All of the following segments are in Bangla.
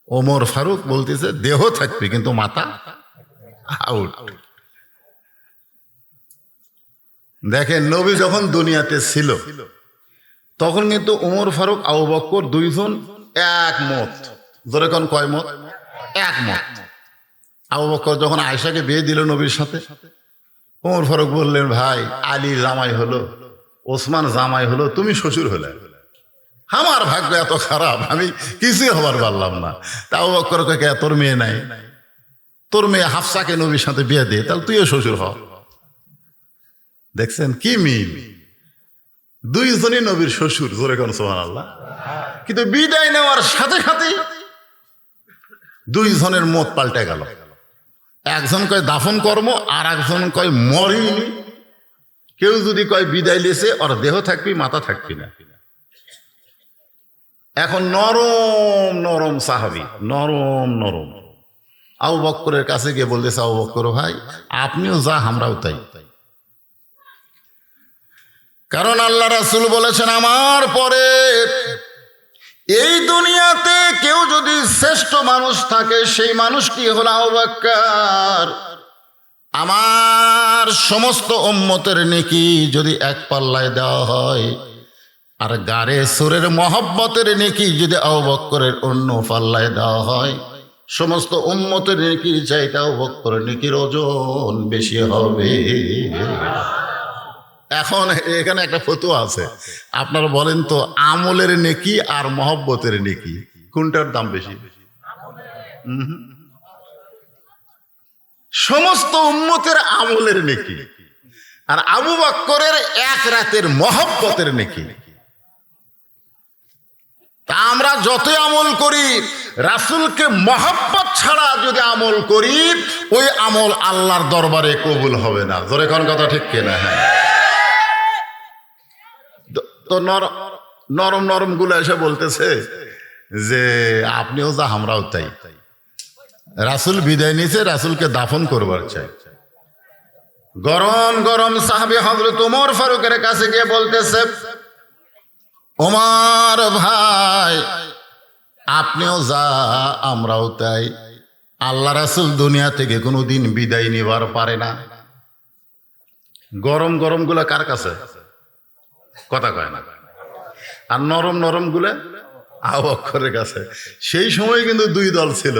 ওমর ফারুক বলতেছে দেহ থাকবে কিন্তু মাথা আউট। দেখেন নবী যখন দুনিয়াতে ছিল তখন কিন্তু ওমর ফারুক আবু বকর দুইজন এক মত। ধরে কোন কয় মত? এক মত। আবু বকর যখন আয়েশাকে বিয়ে দিল নবীর সাথে, ওমর ফারুক বললেন ভাই আলী জামাই হলো, ওসমান জামাই হলো, তুমি শ্বশুর হলে। আমার ভাগ্য এত খারাপ, আমি কিছুই হবার পারলাম না। তা আবু বকর কয় তোর মেয়ে নাই, তোর মেয়ে হাফসাকে নবীর সাথে বিয়ে দিয়ে, তাহলে তুইও শ্বশুর হ। দেখছেন কি মিল, দুইজনই নবীর শ্বশুর। জোরে কোন সুবহানাল্লাহ। কিন্তু বিদায় নেওয়ার সাথে সাথে দুইজনের মত পাল্টে গেল। একজন কয় দাফন কর্ম, আর একজন কয় মরিনি। কেউ যদি কয় বিদায় লেছে, ওর দেহ থাকবি মাথা থাকবি না। এখন নরম নরম সাহাবী, নরম নরম আবু বকরের কাছে গিয়ে বলতেছে, আবু বকর ভাই আপনিও যা আমরাও তাই। কারণ আল্লাহ রাসূল বলেছেন আমার পরে এই দুনিয়াতে কেউ যদি শ্রেষ্ঠ মানুষ থাকে সেই মানুষটি হলো আবু বকর। আমার সমস্ত উম্মতের নেকি যদি এক পাল্লায় দেওয়া হয়, আর গারে সুরের মহব্বতের নেকি যদি আবু বকরের অন্য পাল্লায় দেওয়া হয়, সমস্ত উম্মতের নেকির চাইতে আবু বকরের নেকির ওজন বেশি হবে। এখন এখানে একটা ফতোয়া আছে, আপনারা বলেন তো আমলের নেকি আর মহব্বতের নেকি কোনটার দাম বেশি? সমস্ত উম্মতের আমলের নেকি আর আবু বকরের এক রাতের মহব্বতের নেকি। তা আমরা যতই আমল করি, রাসূলকে মহব্বত ছাড়া যদি আমল করি, ওই আমল আল্লাহর দরবারে কবুল হবে না। জোরে কোন কথা ঠিক কিনা? হ্যাঁ। তো নরম নরম গুলো এসে বলতেছে যে আপনিও যা আমরাও তাই। রাসূল বিদায় নিয়েছে, রাসূলকে দাফন করবার চাই। গরম গরম সাহাবী হযরত ওমর ফারুকের কাছে গিয়ে বলতেছে, ওমর ভাই আপনিও যা আমরাও তাই। আল্লাহ রাসূল দুনিয়া থেকে কোনোদিন বিদায় নিবার পারে না। গরম গরম গুলা কার কাছে? কথা কয় না। আর নরম নরম গুলা আবু বকরের কাছে। সেই সময় কিন্তু দুই দল ছিল,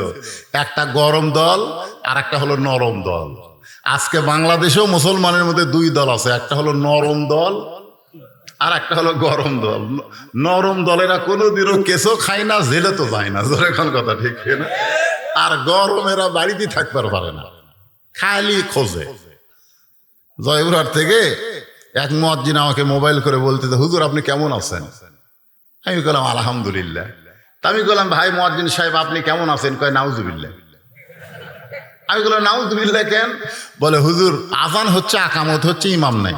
একটা গরম দল আর একটা হলো নরম দল। আজকে বাংলাদেশেও মুসলমানের মধ্যে দুই দল আছে, একটা হলো নরম দল আর একটা হলো গরম দল। নরম দলেরা কোনোদিনও কেসও খায় না, জেলে তো যায় না। জোরে কোন কথা ঠিক না? আর গরমেরা বাড়িতে থাকতে পারে না, খালি খোঁজে। জয়পুরহাট থেকে এক মুয়াজ্জিন আমাকে মোবাইল করে বলতে, হুজুর আপনি কেমন আছেন? আমি বললাম আলহামদুলিল্লাহ। আমি বললাম ভাই মুয়াজ্জিন সাহেব আপনি কেমন আছেন? কয় নাউজুবিল্লাহ। আমি বললাম নাউজুবিল্লাহ কেন? বলে হুজুর আজান হচ্ছে, আকামত হচ্ছে, ইমাম নাই।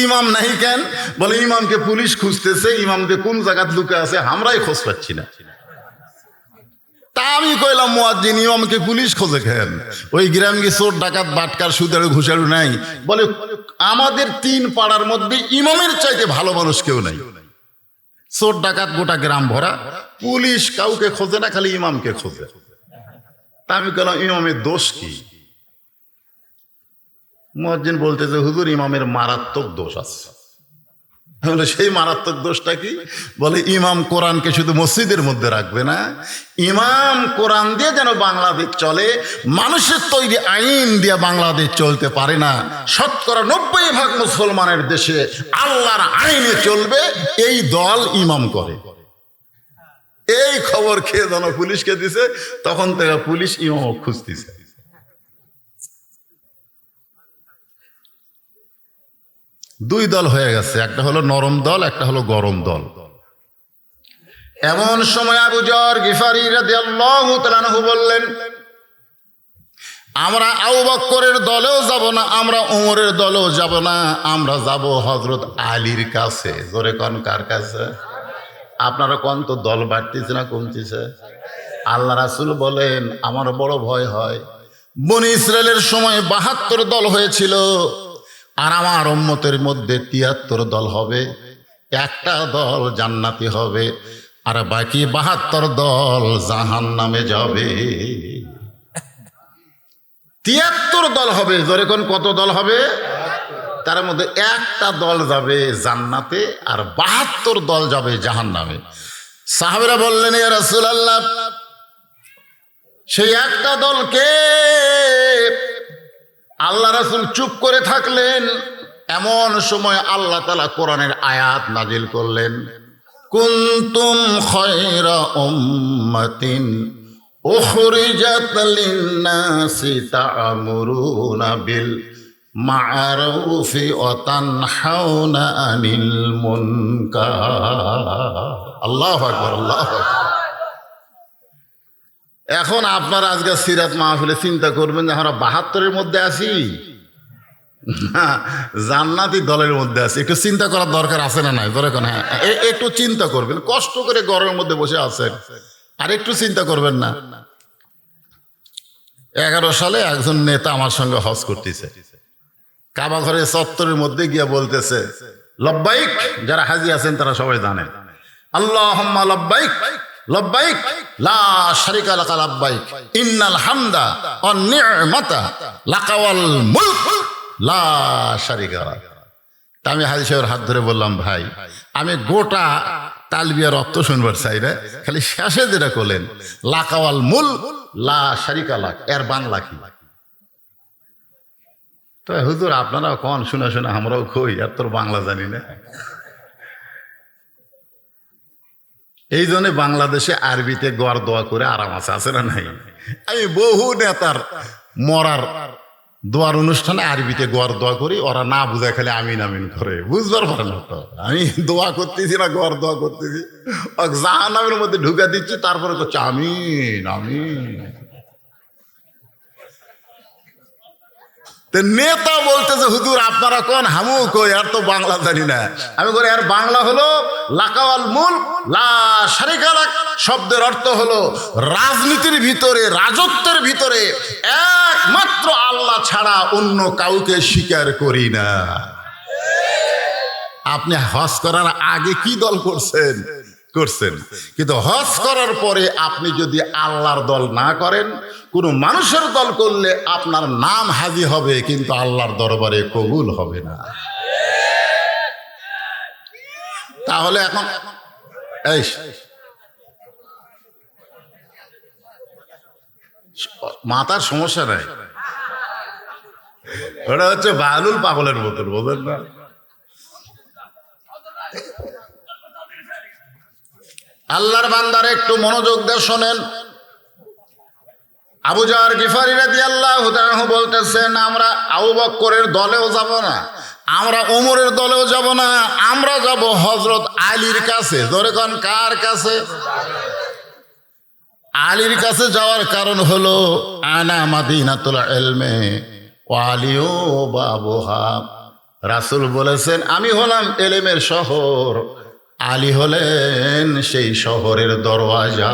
ইমাম নাই কেন? বলে ইমামকে পুলিশ খুঁজতেছে, ইমামকে কোন জায়গায় লুকে আছে আমরাই খোঁজ পাচ্ছি না। তা আমি কইলাম মুয়াজ্জিন ইমামকে পুলিশ খোঁজে কেন? ওই গ্রামে চোর ডাকাত বাটকার সুদারু ঘুষারু নাই? বলে আমাদের 3 পাড়ার মধ্যে ইমামের চাইতে ভালো মানুষ কেউ নাই। চোর ডাকাত গোটা গ্রাম ভরা, পুলিশ কাউকে খোঁজে না, খালি ইমামকে খোঁজে। তা আমি কইলাম ইমামের দোষ কি? মুয়াজ্জিন বলতেছে হুজুর ইমামের মারাত্মক দোষ আছে। বলে সেই মারাত্মক দোষটা কি? বলে ইমাম কোরআনকে শুধু মসজিদের মধ্যে রাখবে না, ইমাম কোরআন দিয়ে যেন বাংলাদেশ চলে। মানুষের তৈরি আইন দিয়ে বাংলাদেশ চলতে পারে না। 90% মুসলমানের দেশে আল্লাহর আইনে চলবে, এই দল ইমাম করে। এই খবর খেয়ে যেন পুলিশকে দিছে, তখন থেকে পুলিশ ইমাম খুঁজতেছে। দুই দল হয়ে গেছে, একটা হলো নরম দল, একটা হলো গরম দল। এমন সময় আবু যর গিফারি রাদিয়াল্লাহু তাআলা আনহু বললেন, আমরা আবু বকরের দলেও যাব না, আমরা ওমরের দলেও যাব না, আমরা যাব হযরত আলীর কাছে। জোরে কোন কার কাছে? আপনারা কোন তো দল বাড়তেছে না কমতেছে? আল্লাহ রাসূল বলেন আমার বড় ভয় হয়, বনি ইসরায়েলের সময় 72 দল হয়েছিল, আর আমার উম্মতের মধ্যে 73 দল হবে। একটা দল জান্নাতি হবে, আর বাকি 72 দল জাহান্নামে যাবে। 73 দল হবে, ধরে কোন কত দল হবে? তার মধ্যে একটা দল যাবে জান্নাতে আর 72 দল যাবে জাহান্নামে। সাহাবীরা বললেন, ইয়া রাসূলুল্লাহ, সেই একটা দলকে? আল্লাহ রাসূল চুপ করে থাকলেন। এমন সময় আল্লাহ তাআলা কোরআনের আয়াত নাজিল করলেন, কুনতুম খায়রা উম্মাতিন উখরিজাত লিন-নাসি তা'মুরুনা বিল মা'রুফি ওয়া তানহাউনা আনিল মুনকার। আল্লাহু আকবার, আল্লাহু আকবার। এখন আপনারা আজকে সিরাত মাহফিলে চিন্তা করবেন যে আমরা 72-এর মধ্যে আছি, জান্নাতি দলের মধ্যে আছি। একটু চিন্তা করার দরকার আছে না নাই? ধরে কোন হ্যাঁ, একটু চিন্তা করবেন। কষ্ট করে গরমের মধ্যে বসে আছেন, আর একটু চিন্তা করবেন না। 11 সালে একজন নেতা আমার সঙ্গে হজ করতেছে, কাবা ঘরের চত্বরের মধ্যে গিয়া বলতেছে, লব্বাইক। যারা হাজি আছেন তারা সবাই জানেন, আল্লাহুম্মা লব্বাইক লব্বাইক লা শারিকা লাকা লব্বাইক ইন্নাল হামদা ওয়ান নি'মাতা লাকা ওয়াল মুলক লা শারিকা লাক। তা আমি হাজি সাহেবের হাত ধরে বললাম, ভাই আমি গোটা তালবিয়ার অর্থ শুনবার চাই না, খালি শেষে যেটা করলেন লাকা ওয়াল মুলক লা শারিকা লাক, এর বাংলা কি? তো হুজুর আপনারাও কোন শুনে শুনে আমরাও কই, আর তোর বাংলা জানি না। এই জন্য বাংলাদেশে আরবিতে গড় দোয়া করে আরাম আছে না নাই? আমি বহু নেতার মরার দোয়ার অনুষ্ঠানে আরবিতে গড় দোয়া করি, ওরা না বুঝে খালি আমিন আমিন করে, বুঝবার পারে না তো। আমি দোয়া করতেছি না, গড় দোয়া করতেছি, জাহান্নামের মধ্যে ঢুকা দিচ্ছি, তারপরে করছে আমিন আমিন। নেতা বলতেছে, হুজুর আপনারা কোন, হামু কই, আর তো বাংলা জানি না। আমি বলি, আর বাংলা হলো লাকা ওয়াল মুলক লা শারিকা লাক। শব্দের অর্থ হলো রাজনীতির ভিতরে, রাজত্বের ভিতরে একমাত্র আল্লাহ ছাড়া অন্য কাউকে স্বীকার করি না। আপনি হজ করার আগে কি দল করছেন? কিন্তু হজ করার পরে আপনি যদি আল্লাহর দল না করেন, কোন মানুষের দল করলে আপনার নাম হাজি হবে, কিন্তু আল্লাহর দরবারে কবুল হবে না। তাহলে এখন এই মাথার সমস্যা নাই, ওটা হচ্ছে বালুল পাগলের বোতল, বোঝেন না? আল্লাহর বান্দারা একটু মনোযোগ দিয়ে শোনেন। আবু যার গিফারি রাদিয়াল্লাহু তাআলা বলতেছেন, আমরা আবু বকরের দলেও যাব না, আমরা ওমরের দলেও যাব না, আমরা যাব হযরত আলীর কাছে। ধরে কোন কার কাছে? আলীর কাছে যাওয়ার কারণ হলো আনা মাদিনাতুল ইলমে ওয়া আলিউ বাবুহা। রাসূল বলেছেন, আমি হলাম এলেমের শহর, আলী হলেন সেই শহরের দরওয়াজা।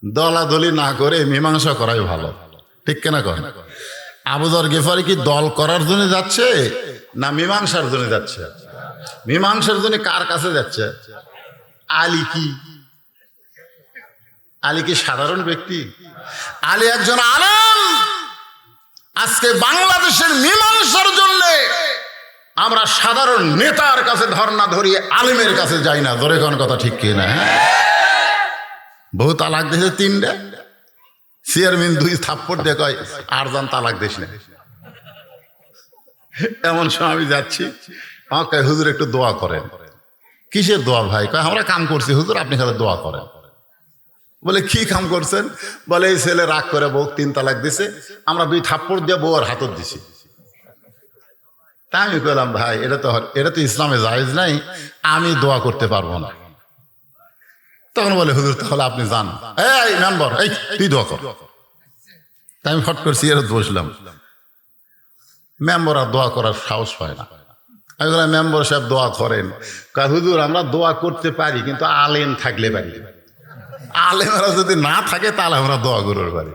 দলাদলি না করে মীমাংসা করাই ভালো, ঠিক কিনা কন? আবু যর গিফারি কি দল করার জন্য যাচ্ছে না মীমাংসার জন্য যাচ্ছে? মীমাংসার জন্য কার কাছে যাচ্ছে? আলী কি? আলী কি সাধারণ ব্যক্তি? আলী একজন আলেম। আজকে বাংলাদেশের মীমাংসার জন্য আমরা সাধারণ নেতার কাছে ধর্ণা ধরি, আলেমের কাছে যাই না। ধরে কোন কথা ঠিক কিনা? বহু তালাক দিয়েছে 3টা, চেয়ারম্যান 2 থাপ্পড় দিয়ে কয় আর যান তালাক দিস না। এমন সময় আমি যাচ্ছি, আমাকে হুজুর একটু দোয়া করেন। কিসের দোয়া ভাই? কয় আমরা কাম করছি হুজুর, আপনি খালি দোয়া করেন। বলে কি কাম করছেন? বলে এই ছেলে রাগ করে বউ 3 তালাক দিছে, আমরা 2 থাপ্পড় দিয়ে বউর হাতত দিছি। তা আমি বললাম, ভাই এটা তো ইসলামে জায়েজ নাই, আমি দোয়া করতে পারবো না। তখন বলে হুজুর তাহলে আপনি যান, এই মেম্বার এই তুই দোয়া কর। তাই আমি ফট করে চেয়ারে বসলাম। মেম্বার আর দোয়া করার সাহস পায় না। আমি বললাম, মেম্বার সাহেব দোয়া করেন। কয় হুজুর আমরা দোয়া করতে পারি, কিন্তু আলেম থাকলে পারি, আলেমরা যদি না থাকে তাহলে আমরা দোয়া করতে পারি,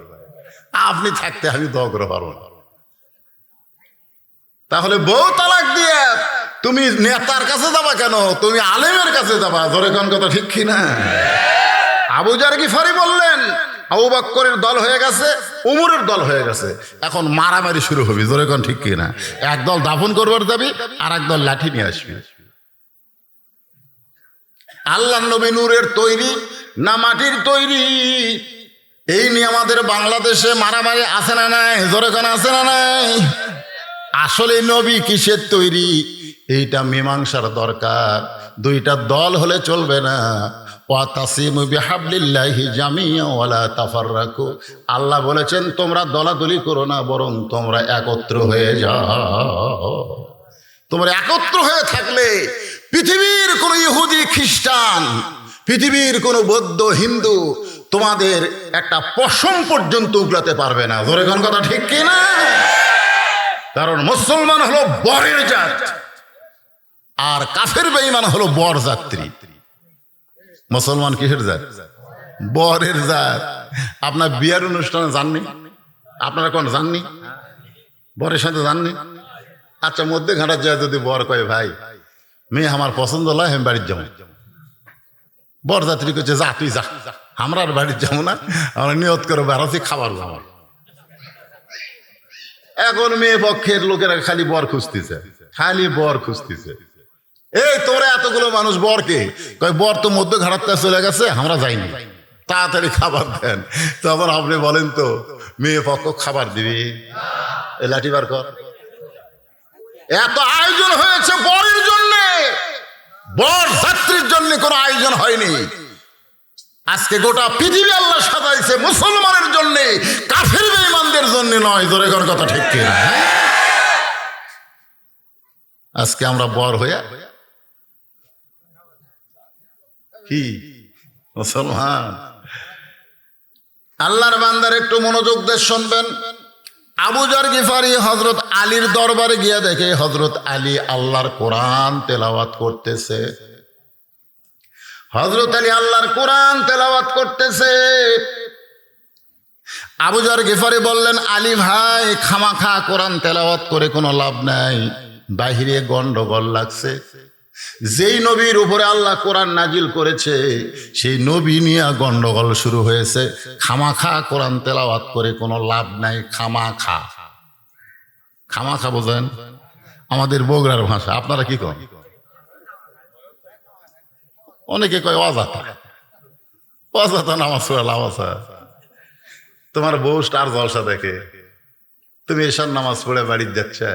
আপনি থাকতে আমি দোয়া করে পারবো না। তাহলে বউ তালাক দিয়ে তুমি নেতার কাছে যাবা কেন, তুমি আলেমের কাছে যাবা। জোরে কোন কথা ঠিক কি না? আবু জার গিফারি বললেন আবু বকরের দল হয়ে গেছে, উমরের দল হয়ে গেছে, এখন মারামারি শুরু হবে। জোরে কোন ঠিক কি না? একদল দাফন করবার যাবি, আর একদল লাঠি নিয়ে আসবি। আল্লাহ নবী নূরের তৈরি না মাটির তৈরি, এই নিয়ে আমাদের বাংলাদেশে মারামারি আছে না নাই? জোরে কোন আছে না নাই? আসলে নবী কিসের তৈরি এইটা মীমাংসার দরকার। দুইটা দল হলে চলবে না। ওয়াতাসিমু বিহাবলিল্লাহি জামিআ ওয়ালা তাফাররাকু। আল্লাহ বলেছেন তোমরা দলাদলি করো না, বরং তোমরা একত্র হয়ে যাও। তোমরা একত্র হয়ে থাকলে পৃথিবীর কোন ইহুদি খ্রিস্টান, পৃথিবীর কোন বৌদ্ধ হিন্দু তোমাদের একটা পশম পর্যন্ত উগলাতে পারবে না। জোরে কোন কথা ঠিক কি না? কারণ মুসলমান হলো বরের জাত, আর কাফের বেঈমান হলো বর যাত্রী। মুসলমান কিসের জাত? বরের জাত। আপনার বিয়ের অনুষ্ঠানে যাননি? আপনারা কোন যাননি? বরের সাথে যাননি? আচ্ছা, মধ্যে ঘাটার যায় যদি বর কয় ভাই মেয়ে আমার পছন্দ নয়, আমি বাড়ির যাবো, বর যাত্রী করছে যা তুই যা, আমরা আর বাড়ির যাবো না, আমরা নিয়ত করে বেড়াচ্ছি খাবার আমার। এখন মেয়ে পক্ষের লোকেরা খালি বর খুঁজতেছে, খালি বর খুঁজতেছে। এই তোরা এতগুলো মানুষ বরকে কয় বর তো মধ্য ঘাটাতে চলে গেছে, আমরা যাইনি, তাড়াতাড়ি খাবার দেন। তখন আপনি বলেন তো মেয়ে পক্ষ খাবার দিবি? এই লাঠি বার কর। এত আয়োজন হয়েছে বরের জন্য, বর যাত্রীর জন্য কোনো আয়োজন হয়নি। আজকে গোটা পৃথিবী আল্লাহ সাজাইছে মুসলমানের জন্য, কাফের বেঈমানদের জন্য নয়। জোরে কোন কথা ঠিক কি না? আজকে আমরা বর হইয়া কি মুসলমান? আল্লাহর বান্দার একটু মনোযোগ দিয়ে শুনবেন। আবু জার গিফারি হযরত আলীর দরবারে গিয়া দেখে হযরত আলী আল্লাহর কোরআন তেলাওয়াত করতেছে। হযরত আলী আল্লাহর কোরআন তেলাওয়াত করতেছে। আবু জার গিফারি বললেন, আলী ভাই খামাখা কোরআন তেলাওয়াত করে কোনো লাভ নাই, বাহিরে গন্ডগোল লাগছে। যেই নবীর উপরে আল্লাহ কোরআন নাজিল করেছে সেই নবী নিয়ে গন্ডগোল শুরু হয়েছে। খামাখা কোরআন তেলাওয়াত করে কোনো লাভ নাই। খামাখা, খামাখা বোঝেন? আমাদের বগুড়ার ভাষা। আপনারা কি কন? অনেকে কয় অজাতা। অজাতা নামাজ পড়া লাভ আছে? তোমার বউ স্টার জলসা দেখে, তুমি এসার নামাজ পড়ে বাড়ির যাচ্ছে,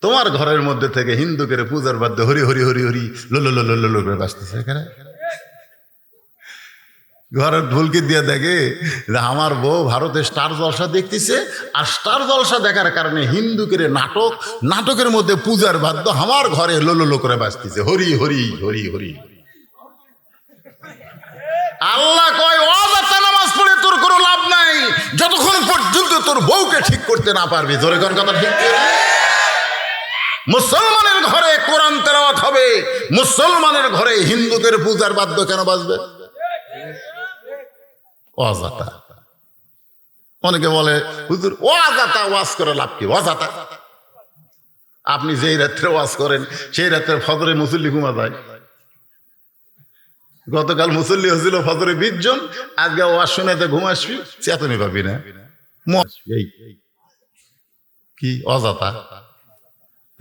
তোমার ঘরের মধ্যে থেকে হিন্দু করে পূজার বাদ্য হরি হরি হরি হরি লোলো লোলো লোলো করে বাঁচতেছে। ঘরের ঢুলকি দিয়ে দেখে যে আমার বউ ভারতে স্টার জলসা দেখতেছে, আর স্টার জলসা দেখার কারণে হিন্দু করে নাটক, নাটকের মধ্যে পূজার বাদ্য আমার ঘরে লোলো লো করে বাঁচতেছে হরি হরি হরি হরি। আল্লাহ কয় অযথা নামাজ পড়ে তোর কোনো লাভ নাই যতক্ষণ পর্যন্ত তোর বউকে ঠিক করতে না পারবি। জোরে কোন কথা ঠিক? মুসলমানের ঘরে কোরআন তেলাওয়াত হবে, মুসলমানের ঘরে হিন্দুদের পূজার বাদ্য কেন বাজবে? অযথা। অনেকে বলে হুজুর অযথা ওয়াজ করে লাভ কি? অযথা আপনি যেই রাত্রে ওয়াজ করেন সেই রাত্রে ফজরে মুসল্লি ঘুমা যায়। গতকাল মুসল্লি হয়েছিল ফজরে 20 জন, আজকে ওয়াজ শুনেতে ঘুম আসবি, চেতনি পাবি না। কি অযথা?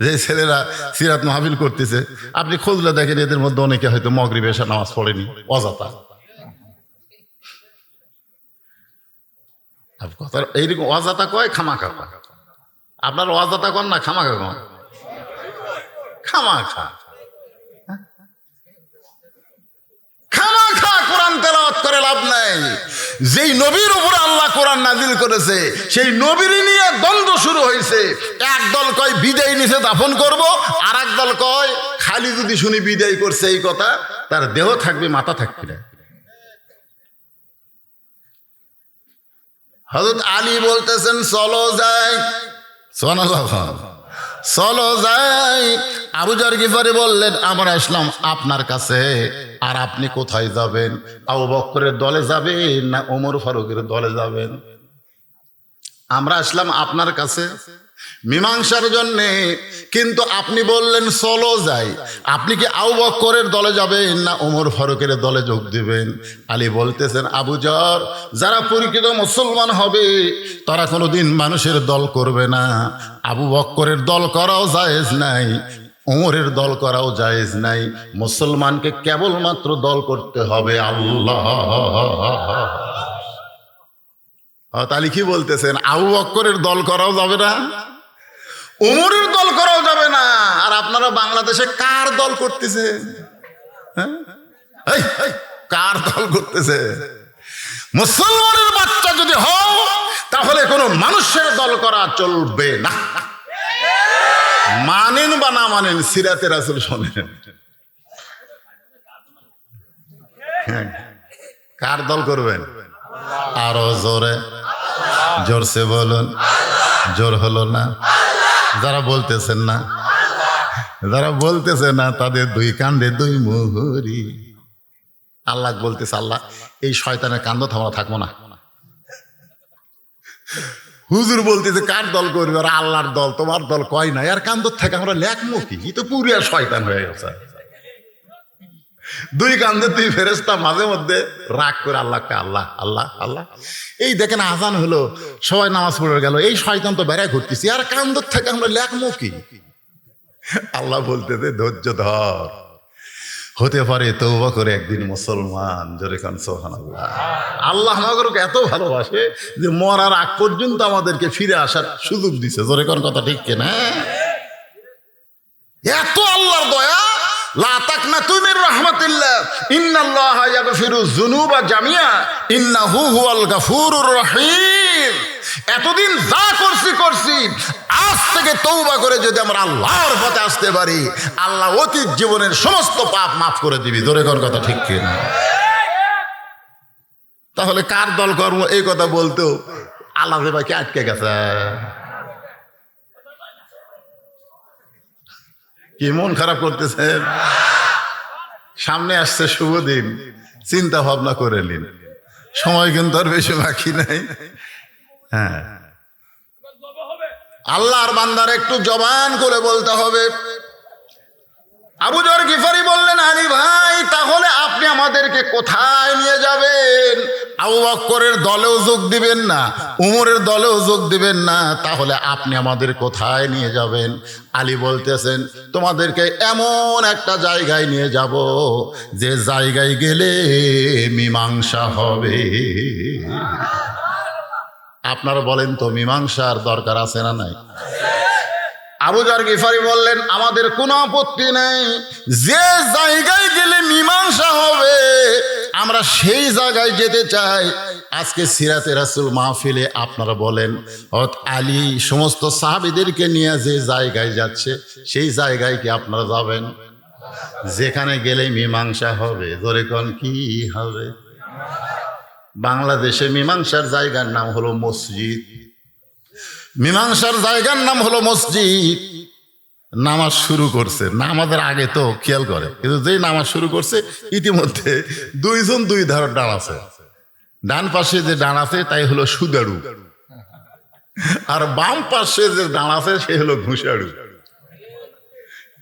যে ছেলেরা সিরাত মাহফিল করতেছে আপনি খুঁজলে দেখেন এদের মধ্যে অনেকে হয়তো মাগরিব এশা নামাজ পড়েনি। অযথা। কথা এইরকম অযথা কয়, খামাখা কয়। আপনার অযথা কন না খামাখা কন? খামাখা। খামাখা কোরআন তেলাওয়াত করে লাভ নাই। যেই নবীর উপরে আল্লাহ কোরআন নাজিল করেছে সেই নবীর নিয়ে দ্বন্দ্ব শুরু হয়েছে। একদল কয় বিদায় নিছে দাফন করব, আর একদল কয় খালি যদি শুনি বিদায় করছে এই কথা, তার দেহ থাকবে মাথা থাকবে না। হযরত আলী বলতেছেন চলো যাই, সুবহানাল্লাহ, চলো যাই। আবু জার গিফারি বললেন আমরা আসলাম আপনার কাছে, আর আপনি কোথায় যাবেন? আবু বকরের দলে যাবেন না ওমর ফারুকের দলে যাবেন? আমরা আসলাম আপনার কাছে মীমাংসার জন্যে, কিন্তু আপনি বললেন চলো যাই। আপনি কি আবু বকরের দলে যাবেন না ওমর ফারুকের দলে যোগ দিবেন? আলী বলতেছেন, আবু যর, যারা পরিচিত মুসলমান হবে তারা কোনোদিন মানুষের দল করবে না। আবু বকরের দল করাও জায়েজ নাই, ওমরের দল করাও জায়েজ নাই। মুসলমানকে কেবলমাত্র দল করতে হবে আল্লাহ। তাহলে কি বলতেছেন? আবু বকরের দল করাও যাবে না, ওমরের দল করাও যাবে না। আর আপনারা বাংলাদেশে কার দল করতেছে? কার দল করতেছে? মুসলমানের বাচ্চা যদি হও তাহলে কোনো মানুষের দল করা চলবে না। মানেন বা না মানেন, সিরাতে রাসূল শোনেন। কার দল করবেন? আরো জোরে, জোরসে বলুন। জোর হলো না? যারা বলতেছেন না, যারা বলতেছে না তাদের দুই কান্দে দুই মুহুরি। আল্লাহ বলতেছে, আল্লাহ এই শয়তানের কান্দ আমরা থাকবো না। হুজুর বলতেছে কার দল করবে? আর আল্লাহর দল, তোমার দল কয় না। আর কান্দ থেকে আমরা লেখমো কি? তো পুরিয়া শয়তান হয়ে গেছে। দুই কান্দে দুই ফেরেশতা মাঝে মধ্যে রাগ করে আল্লাহকে আল্লাহ আল্লাহ আল্লাহ। এই দেখেন আজান হলো, সবাই নামাজ পড়ে গেল, এই শয়তান তো বেড়ায় ঘুরতেছি, আর কান্দ থেকে আমরা লেখমো কি? আল্লাহ বলতেছে ধৈর্য ধর, হতে পারে তওবা করে একদিন মুসলমান। জোরে কান সুবহানাল্লাহ। আল্লাহ আমাদেরকে এত ভালোবাসে যে মরার আগ পর্যন্ত আমাদেরকে ফিরে আসার সুযোগ দিছে। জোরে কান কথা ঠিক কিনা? এত আল্লাহর দয়া। লা তাকনাতু মির রাহমাতিল্লাহ, ইন্নাল্লাহা ইয়াগফিরু যুনুবা জামিয়া, ইন্নাহু হুয়াল গাফুরুর রহিম। এতদিন যা করছি, আজ থেকে তওবা করে যদি আমরা আল্লাহর পথে আসতে পারি, আল্লাহ অতীত জীবনের সমস্ত পাপ মাফ করে দিবি। জোরে কোন কথা ঠিক কিনা? তাহলে কার দল কর্ম এই কথা বলতেও আল্লাহ ভাইকে আটকে গেছে। কি মন খারাপ করতেছেন? সামনে আসছে শুভ দিন, চিন্তা ভাবনা করে নিন। সময় কিন্তু আর বেশি বাকি নাই। হ্যাঁ, আল্লাহর বান্দার একটু জবান করে বলতে হবে। আবু যর গিফারি বললেন, আলী ভাই তাহলে আপনি আমাদেরকে কোথায় নিয়ে যাবেন? আবু বকরের দলেও যোগ দিবেন না, উমরের দলেও যোগ দিবেন না, তাহলে আপনি আমাদের কোথায় নিয়ে যাবেন? আলী বলতেছেন, তোমাদেরকে এমন একটা জায়গায় নিয়ে যাব যে জায়গায় গেলে মীমাংসা হবে। আপনারা বলেন তো, মীমাংসার দরকার আছে না নাই? আবু যর গিফারি বললেন, আমাদের কোনো আপত্তি নেই, যে জায়গায় গেলে মীমাংসা হবে আমরা সেই জায়গায় যেতে চাই। আজকে সিরাতে রাসূল মাহফিলে আপনারা বলেন, আলী সমস্ত সাহাবীদেরকে নিয়ে যে জায়গায় যাচ্ছে সেই জায়গায় কি আপনারা যাবেন? যেখানে গেলে মীমাংসা হবে। জোরে কোন কি হবে? বাংলাদেশে মীমাংসার জায়গার নাম হলো মসজিদ। মীমাংসার জায়গার নাম হলো মসজিদ। নামাজ শুরু করছে, নামাজের আগে তো খেয়াল করে, কিন্তু যেই নামাজ শুরু করছে ইতিমধ্যে দুইজন দুই ধারে ডান আছে। ডান পাশে যে ডান আছে তাই হলো সুদারু, আর বাম পাশে যে ডান আছে সে হলো ঘুষাড়ু।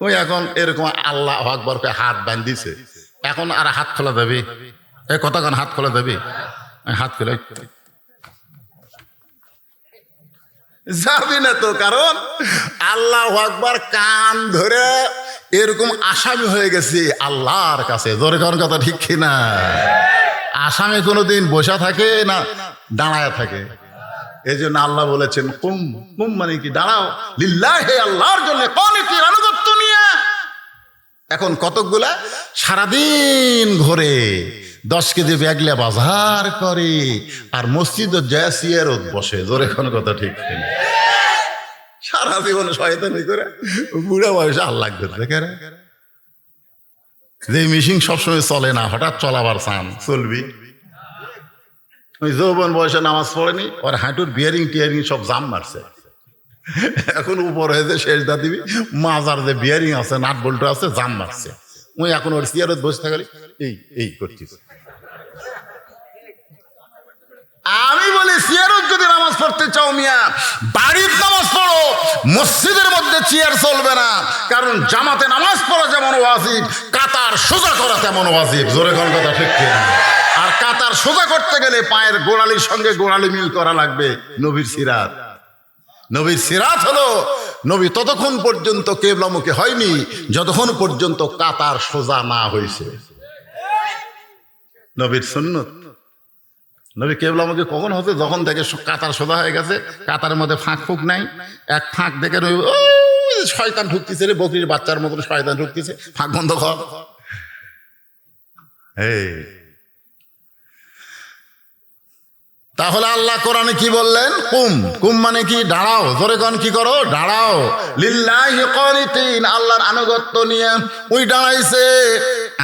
ওই এখন এরকম আল্লাহু আকবার কে হাত বান্ধিছে, এখন আর হাত খোলা যাবে? এই কতক্ষণ হাত খোলা যাবে? হাত খোলা যাবি না তো, কারণ আল্লাহু আকবার কান ধরে এরকম আসামি হয়ে গেছি আল্লাহর কাছে। জোরে কোন কথা ঠিক কিনা? আসামি কোনোদিন বসা থাকে না দাঁড়ায় থাকে। এই জন্য আল্লাহ বলেছেন কুম কুম, মানে কি দাঁড়াও, লিল্লাহি আল্লাহর জন্য, কনিতির আনুগত্য নিয়ে। এখন কতকগুলা সারাদিন ঘরে 10 কেজি ব্যাগলে বাজার করে আর মসজিদ জয়াসিয়ারত বসে। জোরে কোন কথা ঠিক কিনা? সারা জীবন শয়তানি করে বুড়া বয়সে আল্লাহ দেখে যে মিশিং সবসময় চলে না, হঠাৎ চলাবার চান চলবি। ওই যৌবন বয়সে নামাজ পড়েনি, ওর হাঁটুর বিয়ারিং টিয়ারিং সব জাম মারছে। এখন উপর হয়ে যে শেষ দা দিবি, মাজার যে বিয়ারিং আছে নাট বল্টু আছে জাম মারছে। ওই এখন ওর সিয়ারত বসে থাকলে এই এই করছিস। আমি বলি চেয়ারত যদি নামাজ পড়তে চাও মিয়া, বাড়ির নামাজ পড়ো, মসজিদের মধ্যে চেয়ার চলবে না। কারণ জামাতে নামাজ পড়া যেমন ওয়াজিব, কাতার সোজা করা তেমন ওয়াজিব। জোরে কোন কথা ঠিক কিনা? আর কাতার সোজা করতে গেলে পায়ের গোড়ালির সঙ্গে গোড়ালি মিল করা লাগবে। নবীর সিরাত, নবীর সিরাত হলো নবী ততক্ষণ পর্যন্ত কিবলামুখী হয়নি যতক্ষণ পর্যন্ত কাতার সোজা না হয়েছে। নবীর সুন্নত। নবী কিবলামুখী কখন হচ্ছে? যখন থেকে কাতার সোজা হয়ে গেছে, কাতারের মধ্যে ফাঁক ফুক নাই। এক ফাঁক দেখে নবী শয়তান ঢুকতেছে রে, বকরির বাচ্চার মতো শয়তান ঢুকতেছে, ফাঁক বন্ধ কর। তাহলে আল্লাহ কোরআনে কি বললেন? কুম। কুম মানে কি? দাঁড়াও। জোরে কোন কি করো? দাঁড়াও। লিল্লাহি কানিতিন, আল্লাহর আনুগত্য নিয়ে ওই দাঁড়াইছে,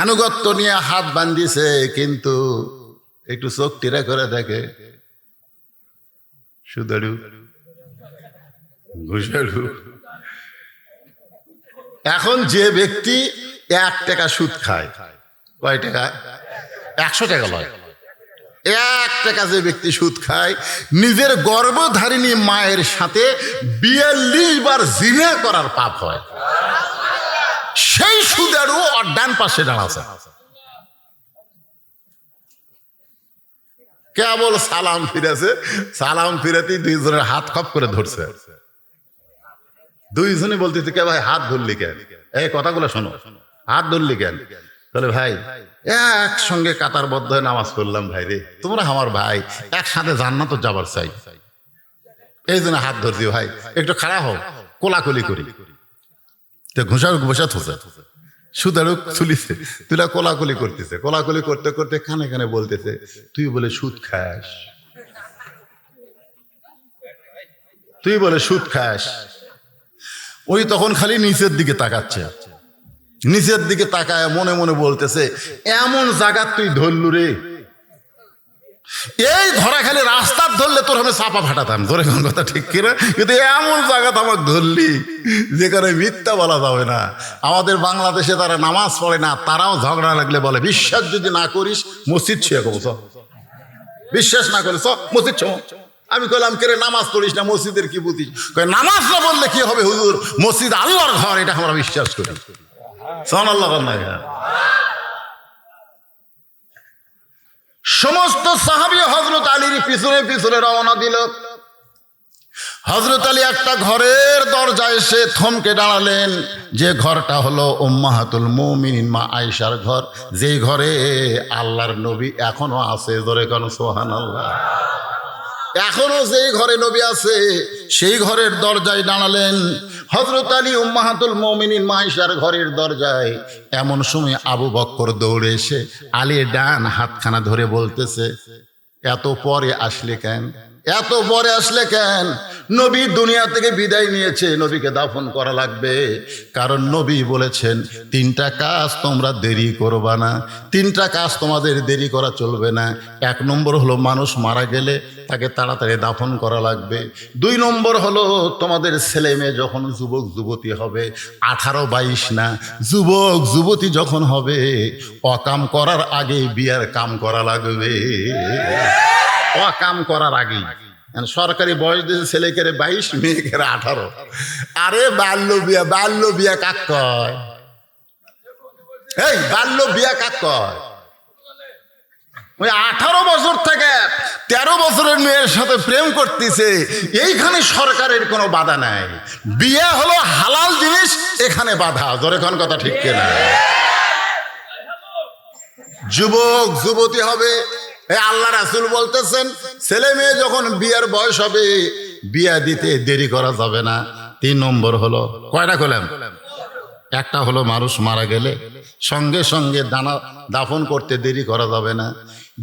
আনুগত্য নিয়ে হাত বান্ধিছে। কিন্তু একটু চোখ টিরা করে দেখে, সুদারু ঘুষারু। এখন যে ব্যক্তি 1 টাকা সুদ খায়, কয় টাকা? 100 টাকা লয়। 1 টাকা যে ব্যক্তি সুদ খায়, নিজের গর্ভধারিণী মায়ের সাথে 42 বার জিনা করার পাপ হয়। সেই সুদারু আর ডান পাশে দাঁড়াচ্ছে, কেবল সালাম ফিরেছে। সালাম ফিরাতেই দুইজনের হাত খপ করে ধরছে। দুইজনে বলতেছে, কে ভাই হাত ধরলি কেন? এই কথাগুলো শোনো, হাত ধরলি কেন? তাহলে ভাই একসঙ্গে কাতারবদ্ধ হয়ে নামাজ পড়লাম ভাই রে, তোমরা আমার ভাই, একসাথে জান্নাতে যাবার চাই, এই জন্য হাত ধরছি ভাই, একটু খাড়া হও, কোলাকুলি করি। তো ঘুষা বসা থুসে সুদারু চলিছে, তুই কোলাকুলি করতেছে। কোলাকুলি করতে করতে কানে কানে বলতেছে, তুই বলে সুদ খাস, তুই বলে সুদ খাস। ওই তখন খালি নিচের দিকে তাকাচ্ছে, নিচের দিকে তাকায় মনে মনে বলতেছে, এমন জায়গা তুই ধরলু রে, এই ধরা খালি রাস্তার ধরলে তোর আমি চাপা ফাটাতাম। ধরে কোন কথা ঠিক কিনা? কিন্তু এমন জায়গা তো আমাকে ধরলি যেখানে মিথ্যা বলা যাবে না। আমাদের বাংলাদেশে তারা নামাজ পড়ে না, তারাও ঝগড়া লাগলে বলে, বিশ্বাস যদি না করিস মসজিদ ছুঁয়ে কব, বিশ্বাস না করিস মসজিদ ছো। আমি কইলাম, কে রে নামাজ পড়িস না, মসজিদের কি বুঝিস? নামাজ না বললে কি হবে হুজুর, মসজিদ আল্লাহর ঘর, এটা আমরা বিশ্বাস করি। সমস্ত সাহাবী হযরত আলীর পিছনে পিছনে রওনা দিল। হযরত আলী একটা ঘরের দরজায় এসে থমকে দাঁড়ালেন, যে ঘরটা হলো উম্মাহাতুল মুমিনিন মা আয়েশার ঘর, যেই ঘরে আল্লাহর নবী এখনো আছে। জোরে কোন সুবহানাল্লাহ। এখনো যেই ঘরে নবী আছে সেই ঘরের দরজায় দাঁড়ালেন হযরত আলী, উম্মাহাতুল মুমিনিন মা আয়েশার ঘরের দরজায়। এমন সময় আবু বকর দৌড়ে এসে আলীর ডান হাতখানা ধরে বলতেছে, এত পরে আসলে কেন? এত পরে আসলে কেন? নবী দুনিয়া থেকে বিদায় নিয়েছে, নবীকে দাফন করা লাগবে। কারণ নবী বলেছেন, 3টা কাজ তোমরা দেরি করবা না, 3টা কাজ তোমাদের দেরি করা চলবে না। 1 নম্বর হলো মানুষ মারা গেলে তাকে তাড়াতাড়ি দাফন করা লাগবে। 2 নম্বর হলো তোমাদের ছেলে মেয়ে যখন যুবক যুবতী হবে, 18-22 না, যুবক যুবতী যখন হবে, অকাম করার আগে বিয়ার কাম করা লাগবে। অকাম করার আগেই। সরকারি বয়স দিয়েছে ছেলেকে 22, মেয়েকে 18। আরে বাল্য বিয়া, বাল্য বিয়া কাক কয়? এই বাল্য বিয়া কাক কয়? ওই 18 বছর থেকে 13 বছরের মেয়ের সাথে প্রেম করতেছে, এইখানে সরকারের কোনো বাধা নাই। বিয়ে হলো হালাল জিনিস, এখানে বাধা। জোরে কোন কথা ঠিক কিনা? যুবক যুবতী হবে, আল্লাহ রাসূল বলতেছেন, ছেলে মেয়ে যখন বিয়ের বয়স হবে, বিয়া দিতে দেরি করা যাবে না। 3 নম্বর হলো, কয়টা কইলাম? একটা হলো মানুষ মারা গেলে সঙ্গে সঙ্গে দাফন করতে দেরি করা যাবে না।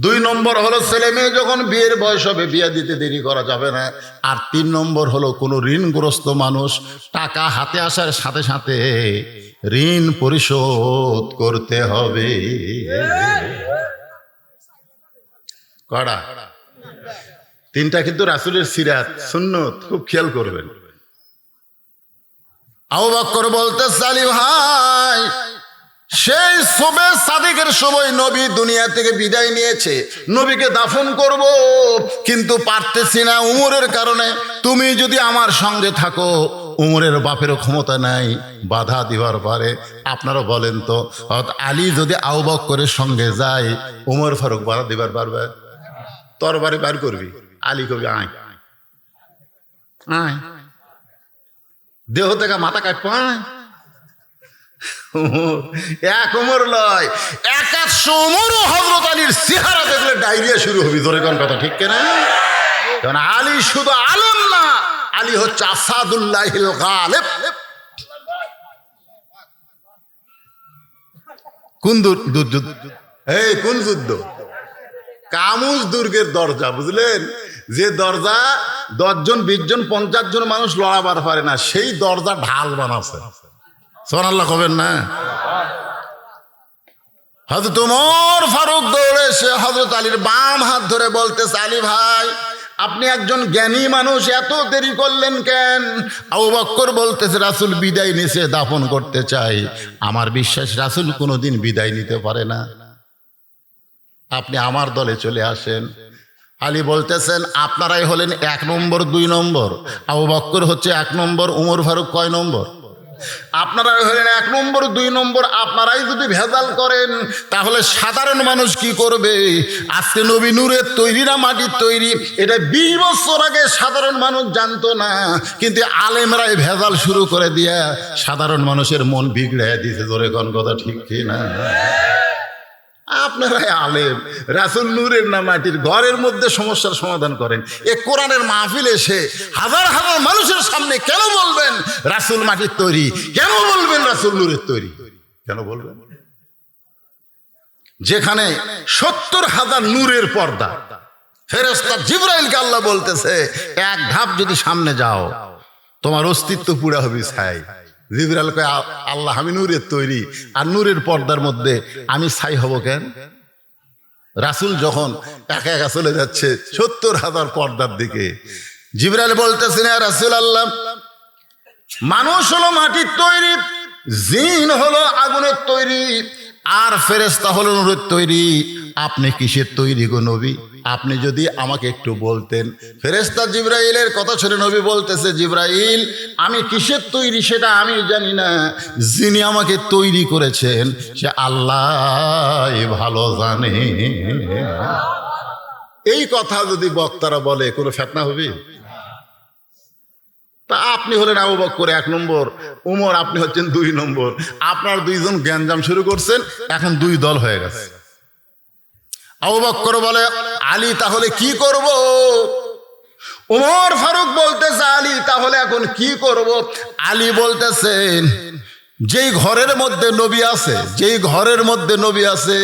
2 নম্বর হলো ছেলে মেয়ে যখন বিয়ের বয়স হবে, বিয়া দিতে দেরি করা যাবে না। আর 3 নম্বর হলো কোনো ঋণগ্রস্ত মানুষ টাকা হাতে আসার সাথে সাথে ঋণ পরিশোধ করতে হবে। কড়া 3টা কিন্তু রাসূলের সিরাত সুন্নত, খুব খেয়াল করবেন। আবু বকর বলতে, আলী ভাই সেই শবে সাদিকের সময় নবী দুনিয়া থেকে বিদায় নিয়েছে, নবীকে দাফন করব কিন্তু পারতেছি না উমরের কারণে। তুমি যদি আমার সঙ্গে থাকো, উমরের বাপেরও ক্ষমতা নাই বাধা দিবার পারে। আপনারা বলেন তো, আলী যদি আবু বকরের সঙ্গে যায়, উমর ফারুক বাধা দিবার পারবে? তরবারি বার করবি, আলী কবি আয় আয়, দেহ থেকে মাথা কাটবো আয়। এক উমর লয়, 100 উমরও হযরত আলীর চেহারা দেখলে ডায়রিয়া শুরু হবে। ধরে কোন কথা ঠিক কিনা? কারণ আলী শুধু আলম না, আলী হচ্ছে আসাদুল্লাহিল গালিব। কোন যুদ্ধ? এই কোন যুদ্ধ? কামুজ দুর্গের দরজা, বুঝলেন? যে দরজা 10 জন 20 জন 50 জন মানুষ লড়াবার পারে না, সেই দরজা ঢাল বানাচ্ছে। সুবহানাল্লাহ কবেন না? হযরত ওমর ফারুক দৌড়ে এসে হযরত আলীর বাম হাত ধরে বলতেছে, আলী ভাই, আপনি একজন জ্ঞানী মানুষ, এত দেরি করলেন কেন? আবু বকর বলতেছে, রাসূল বিদায় নিছে, দাফন করতে চাই। আমার বিশ্বাস রাসূল কোনোদিন বিদায় নিতে পারে না, আপনি আমার দলে চলে আসেন। আলী বলতেছেন, আপনারাই হলেন 1 নম্বর 2 নম্বর, আবু বকর হচ্ছে 1 নম্বর, উমর ফারুক কয় নম্বর? আপনারাই হলেন 1 নম্বর 2 নম্বর। আপনারাই যদি ভেজাল করেন, তাহলে সাধারণ মানুষ কি করবে? আজকে নবী নূরের তৈরি না মাটির তৈরি, এটা 20 বছর আগে সাধারণ মানুষ জানতো না, কিন্তু আলেমরাই ভেজাল শুরু করে দিয়া সাধারণ মানুষের মন বিগড়াইয়া দিয়েছে। জোরে কোন কথা ঠিক কি না? আপনারাই আলেম, রাসূল নূরের না মাটির, ঘরের মধ্যে সমস্যার সমাধান করেন। এ কোরআনের মাহফিল এসে হাজার হাজার মানুষের সামনে কেন বলবেন রাসূল মাটির তৈরি? কেন বলবেন রাসূল নূরের তৈরি? কেন বলবেন? যেখানে 70,000 নূরের পর্দা, ফেরেশতা জিবরাইলকে আল্লাহ বলতেছে, 1 ধাপ যদি সামনে যাও, তোমার অস্তিত্ব পুরা হবে ছাই। জিবরাইল কয়, আল্লাহ আমি নূরের তৈরি, আর নূরের পর্দার মধ্যে আমি ছাই হব কেন? রাসূল যখন একা একা চলে যাচ্ছে 70,000 পর্দার দিকে, জিবরাইল বলতেছেন, ইয়া রাসূলুল্লাহ, মানুষ হলো মাটির তৈরি, জিন হলো আগুনের তৈরি, আর ফেরেশতা হলো নূরের তৈরি। আপনি কিসের তৈরি গো নবী? আপনি যদি আমাকে একটু বলতেন। ফেরেশতা জিবরাইলের কথা শুনে নবী বলতেছে, জিবরাইল, আমি কিসের তৈরি সেটা আমি জানি না, যিনি আমাকে তৈরি করেছেন সে আল্লাহ ভালো জানে। এই কথা যদি বক্তারা বলে, কোনো ফিতনা হবে? তা আপনি হলেন আবু বকর 1 নম্বর, উমর আপনি হচ্ছেন 2 নম্বর। আপনার 2 জন গ্যাঞ্জাম শুরু করছেন, এখন 2 দল হয়ে গেছে। আবু বকর বলে, আলী তাহলে কি করব? উমর ফারুক বলতেছে, আলী তাহলে এখন কি করব? আলী বলতেছেন, যেই ঘরের মধ্যে নবী আছে, যেই ঘরের মধ্যে নবী আছে,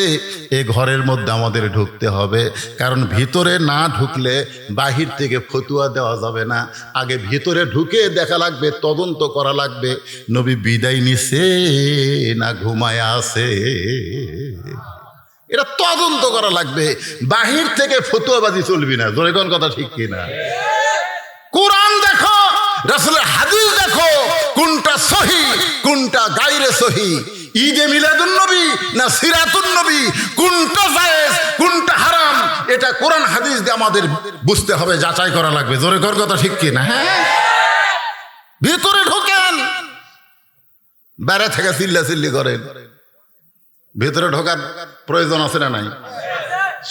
এই ঘরের মধ্যে আমাদের ঢুকতে হবে। কারণ ভিতরে না ঢুকলে বাহির থেকে ফতুয়া দেওয়া যাবে না। আগে ভিতরে ঢুকে দেখা লাগবে, তদন্ত করা লাগবে, নবী বিদায় নিছে না ঘুমায় আছে, এটা তদন্ত করা লাগবে। বাহির থেকে ফতুয়াবাজি চলবি না। জোরে কোন কথা ঠিক কিনা? কোরআন দেখো, রাসূলের হাদিস দেখো, কোনটা সহি কোনটা গায়রে সহি, ঈদে মিলাদুন নবী না সিরাতুন নবী, কোনটা জায়েজ কোনটা হারাম, এটা কোরআন হাদিস দিয়ে আমাদের বুঝতে হবে, যাচাই করা লাগবে। জোরে কোন কথা ঠিক কিনা? হ্যাঁ, ভিতরে ঢোকেন, বাইরে থেকে চিল্লাচিল্লি করেন, ভিতরে ঢোকার প্রয়োজন আছে না নাই?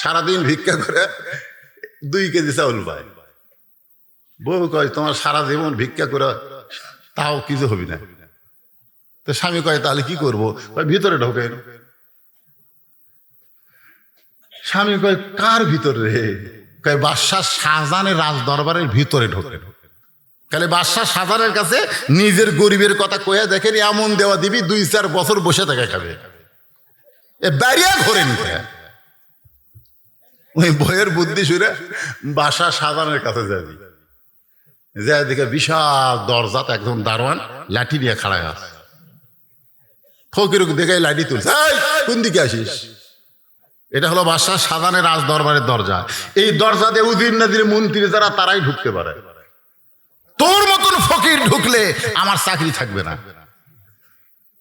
সারাদিন ভিক্ষা করে 2 কেজি চাউল পায়, বউ কয় তোমার সারা জীবন ভিক্ষা করে তাও কিছু হবি না। তো স্বামী কয় তাহলে কি করবো? ভিতরে ঢোকেন। স্বামী কয় কার ভিতরে? কয় বাদশাহ শাহজাহানের রাজ দরবারের ভিতরে ঢোকেন। তাহলে বাদশাহ শাহজাহানের কাছে নিজের গরিবের কথা কয়ে দেখেন, এমন দেওয়া দিবি 2-4 বছর বসে থেকে খাবে। বেরিয়া ঘরে নিতে ওই বইয়ের বুদ্ধি শুনে বাদশাহ শাহজাহানের কাছে যাবি, যে দিকে বিশাল দরজাত একজন দারোয়ান লাঠি নিয়ে খাড়ায় আছে। ফকির দেখে লাঠি তুলছে, কোন দিকে আসিস? এটা হলো বাদশাহ শাহজাহানের রাজ দরবারের দরজা। এই দরজাতে উজির নাজির মন্ত্রী যারা তারাই ঢুকতে পারে। তোর মতন ফকির ঢুকলে আমার চাকরি থাকবে না।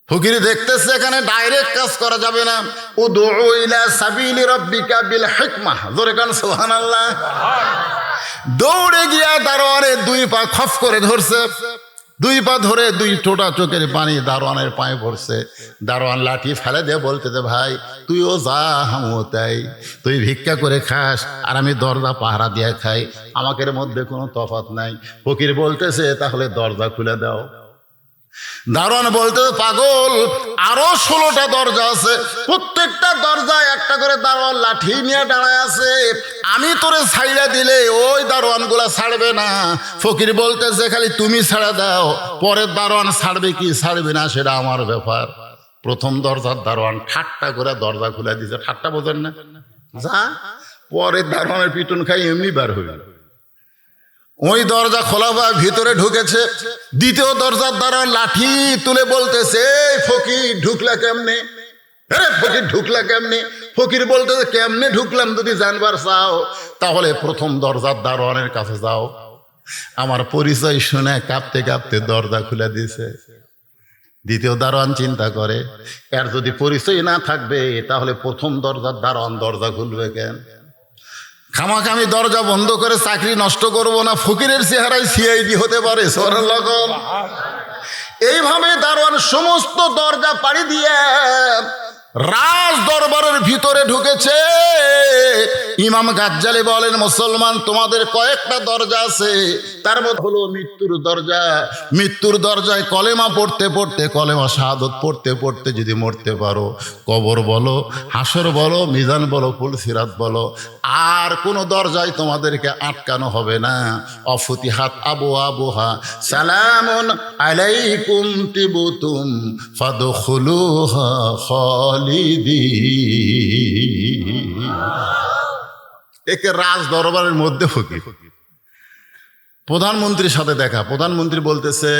ফকির দেখতেছে এখানে ডাইরেক্ট কাজ করা যাবে না, উদউ ইলা সাবিলি রাব্বিকা বিল হিকমাহ, জোরে কান সুবহানাল্লাহ। দৌড়ে গিয়া দারোয়ানের দুই পা খপ করে ধরছে, দুই পা ধরে দুই টোটা চোখের পানি দারোয়ানের পায়ে পড়ছে। দারোয়ান লাঠি ফেলে দিয়ে বলতেছে, ভাই তুইও যা আমিও তাই, তুই ভিক্ষা করে খাস আর আমি দরজা পাহারা দিয়ে খাই, আমাদের মধ্যে কোনো তফাৎ নাই। ফকির বলতেছে, তাহলে দরজা খুলে দাও। দারোয়ান বলতে, পাগল, আরো 16টা দরজা আছে, প্রত্যেকটা দরজায় একটা করে দারোয়ান লাঠি নিয়ে দাঁড়ায় আছে, আমি তোরে ছাইড়া দিলে ওই দারোয়ান গুলা ছাড়বে না। ফকির বলতেছে, খালি তুমি ছাড়া দাও, পরের দারোয়ান ছাড়বে কি ছাড়বে না সেটা আমার ব্যাপার। প্রথম দরজার দারোয়ান ঠাট্টা করে দরজা খুলে দিছে, ঠাট্টা বোঝেন না, যা পরের দারোয়ানের পিটন খাই এমনি বার হয়ে গেল। ওই দরজা খোলা বা ভিতরে ঢুকেছে। দ্বিতীয় দরজার দ্বারা লাঠি তুলে বলতেছে, ফকির ঢুকলা কেমনে, ফকির ঢুকলা কেমনে? ফকির বলতেছে, কেমনে ঢুকলাম যদি জানবার চাও তাহলে প্রথম দরজার দারোয়ানের কাছে যাও। আমার পরিচয় শুনে কাঁপতে কাঁপতে দরজা খুলে দিছে। দ্বিতীয় দারোয়ান চিন্তা করে, এর যদি পরিচয় না থাকবে তাহলে প্রথম দরজার দারোয়ান দরজা খুলবে কেন? খামাখা আমি দরজা বন্ধ করে চাকরি নষ্ট করব না, ফকিরের চেহারায় সিআইডি হতে পারে। এইভাবে দারোয়ান সমস্ত দরজা পাড়ি দিয়ে রাজ দরবারের ভিতরে ঢুকেছে। ইমাম গাজ্জালি বলেন, মুসলমান তোমাদের কয়েকটা দরজা আছে, তার মধ্যে হলো মৃত্যুর দরজা। মৃত্যুর দরজায় কলেমা পড়তে পড়তে, কলেমা শাহাদত পড়তে পড়তে যদি মরতে পারো, কবর বলো, হাসর বলো, মিজান বলো, পুলসিরাত বলো, আর কোনো দরজায় তোমাদেরকে আটকানো হবে না। অফুতিহাত আবওয়াবুহা সালামুন আলাইকুম তিবতুম ফাদখুলুহা খালিদিন। একে রাজ দরবারের মধ্যে ফকির। প্রধানমন্ত্রীর সাথে দেখা, প্রধানমন্ত্রী বলতেছে,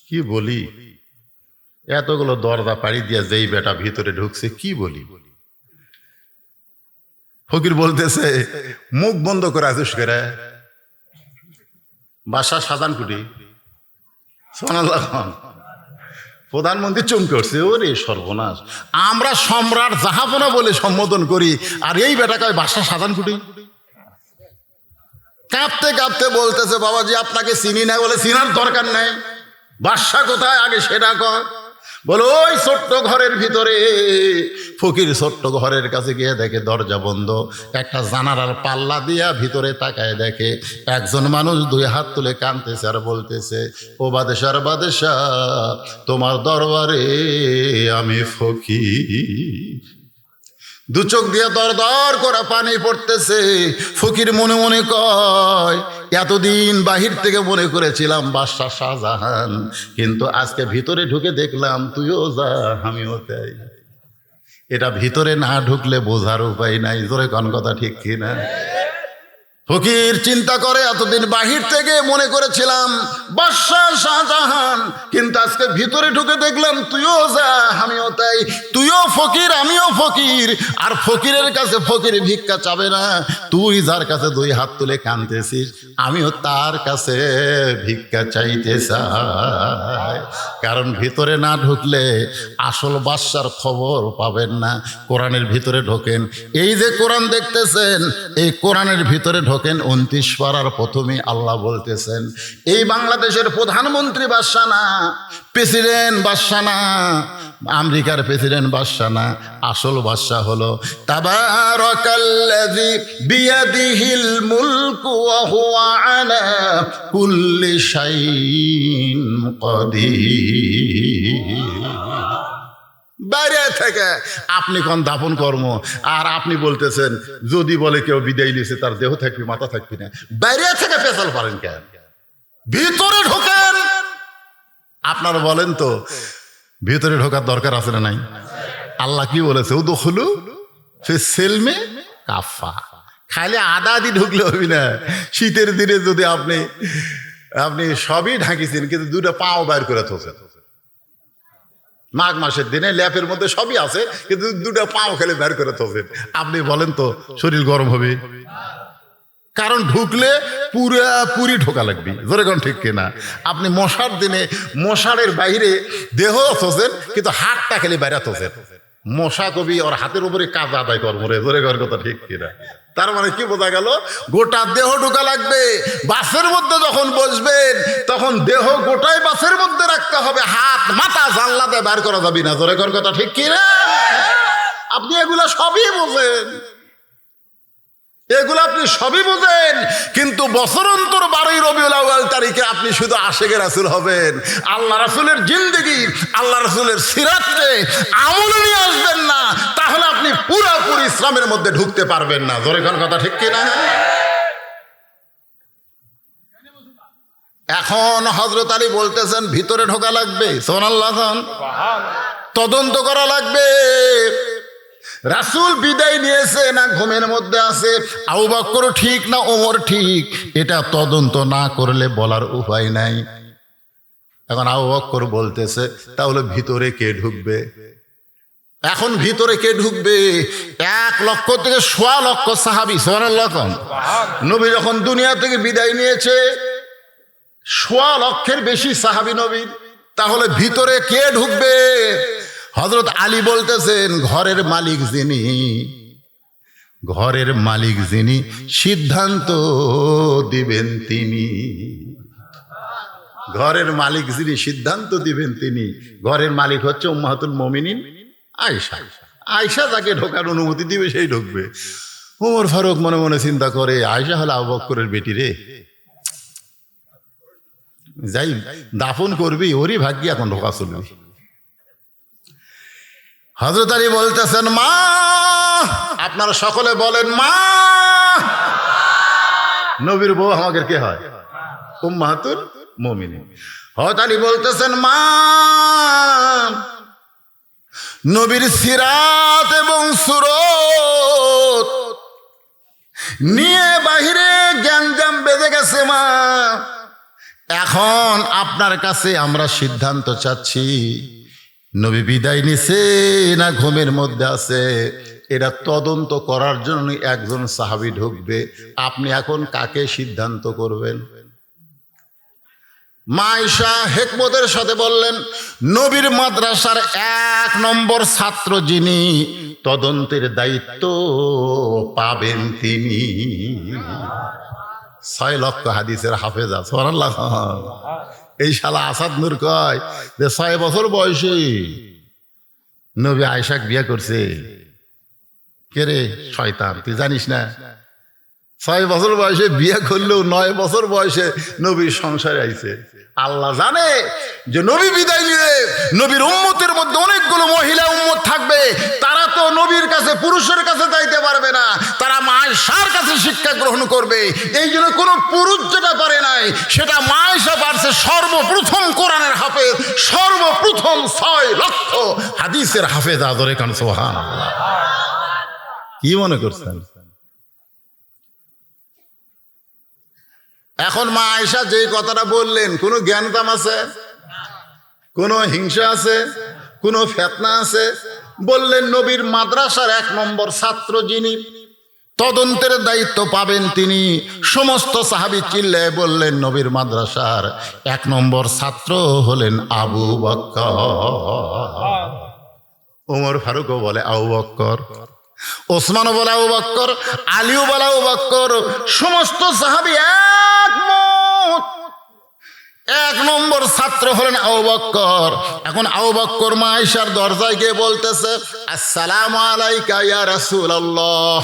কি বলি, এতগুলো দরজা পাড়ি দিয়ে যেই বেটা ভিতরে ঢুকছে, কি বলি? ফকির বলতেছে, মুখ বন্ধ করে আছিস করে, বাসা সাজান কুটি। প্রধানমন্ত্রী চমকে উঠছে, ওরে সর্বনাশ, আমরা সম্রাট জাহাপনা বলে সম্বোধন করি আর এই বেটাকে বাসা সাজান কুটি। কাঁপতে কাঁপতে বলতেছে, বাবাজি আপনাকে চিনি না। বলে, চিনার দরকার নাই, বাদশা কোথায় আগে সেটা কর। বলো, ওই ছোট্ট ঘরের ভিতরে। ফকির ছোট্ট ঘরের কাছে গিয়ে দেখে দরজা বন্ধ। একটা জানালার পাল্লা দিয়া ভিতরে তাকায় দেখে একজন মানুষ দুই হাত তুলে কাঁদতেছে আর বলতেছে, ও বাদশার বাদশা, তোমার দরবারে আমি ফকির। দু চোখ দিয়ে দর দর করে পানি পড়তেছে। ফকির মনে মনে কয়, এতদিন বাহির থেকে মনে করেছিলাম বাদশা শাহজাহান, কিন্তু আজকে ভিতরে ঢুকে দেখলাম তুইও যা আমিও তাই। এটা ভিতরে না ঢুকলে বোঝার উপায় নাই। জোরে কোন কথা ঠিক কিনা? ফকির চিন্তা করে, এতদিন বাহির থেকে মনে করেছিলাম বাদশা শাহজাহান, কিন্তু আজকে ভিতরে ঢুকে দেখলাম তুইও যা আমিও তাই। তুইও ফকির আমিও ফকির, আর ফকিরের কাছে ফকির ভিক্ষা চাবে না। তুই যার কাছে দুই হাত তুলে কাঁদতেছিস, আমিও তার কাছে ভিক্ষা চাইতে চাই। কারণ ভিতরে না ঢুকলে আসল বাদশার খবর পাবেন না। কোরআনের ভিতরে ঢোকেন, এই যে কোরআন দেখতেছেন, এই কোরআনের ভিতরে ঢোকেন 29 পারার প্রথমে আল্লাহ বলতেছেন, এই বাংলাদেশের প্রধানমন্ত্রী বাদশা না, প্রেসিডেন্ট বাদশা না, আমেরিকার প্রেসিডেন্ট বাদশা না, আসল বাদশা হলো তাবারাকাল্লাযী বিয়াদিহিল মুলকু ওয়া হুয়া আলা কুল্লি শাইইন কাদির। বাইরে থেকে আপনি কোন দাফন কর্ম, আর আপনি বলতেছেন যদি বলে কেউ বিদায় নিয়েছে তার দেহ থাকবি মাথা থাকবি না। বাইরে থেকে পেছাল পারেন কেন? ভিতরে ঢোকেন। আপনারা বলেন তো, ভিতরে ঢোকার দরকার আছে না নাই? আল্লাহ কি বলেছে? উদখুলু ফিস সিলমি কাফা। খালি আদা আদি ঢুকলে হবি না। শীতের দিনে যদি আপনি সবই ঢাকিছেন কিন্তু দুটো পাও বাইর করে থাকেন, মাঘ মাসের দিনে ল্যাপের মধ্যে সবই আছে কিন্তু দুটো পাও খেলে বের করে থাকেন, আপনি বলেন তো শরীর গরম হবে? কারণ ঢুকলে পুরি ঢোকা লাগবে, জোরে কোন ঠিক কিনা? আপনি মশার দিনে মশারের বাইরে দেহ তোছেন, কিন্তু হাতটা খেলে বাইরে তোছেন। মশা কবি ওর হাতের উপরে কাজ আদায় করবো রে, জোরে কর কথা ঠিক কিনা? তার মানে কি বোঝা গেল? গোটা দেহ ঢোকা লাগবে। বাসের মধ্যে যখন বসবেন তখন দেহ গোটাই বাসের মধ্যে রাখতে হবে, হাত মাথা জানলাতে বার করা যাবে না, জোরে কর কথা ঠিক কিনা? আপনি এগুলা সবই বোঝেন, এগুলো আপনি সবই বোঝেন, কিন্তু বছর অন্তর 12 রবিউল আউয়াল তারিখে আপনি শুধু আশিকে রাসূল হবেন, আল্লাহ রাসূলের জিন্দেগি, আল্লাহ রাসূলের সিরাতকে আমল নিয়ে আসবেন না, তাহলে আপনি পুরোপুরি ইসলামের মধ্যে ঢুকতে পারবেন না। জোরে কোন কথা ঠিক কিনা? এখন হযরত আলী বলতেছেন ভিতরে ঢোকা লাগবে, সুবহানাল্লাহ, তদন্ত করা লাগবে। রাসূল বিদায় নিয়েছে না ঘুমের মধ্যে আছে, আবু বকর ঠিক না ওমর ঠিক, এটা তদন্ত না করলে বলার উপায় নাই। এখন আবু বকর বলতেছে তাহলে ভিতরে কে ঢুকবে? এখন ভিতরে কে ঢুকবে? 1 লক্ষ থেকে 1.25 লক্ষ সাহাবী, সুবহানাল্লাহ। নবী যখন দুনিয়া থেকে বিদায় নিয়েছে 1.25 লক্ষের বেশি সাহাবী নবীর, তাহলে ভিতরে কে ঢুকবে? হযরত আলী বলতেছেন ঘরের মালিক যিনি সিদ্ধান্ত দিবেন তিনি। ঘরের মালিক যিনি সিদ্ধান্ত দিবেন তিনি। ঘরের মালিক হচ্ছে উম্মাহাতুল মুমিনিন আয়েশা যাকে ঢোকার অনুমতি দিবে সেই ঢুকবে। ওমর ফারুক মনে মনে চিন্তা করে আয়েশা হলো আবু বকরের বেটি রে, যাই দাফন করবি, ওরই ভাগ্যে এখন ঢোকা চলবে। হযরত আলী বলতেছেন মা, আপনারা সকলে বলেন মা। নবীর বউ আমাদের কে হয়? উম্মাহাতুল মুমিনিন। হযরত আলী বলতেছেন মা, নবীর সিরাত এবং সুরত নিয়ে বাহিরে গ্যাঞ্জাম বেঁধে গেছে মা। এখন আপনার কাছে আমরা সিদ্ধান্ত চাচ্ছি, নবী বিদায় নিছে না ঘুমের মধ্যে আছে, এটা তদন্ত করার জন্য একজন সাহাবী ঢুকবে। আপনি এখন কাকে সিদ্ধান্ত করবেন? মা আয়েশা হিকমতের সাথে বললেন নবীর মাদ্রাসার 1 নম্বর ছাত্র যিনি, তদন্তের দায়িত্ব পাবেন তিনি। 6 লক্ষ হাদিসের হাফেজা, সুবহানাল্লাহ। এই শালা আসাদ নূর কয় যে 6 বছর বয়সে নবী আয়েশাকে বিয়ে করছে। কে রে শয়তান, তুই জানিস না? 6 বছর বয়সে বিয়ে করলেও 9 বছর বয়সে নবীর সংসারে আইছে। আল্লাহ জানে যে নবী বিদায় নিলে নবীর উম্মতের মধ্যে অনেকগুলো মহিলা উম্মত থাকবে, তারা তো নবীর কাছে পুরুষের কাছে যাইতে পারবে না, তারা মা আয়েশার কাছে শিক্ষা গ্রহণ করবে। এই জন্য কোনো পুরুষ যেটা পারে নাই সেটা মা আয়েশা পারছে। সর্বপ্রথম কোরআনের হাফেজ, সর্বপ্রথম 6 লক্ষ হাদিসের হাফেজ। আদরে কান সুবহানাল্লাহ। কি মনে করছেন? এখন মা আয়েশা যে কথাটা বললেন, কোনো জ্ঞানতাম আছে? কোনো হিংসা আছে? কোনো ফিতনা আছে? বললেন নবীর মাদ্রাসার 1 নম্বর ছাত্র যিনি, তদন্তের দায়িত্ব পাবেন তিনি। সমস্ত সাহাবী চিল্লায় বললেন নবীর মাদ্রাসার 1 নম্বর ছাত্র হলেন আবু বকর। ওমর ফারুকও বলে আবু বকর, ওসমানও বলে আবু বকর, আলীও বলে আবু বকর। সমস্ত সাহাবী একমত, 1 নম্বর ছাত্র হলেন আবু বকর। এখন আবু বকর মা আয়েশার দরজায় গিয়ে বলতেছে আসসালামু আলাইকা ইয়া রাসূলুল্লাহ।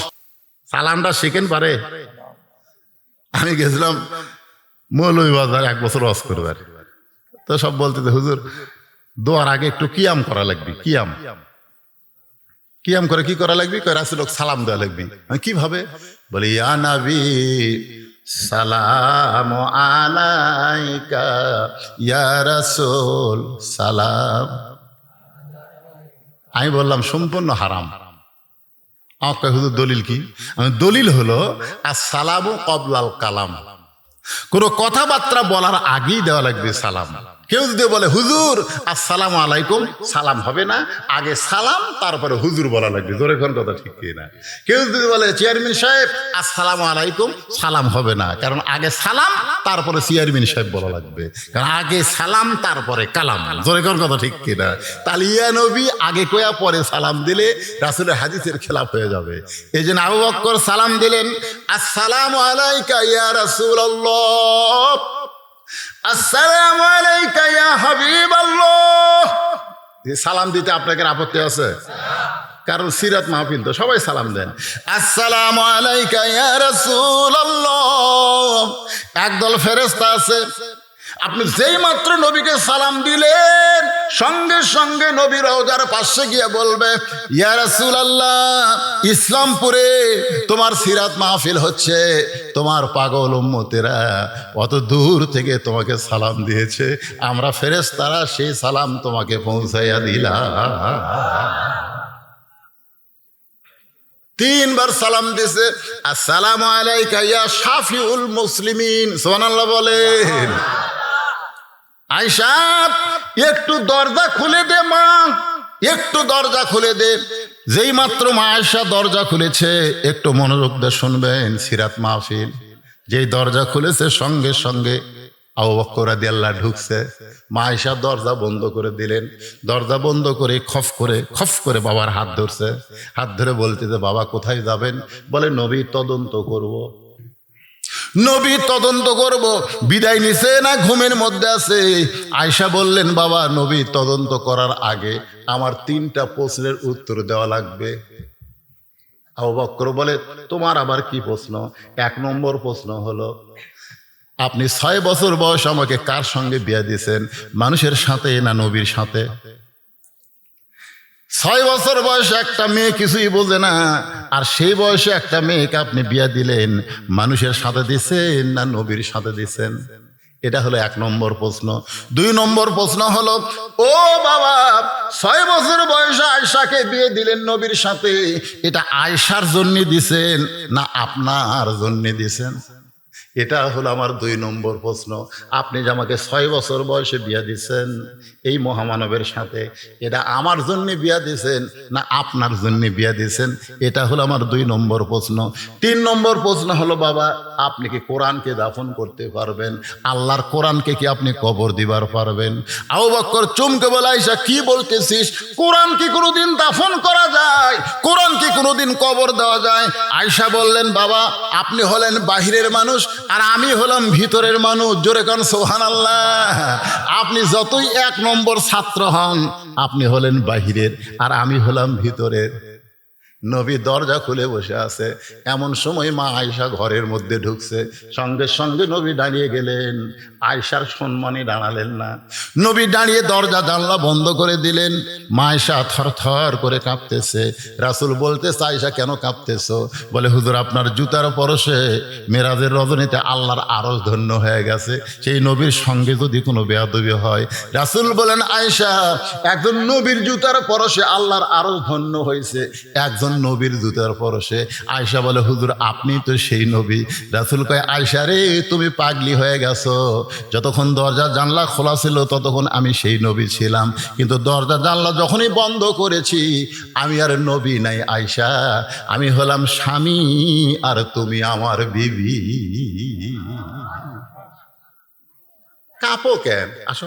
সালামটা শিখেন পারে? আমি গেছিলাম মৌলভীবাজার 1 বছর ওয়াজ করবার, তো সব বলতেছে হুজুর দোয়ার আগে একটু কিয়াম করা লাগবে। কিয়াম করে কি করা লাগবে? কয় রাসূলকে সালাম দেওয়া লাগবে। কিভাবে? বলে ইয়া নবী সালাম আলাইকা ইয়া রাসূল সালাম। আমি বললাম সম্পূর্ণ হারাম। আমাকে হুজুর দলিল কি? আমি দলিল হলো আসসালামু ক্বাবলাল কালাম, কোনো কথাবার্তা বলার আগেই দেওয়া লাগবে সালাম। কেউ যদি বলে হুজুর আসসালামু আলাইকুম, সালাম হবে না, আগে সালাম তারপরে হুজুর বলা লাগবে। জোরে কোন কথা ঠিক কি না? কেউ যদি বলে চেয়ারম্যান সাহেব আসসালামু আলাইকুম, সালাম হবে না, কারণ আগে সালাম তারপরে চেয়ারম্যান সাহেব বলা লাগবে, কারণ আগে সালাম তারপরে কালাম। জোরে কোন কথা ঠিক কি না? তাহলে ইয়া নবী আগে কয়া পরে সালাম দিলে রাসূলের হাদিসের খেলাফ হয়ে যাবে। এই জন্য আবু বকর সালাম দিলেন, আসসালামু আলাইকা ইয়া রাসূলুল্লাহ, আসসালামু আলাইকা ইয়া হাবিবাল্লাহ। সালাম দিতে আপনাদের আপত্তি আছে? কারণ সিরাত মাহফিল তো সবাই সালাম দেন। আসসালামু আলাইকা ইয়া রাসূলুল্লাহ। একদল ফেরেশতা আছে, আপনি যেই মাত্র নবীকে সালাম দিলেন সঙ্গে সঙ্গে নবী রওজার পাশে গিয়ে বলবে, ইয়া রাসূলুল্লাহ, ইসলামপুরে তোমার সিরাত মাহফিল হচ্ছে, তোমার পাগল উম্মতেরা অত দূর থেকে তোমাকে সালাম দিয়েছে, আমরা ফেরেশতারা সেই সালাম তোমাকে পৌঁছাইয়া দিলাম। 3 বার সালাম দিয়েছে, আসসালামু আলাইকা ইয়া শাফিউল মুসলিমিন। সুবহানাল্লাহ বলেন। আয়েশা একটু দরজা খুলে দে মা, একটু দরজা খুলে দে। যেই মাত্র মা আয়েশা দরজা খুলেছে, একটু মনোযোগ দিয়ে শুনবেন সিরাত মাহফিল। যেই দরজা খুলেছে সঙ্গে সঙ্গে আবু বকর রাদিয়াল্লাহু ঢুকছে। মা আয়েশা দরজা বন্ধ করে দিলেন। দরজা বন্ধ করে খফ করে বাবার হাত ধরছে। হাত ধরে বলতে যে বাবা কোথায় যাবেন? বলে নবী তদন্ত করব। নবী তদন্ত করব। বিদায় নিছে না ঘুমের মধ্যে আছে? আয়েশা বললেন, বাবা নবী তদন্ত করার আগে আমার 3টা প্রশ্নের উত্তর দেওয়া লাগবে। আবু বকর বলে, তোমার আবার কি প্রশ্ন? 1 নম্বর প্রশ্ন হলো, আপনি 6 বছর বয়স আমাকে কার সঙ্গে বিয়ে দিয়েছেন? মানুষের সাথে না নবীর সাথে? 6 বছর বয়সে একটা মেয়ে কিছুই বোঝে না, আর সেই বয়সে একটা মেয়েকে আপনি বিয়ে দিলেন, মানুষের সাথে দিছেন না নবীর সাথে দিছেন? এটা হলো 1 নম্বর প্রশ্ন। 2 নম্বর প্রশ্ন হলো, ও বাবা 6 বছর বয়সে আয়েশাকে বিয়ে দিলেন নবীর সাথে, এটা আয়েশার জন্য দিছেন না আপনার জন্য দিছেন? এটা হলো আমার 2 নম্বর প্রশ্ন। আপনি যে আমাকে 6 বছর বয়সে বিয়া দিচ্ছেন এই মহামানবের সাথে, এটা আমার জন্য বিয়া দিছেন না আপনার জন্য বিয়া দিছেন? এটা হলো আমার 2 নম্বর প্রশ্ন। 3 নম্বর প্রশ্ন হলো, বাবা আপনি কি কোরআনকে দাফন করতে পারবেন? আল্লাহর কোরআনকে কি আপনি কবর দিবার পারবেন? আবু বকর চমকে বলে, আয়েশা কি বলতেছিস? কোরআন কি কোনোদিন দাফন করা যায়? কোরআন কি কোনোদিন কবর দেওয়া যায়? আয়েশা বললেন, বাবা আপনি হলেন বাহিরের মানুষ আর আমি হলাম ভিতরের মানুষ। জোরে কান সুবহানাল্লাহ। আপনি যতই 1 নম্বর ছাত্র হন, আপনি হলেন বাহিরের আর আমি হলাম ভিতরের। নবী দরজা খুলে বসে আছে। এমন সময় মা আয়েশা ঘরের মধ্যে ঢুকছে। সঙ্গে সঙ্গে নবী দাঁড়িয়ে গেলেন। আয়েশার সম্মানে দাঁড়ালেন না। নবী দাঁড়িয়ে দরজা জানলা বন্ধ করে দিলেন। মা আয়েশা থরথর করে কাঁপতেছে। রাসূল বলতেছে, আয়েশা কেন কাঁপতেছো? বলে, হুজুর আপনার জুতার পরশে মেরাজের রজনীতে আল্লাহর আরশ ধন্য হয়ে গেছে, সেই নবীর সঙ্গে যদি কোনো বেয়াদবি হয়। রাসূল বলেন, আয়েশা একজন নবীর জুতার পরশে আল্লাহর আরশ ধন্য হয়েছে, একজন নবীর জুতার পরশে। আয়েশা বলে, হুজুর আপনি তো সেই নবী। রাসূল কয়, আয়েশা রে তুমি পাগলি হয়ে গেছো। যতক্ষণ দরজা জানলা খোলা ছিল ততক্ষণ আমি সেই নবী ছিলাম, কিন্তু দরজা জানলা যখনই বন্ধ করেছি আমি আর নবী নাই আয়েশা, আমি হলাম স্বামী আর তুমি আমার বিবি। কাঁপো কেন? আসো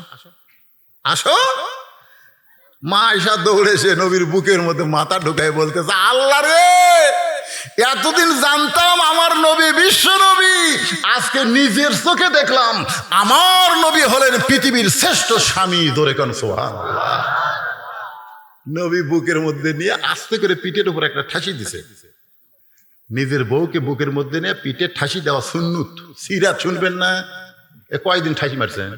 আসো। মা আয়েশা দৌড়েছে নবীর বুকের মধ্যে মাথা ঢুকায় বলতেছে, আল্লাহ রে এতদিন জানতাম আমার নবী বিশ্ব নবী, আজকে নিজের চোখে দেখলাম আমার নবী হলেন পৃথিবীর শ্রেষ্ঠ স্বামী। ধরে কোন সুবহানাল্লাহ। নবী বুকের মধ্যে নিয়ে আস্তে করে পিঠের উপর একটা ঠাসি দিছে। নিজের বউকে বুকের মধ্যে নিয়ে পিঠে ঠাসি দেওয়া সুন্নত। সিরাত শুনবেন না? কয়দিন ঠাসি মারছেন?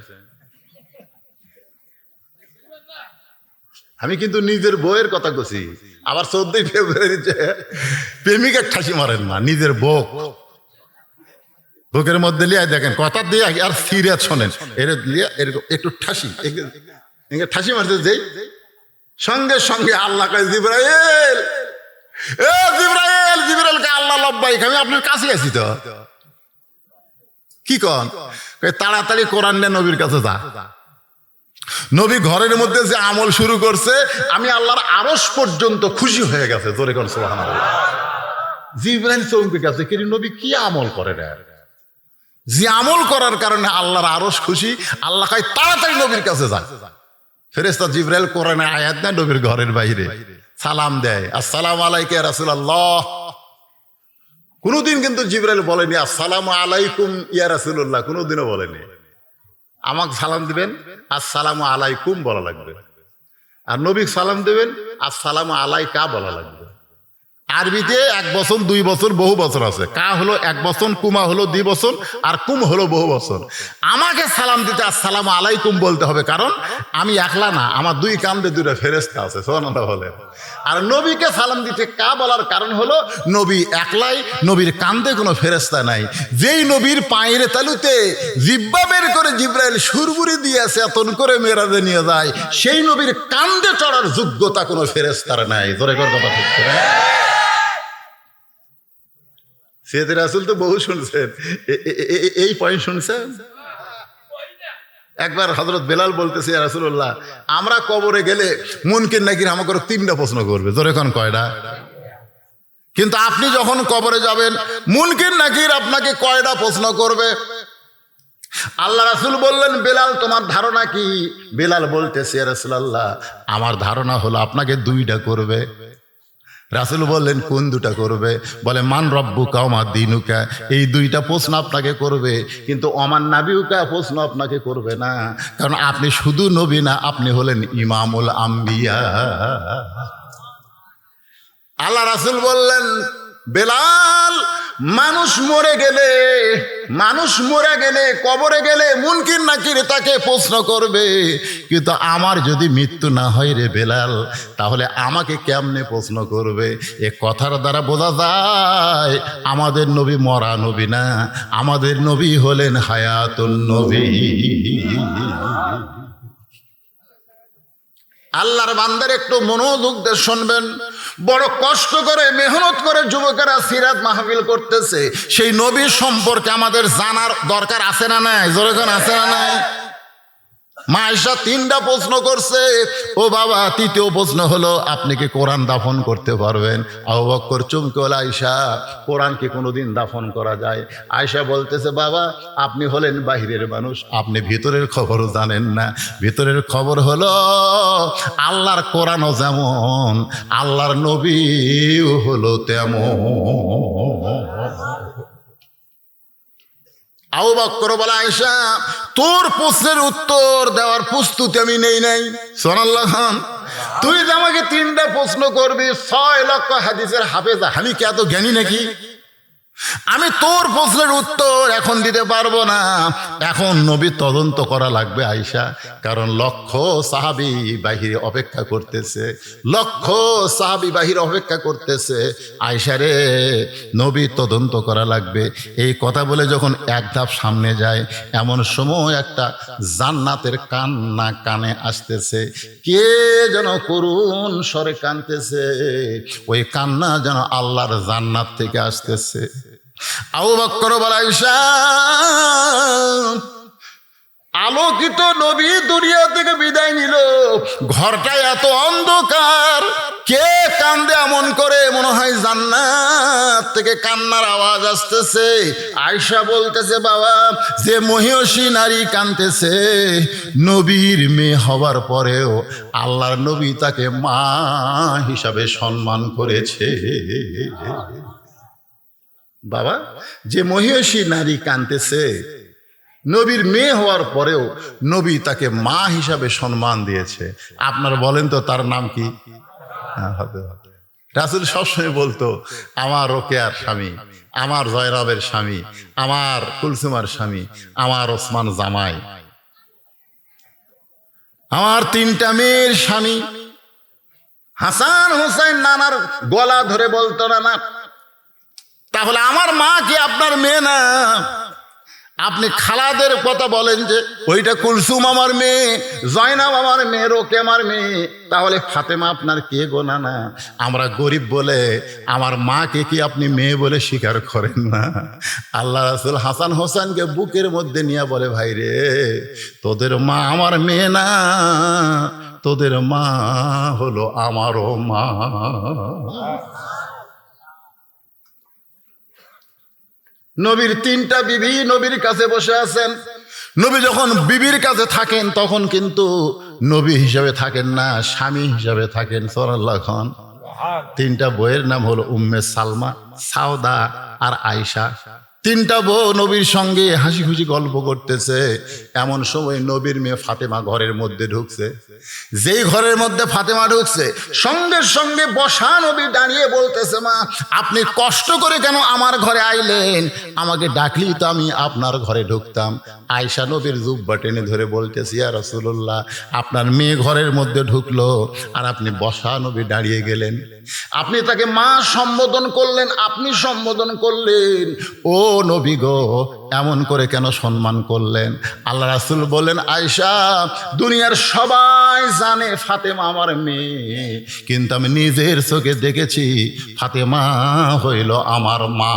আমি কিন্তু নিজের বউয়ের কথা কছি। আবার 14 ফেব্রুয়ারিতে প্রেমিকের ঠাসি মারেন না, নিজের বউ বুকের মধ্যে লিয়ে দেখেন, কথা দিয়ে আর সিরিয়াস শোনেন, এর লিয়ে এরকম একটু ঠাসি ঠাসি মারতে যেই সঙ্গে সঙ্গে আল্লাহ কয়, জিবরাইল এ জিবরাইল, জিবরাইলকে আল্লাহ লব্বাইক, আমি আপনার কাছে আছি তো। কি কন? তাড়াতাড়ি কোরআন নিয়ে নবীর কাছে যা। নবী ঘরের মধ্যে যে আমল শুরু করছে, আমি আল্লাহর আরশ পর্যন্ত খুশি হয়ে গেছে। জোরে কোন সুবহানাল্লাহ। জিবরাইল চমকে গেছে, কি নবী কি আমল করে রে? যে আমল করার কারণে আল্লাহর আরশ খুশি। আল্লাহ কয় তাড়াতাড়ি নবীর কাছে যায়। ফেরেশতা জিবরাইল কোরআনে আয়াত নেয়, নবীর ঘরের বাইরে সালাম দেয়, আসসালামু আলাইকা ইয়া রাসূলুল্লাহ। কোনোদিন কিন্তু জিবরাইল বলেনি আসসালামু আলাইকুম ইয়া রাসূলুল্লাহ, কোনোদিনও বলেনি। আমাকে সালাম দিবেন আসসালামু আলাইকুম বলা লাগবে, আর নবী সালাম দেবেন আসসালামু আলাইকা বলা লাগবে। আরবিতে 1 বছর 2 বছর বহু বছর আছে। কা হলো 1 বছর, কুমা হলো 2 বছর, আর কুম হলো বহু বছর। আমাকে সালাম দিতে আসসালামু আলাইকুম বলতে হবে, কারণ আমি একলা না, আমার 2 কান্দে 2টা ফেরেশতা আছে। সুবহানাল্লাহ বলে। আর নবীকে সালাম দিতে কা বলার কারণ হলো নবী একলাই, নবীর কান্দে কোনো ফেরেশতা নাই। যেই নবীর পায়ের তালুতে জিহ্বা বের করে জিবরাইল সুরবুরি দিয়ে চেতন করে মেরাজে নিয়ে যায়, সেই নবীর কান্দে চড়ার যোগ্যতা কোনো ফেরেশতার নাই। জোরে করে কথা ঠিক করে। সৈয়দ রাসূল তো বহু শুনছেন, এই পয়েন্ট শুনছেন। একবার হযরত বেলাল বলতেছে, ইয়া রাসূলুল্লাহ, আমরা কবরে গেলে মুনকির নাকির আমাকে 3টা প্রশ্ন করবে। জোরে কোন কয়টা? কিন্তু আপনি যখন কবরে যাবেন, মুনকির নাকির আপনাকে কয়টা প্রশ্ন করবে? আল্লাহ রাসূল বললেন, বেলাল তোমার ধারণা কি? বেলাল বলতেছে, ইয়া রাসূলুল্লাহ, আমার ধারণা হলো আপনাকে 2টা করবে। রাসূল বললেন, কোন 2টা করবে? বলে, মান রব্বুকা ওয়া মা দীনুকা, এই 2টা প্রশ্ন আপনাকে করবে, কিন্তু ওমান নাবিউকা প্রশ্ন আপনাকে করবে না, কারণ আপনি শুধু নবী না, আপনি হলেন ইমামুল আম্বিয়া। আল্লাহ রাসূল বললেন, বেলাল, মানুষ মরে গেলে কবরে গেলে মুনকির নাকির তাকে প্রশ্ন করবে, কিন্তু আমার যদি মৃত্যু না হয় রে বেলাল, তাহলে আমাকে কেমনে প্রশ্ন করবে? এ কথার দ্বারা বোঝা যায় আমাদের নবী মরা নবী না, আমাদের নবী হলেন হায়াতুন নবী। আল্লাহর বান্দার একটু মনোযোগ দিয়ে শুনবেন। বড় কষ্ট করে মেহনত করে যুবকেরা সিরাত মাহফিল করতেছে, সেই নবী সম্পর্কে আমাদের জানার দরকার আছে না নাই? জোরে কোন আছে না নাই? মা আয়েশা 3টা প্রশ্ন করছে। ও বাবা, 3য় প্রশ্ন হলো, আপনি কি কোরআন দাফন করতে পারবেন? আবু বকর চমকে বলে, আয়েশা, কোরআন কি কোনোদিন দাফন করা যায়? আয়েশা বলতেছে, বাবা, আপনি হলেন বাহিরের মানুষ, আপনি ভিতরের খবরও জানেন না। ভিতরের খবর হলো আল্লাহর কোরআনও যেমন, আল্লাহর নবীও হলো তেমন। আবু বকর বলে, আয়েশা, তোর প্রশ্নের উত্তর দেওয়ার প্রস্তুতি আমি নেই নাই। সুবহানাল্লাহ। তুই যে আমাকে 3টা প্রশ্ন করবি, 6 লক্ষ হাদিসের হাফেজ, আমি কি এত জ্ঞানী নাকি? আমি তোর প্রশ্নের উত্তর এখন দিতে পারবো না। এখন নবী তদন্ত করা লাগবে আয়েশা, কারণ লক্ষ সাহাবী বাহিরে অপেক্ষা করতেছে, আয়েশা রে, নবী তদন্ত করা লাগবে। এই কথা বলে যখন 1 ধাপ সামনে যায়, এমন সময় একটা জান্নাতের কান্না কানে আসতেছে। কে যেন করুণ স্বরে কাঁদতেছে, ওই কান্না যেন আল্লাহর জান্নাত থেকে আসতেছে। আবু বকর বলে, আয়েশা, আলোকিত নবী দুনিয়া থেকে বিদায় নিল, ঘরটা এত অন্ধকার, কে কান্দে এমন করে? মনে হয় জান্নাত থেকে কান্নার আওয়াজ আসতেছে। আয়েশা বলতেছে, বাবা, যে মহিয়সী নারী কাঁদতেছে, নবীর মেয়ে হবার পরেও আল্লাহর নবী তাকে মা হিসাবে সম্মান করেছে। বাবা, যে মহিয়সী নারী কাঁদতেছে, নবীর মেয়ে হওয়ার পরেও নবী তাকে মা হিসাবে সম্মান দিয়েছে। আপনার বলেন তো তার নাম কি? রাসূল সবসময় বলতো, আমার রোকেয়ার স্বামী, আমার জয়রাবের স্বামী, আমার কুলসুমার স্বামী, আমার ওসমান জামাই, আমার 3টা মেয়ের স্বামী। হাসান হোসেন নানার গলা ধরে বলতো, না, তাহলে আমার মা কি আপনার মেয়ে না? আপনি খালাদের কথা বলেন যে ওইটা কুলসুম আমার মেয়ে, জয়নাব আমার মেয়ে, রোকে আমার মেয়ে, তাহলে ফাতেমা আপনার কে গো? না, আমরা গরিব বলে আমার মাকে কি আপনি মেয়ে বলে স্বীকার করেন না? আল্লাহ রাসূল হাসান হোসেনকে বুকের মধ্যে নিয়ে বলে, ভাই রে, তোদের মা আমার মেয়ে না, তোদের মা হলো আমারও মা। নবীর 3টা বিবি নবীর কাছে বসে আছেন। নবী যখন বিবির কাছে থাকেন তখন কিন্তু নবী হিসাবে থাকেন না, স্বামী হিসাবে থাকেন। সুবহানাল্লাহ খান। 3টা বইয়ের নাম হলো উম্মে সালমা, সাউদা আর আয়েশা। 3টা বউ নবীর সঙ্গে হাসি খুশি গল্প করতেছে। এমন সময় নবীর মেয়ে ফাতেমা ঘরের মধ্যে ঢুকছে। যেই ঘরের মধ্যে ফাতেমা ঢুকছে সঙ্গে সঙ্গে বসা নবী দাঁড়িয়ে বলতেছে, মা আপনি কষ্ট করে কেন আমার ঘরে আইলেন? আমাকে ডাকলি তো আমি আপনার ঘরে ঢুকতাম। আয়েশা নবীর জুব্বা টেনে ধরে বলতেছি, ইয়া রাসূলুল্লাহ, আপনার মেয়ে ঘরের মধ্যে ঢুকলো আর আপনি বসা নবী দাঁড়িয়ে গেলেন। আপনি তাকে মা সম্বোধন করলেন, আপনি সম্বোধন করলেন, ও নবী গো, এমন করে কেন সম্মান করলেন? আল্লাহ রাসূল বললেন, আয়েশা, দুনিয়ার সবাই জানে ফাতেমা আমার মেয়ে, কিন্তু আমি নিজের চোখে দেখেছি ফাতেমা হইল আমার মা।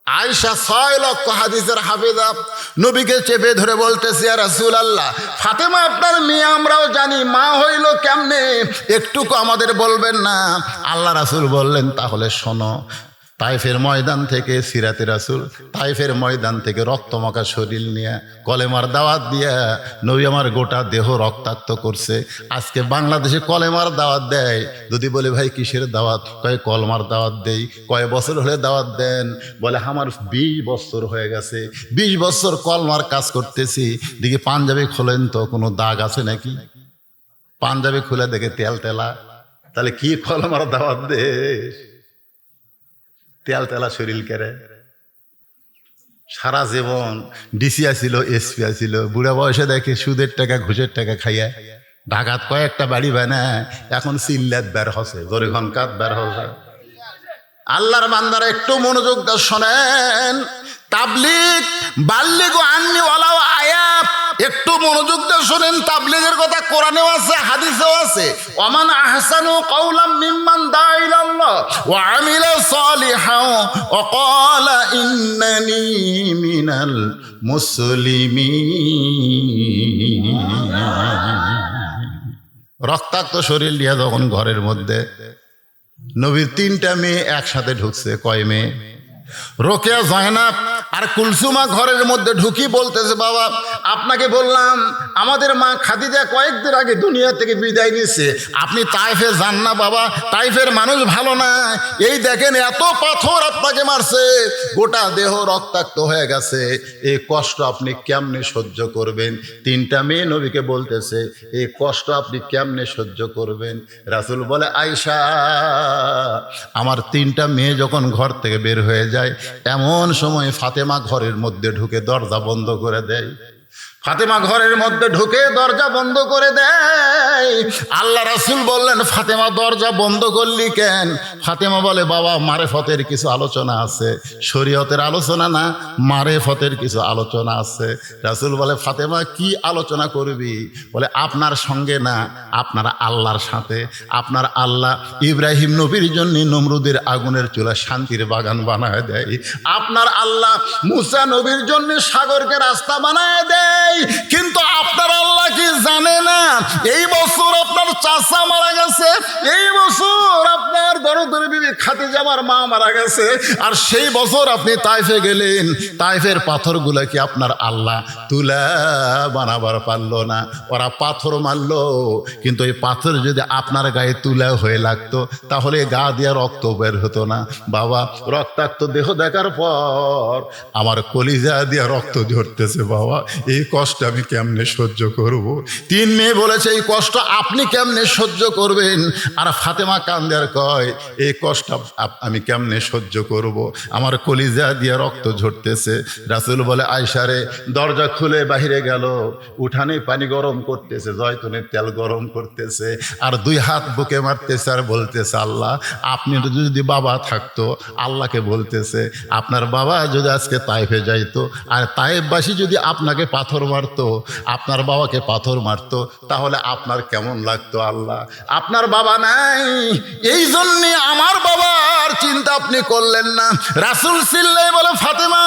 আয়েশা 6 লক্ষ হাদিসের হাফেজা, নবীকে চেপে ধরে বলতেছে, ইয়া রাসূলুল্লাহ, ফাতেমা আপনার মেয়ে আমরাও জানি, মা হইল কেমনে, একটুকু আমাদের বলবেন না? আল্লাহ রাসূল বললেন, তাহলে শোনো। তাইফের ময়দান থেকে সিরাতে রাসূল, তাইফের ময়দান থেকে রক্তমাখা শরীর নিয়ে কলেমার দাওয়াত দিয়া নবী আমার গোটা দেহ রক্তাক্ত করছে। আজকে বাংলাদেশে কলেমার দাওয়াত দেয়, যদি বলে ভাই কিসের দাওয়াত, কয় কলমার দাওয়াত দেই। কয় বছর হলে দাওয়াত দেন? বলে আমার 20 বছর হয়ে গেছে, 20 বছর কলমার কাজ করতেছি। দেখি পাঞ্জাবি খোলেন তো, কোনো দাগ আছে নাকি? পাঞ্জাবি খুলে দেখে তেল তেলা, তাহলে কি কলমার দাওয়াত দে? তেল তেলা শরীর কেড়ে। সারা জীবন ডিসি আসিল, এসপি আসিল, বুড়া বয়সে দেখে সুদের টাকা ঘুষের টাকা খাইয়া ঢাকাত কয়েকটা বাড়ি বানায়, এখন সিল্লাত বের হচ্ছে, জরিখন কাত বের হচ্ছে। আল্লাহর বান্দারা একটু মনোযোগ দিয়ে শোনেন। তাবলীগ বাল্লিগু আন্নি ওয়ালাউ আয়া, একটু মনোযোগ দিয়ে শোনেন। তাবলীগের কথা কোরআনেও আছে, হাদিসেও আছে। ওমান আহসানু কাওলাম মিম্মান দাআ ইলাল্লাহ ওয়া আমিলা সালিহান ওয়া ক্বালা ইন্নানি মিনাল মুসলিমিন। রক্তাক্ত শরীর নিয়ে যখন ঘরের মধ্যে নবীর 3টা মেয়ে একসাথে ঢুকছে। কয় মেয়ে? রোকেয়া, জয়নাব আর কুলসুমা ঘরের মধ্যে ঢুকি বলতেছে, বাবা আপনাকে বললাম আমাদের মা খাদিজা কয়েকদিন আগে দুনিয়া থেকে বিদায় নিচ্ছে, আপনি তাইফে যান না বাবা, তাইফের মানুষ ভালো না। এই দেখেন এত পাথর আপনাকে মারছে, গোটা দেহ রক্তাক্ত হয়ে গেছে, এই কষ্ট আপনি কেমনে সহ্য করবেন? 3টা মেয়ে নবীকে বলতেছে, এই কষ্ট আপনি কেমনে সহ্য করবেন? রাসূল বলে, আয়েশা, আমার 3টা মেয়ে যখন ঘর থেকে বের হয়ে যায়, এমন সময় ফাতেমা ঘরের মধ্যে ঢুকে দরজা বন্ধ করে দেয়। ফাতেমা ঘরের মধ্যে ঢুকে দরজা বন্ধ করে দেয়। আল্লাহ রাসূল বললেন, ফাতেমা দরজা বন্ধ করলি কেন? ফাতেমা বলে, বাবা মারেফতের কিছু আলোচনা আছে, শরীয়তের আলোচনা না, মারেফতের কিছু আলোচনা আছে। রাসূল বলে, ফাতেমা কি আলোচনা করবি? বলে, আপনার সঙ্গে না, আপনার আল্লাহর সাথে। আপনার আল্লাহ ইব্রাহিম নবীর জন্য নমরুদের আগুনের চুলা শান্তির বাগান বানায় দেয়। আপনার আল্লাহ মুসা নবীর জন্য সাগরকে রাস্তা বানায় দেয়। কিন্তু আপনার আল্লাহ কি জানে না এই বছর আপনার চাচা মারা গেছে, এই বছর আপনার দরদের বিবি খাদিজা আমার মা মারা গেছে, আর সেই বছর আপনি তাইফে গেলেন, তাইফের পাথরগুলা কি আপনার আল্লাহ তুলা বানাবার পারলো না? ওরা পাথর মারলো, কিন্তু এই পাথর যদি আপনার গায়ে তুলা হয়ে লাগতো তাহলে গা দিয়ে রক্ত বের হতো না। বাবা রক্তাক্ত দেহ দেখার পর আমার কলিজা দিয়ে রক্ত ঝরতেছে। বাবা এই কষ্ট আমি কেমনে সহ্য করব? 3 মেয়ে বলেছে, এই কষ্ট আপনি কেমন কেমনে সহ্য করবেন? আর ফাতেমা কান্দে আর কয়, এই কষ্ট আমি কেমনে সহ্য করব? আমার কলিজা দিয়ে রক্ত ঝরতেছে। রাসূল বলে, আয়েশা রে, দরজা খুলে বাহিরে গেল, উঠানে পানি গরম করতেছে, জয়তুনের তেল গরম করতেছে, আর দুই হাত বুকে মারতেছে আর বলতেছে, আল্লাহ, আপনি যদি বাবা থাকতো, আল্লাহকে বলতেছে, আপনার বাবা যদি আজকে তায়েফে যাইতো আর তায়েফবাসী যদি আপনাকে পাথর মারতো, আপনার বাবাকে পাথর মারতো, তাহলে আপনার কেমন লাগতো? আল্লাহ, আপনার বাবা নাই, এই জন্যে আমার বাবার চিন্তা আপনি করলেন না। রাসূল চিল্লায় বলে, ফাতেমা,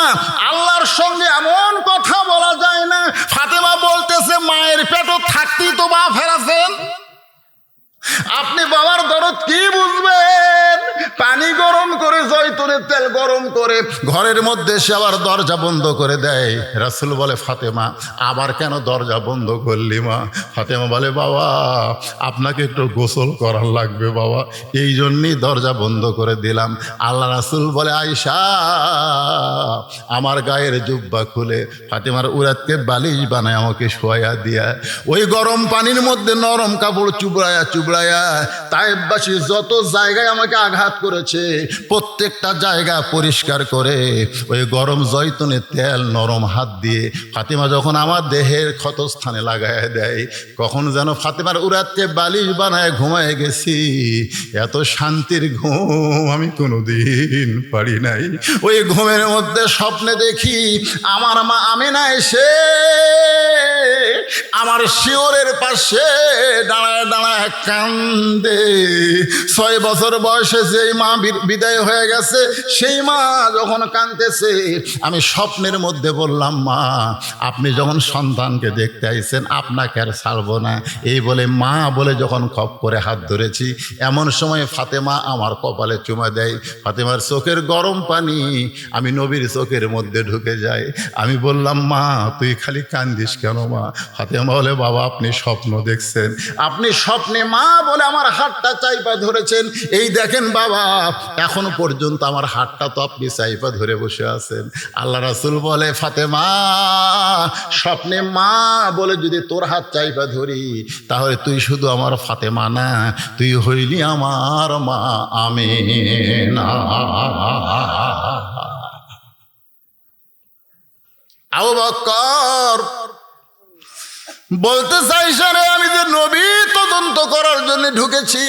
আল্লাহর সঙ্গে এমন কথা বলা যায় না। ফাতেমা বলতেছে, মায়ের পেটও থাকতেই তো মা ফেরাছেন, আপনি বাবার দরদ কি বুঝবেন? পানি গরম করে, জয়তুনের তেল গরম করে ঘরের মধ্যে সে আবার দরজা বন্ধ করে দেয়। রাসূল বলে, ফাতেমা, আবার কেন দরজা বন্ধ করলি মা? ফাতেমা বলে, বাবা, আপনাকে একটু গোসল করার লাগবে বাবা, এই জন্যই দরজা বন্ধ করে দিলাম। আল্লাহ রাসূল বলে, আয়েশা, আমার গায়ের জুব্বা খুলে ফাতেমার উরাতকে বালিশ বানায় আমাকে শোয়া দিয়া, ওই গরম পানির মধ্যে নরম কাপড় চুবড়ায়া তায়েফবাসী যত জায়গায় আমাকে আঘাত করেছে, প্রত্যেকটা জায়গা পরিষ্কার করে ওই গরম জয়তুনের তেল নরম হাত দিয়ে ফাতেমা যখন আমার দেহের ক্ষতস্থানে লাগায় দেয়, কখন যেন ফাতেমার উরাতকে বালিশ বানায় ঘুমায় গেছি। এত শান্তির ঘুম আমি কোনোদিন পারি নাই। ওই ঘুমের মধ্যে স্বপ্নে দেখি আমার মা আমেনা এসে আমার শিওরের পাশে দাঁড়ায় দাঁড়ায় কান্দে। 6 বছর বয়সে যেই মা বিদায় হয়ে গেছে, সেই মা যখন কাঁদতেছে, আমি স্বপ্নের মধ্যে বললাম, মা, আপনি যখন সন্তানকে দেখতে আইছেন, আপনাকে আর ছাড়বো না, এই বলে মা বলে যখন খপ করে হাত ধরেছি, এমন সময় ফাতেমা আমার কপালে চুমা দেয়। ফাতেমার চোখের গরম পানি আমি নবীর চোখের মধ্যে ঢুকে যায়। আমি বললাম, মা, তুই খালি কান্দিস কেন মা? ফাতেমা বলে, বাবা, আপনি স্বপ্ন দেখছেন, আপনি স্বপ্নে মা বলে আমার হাতটা চাইপা ধরেছেন, এই দেখেন বাবা, এখনো পর্যন্ত আমার হাতটা তো আপনি চাইপা ধরে বসে আছেন। আল্লাহ রাসূল বলে, ফাতেমা, স্বপ্নে মা বলে যদি তোর হাত চাইপা ধরি, তাহলে তুই শুধু আমার ফাতেমা না, তুই হইলি আমার মা আমেনা। আবু বকর বলতে চাইছে, আমি যে নবী তদন্ত করার জন্য ঢুকেছি।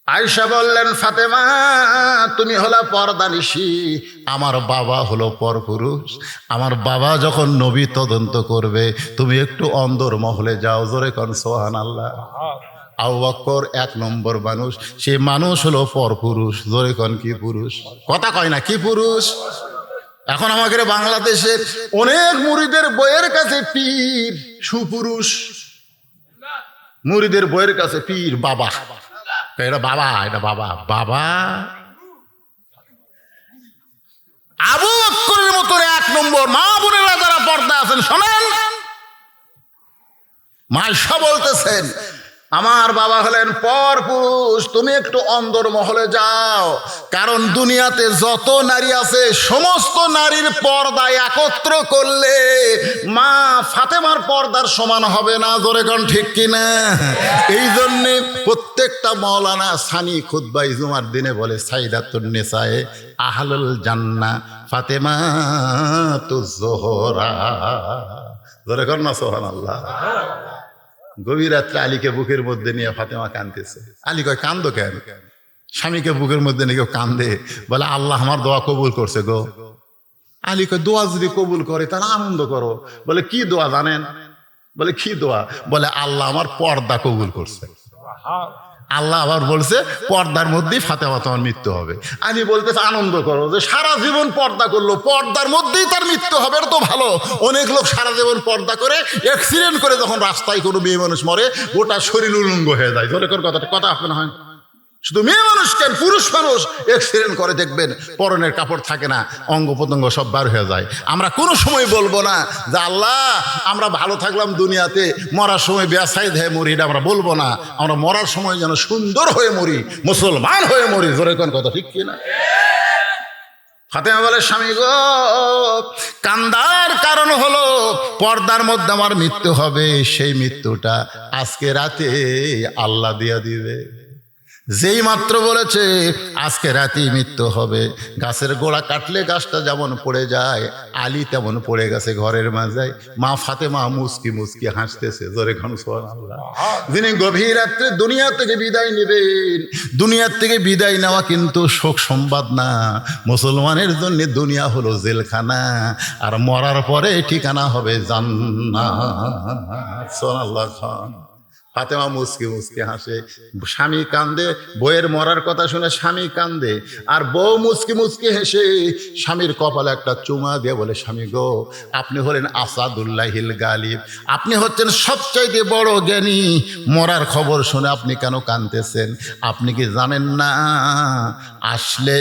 আয়েশা বললেন, ফাতেমা, তুমি হলো পর্দানিশী, আমার বাবা হলো পরপুরুষ। আমার বাবা যখন নবী তদন্ত করবে, তুমি একটু অন্দর মহলে যাও, জোরে কোন সুবহানাল্লাহ। আবু বকর 1 নম্বর মানুষ, সে মানুষ হলো পরপুরুষ, জোরে কোন কি পুরুষ? কথা কয় না, কি পুরুষ? এখন আমাদের বাংলাদেশে অনেক মুরিদের বইয়ের কাছে পীর সুপুরুষ, মুরিদের বইয়ের কাছে পীর বাবা, এটা বাবা, এটা বাবা, বাবা। আবু বকরের মতো 1 নম্বর মা বোনেরা যারা পর্দা আছেন, শোনেন, মায়েশা বলতেছেন, আমার বাবা হলেন পরপুরুষ, তুমি একটু অন্দর মহলে যাও, কারণ দুনিয়াতে যত নারী আছে, সমস্ত নারীর পর্দা একত্র করলে মা ফাতেমার পর্দার সমান হবে না, জোরে কোন ঠিক কিনা? এই জন্যে প্রত্যেকটা মাওলানা সানি খুতবাই জুমার দিনে বলে, সাইদাতুন নিসায়ে আহলুল জান্নাহ ফাতেমাতুজ জোহরা, জোরে কোন না সুবহানাল্লাহ। গভীর রাত্রে আলীকে বুকের মধ্যে নিয়ে ফাতেমা কাঁদতেছে। আলী কয়, কান্দো কেন? স্বামীকে বুকের মধ্যে নিয়ে কেউ কান্দে? বলে, আল্লাহ আমার দোয়া কবুল করছে গো। আলী কয়, দোয়া যদি কবুল করে তাহলে আনন্দ করো। বলে, কি দোয়া জানেন? বলে, কি দোয়া? বলে, আল্লাহ আমার পর্দা কবুল করছে। আল্লাহ আবার বলছে, পর্দার মধ্যেই ফাতেমা তোমার মৃত্যু হবে। আলী বলতেছে, আনন্দ করো, যে সারা জীবন পর্দা করলো, পর্দার মধ্যেই তার মৃত্যু হবে, এটা তো ভালো। অনেক লোক সারা জীবন পর্দা করে অ্যাক্সিডেন্ট করে যখন রাস্তায় কোনো মেয়ে মানুষ মরে, গোটা শরীর উলঙ্গ হয়ে যায়। ধরে কথা আপনার হয়, শুধু মেয়ে মানুষ কেন, পুরুষ মানুষ অ্যাক্সিডেন্ট করে দেখবেন পরনের কাপড় থাকে না, অঙ্গ প্রত্যঙ্গ সব বার হয়ে যায়। আমরা কোনো সময় বলবো না যে আল্লাহ আমরা ভালো থাকলাম দুনিয়াতে, মরার সময় বেসাইদ হয়ে মরি, এটা আমরা বলবো না। আমরা মরার সময় যেন সুন্দর হয়ে মরি, মুসলমান হয়ে মরি, জোরে কোন কথা ঠিক কিনা? ফাতেমা বলে, স্বামী গো, কান্দার কারণ হলো পর্দার মধ্যে আমার মৃত্যু হবে, সেই মৃত্যুটা আজকে রাতে আল্লাহ দিয়া দিবে। যেই মাত্র বলেছে আজকে রাতেই মৃত্যু হবে, গাছের গোড়া কাটলে গাছটা যেমন পড়ে যায়, আলী তেমন পড়ে গেছে ঘরের মাঝে। মা ফাতেমা মুস্কি মুস্কি হাসতেছে, জোরে খান সুবহানাল্লাহ। যিনি গভীর রাত্রে দুনিয়া থেকে বিদায় নেবেন, দুনিয়ার থেকে বিদায় নেওয়া কিন্তু শোক সংবাদ না। মুসলমানের জন্য দুনিয়া হলো জেলখানা, আর মরার পরে ঠিকানা হবে জান্নাত। সুবহানাল্লাহ খান। ফাতেমা মুস্কি মুস্কি হাসে, স্বামী কান্দে, বউয়ের মরার কথা শুনে স্বামী কান্দে, আর বউ মুস্কি মুস্কি হেসে স্বামীর কপালে একটা চুমা দিয়ে বলে, স্বামী গো, আপনি হলেন আসাদুল্লাহিল গালিব, আপনি হচ্ছেন সবচাইতে বড় জ্ঞানী, মরার খবর শুনে আপনি কেন কাঁদতেছেন? আপনি কি জানেন না আসলে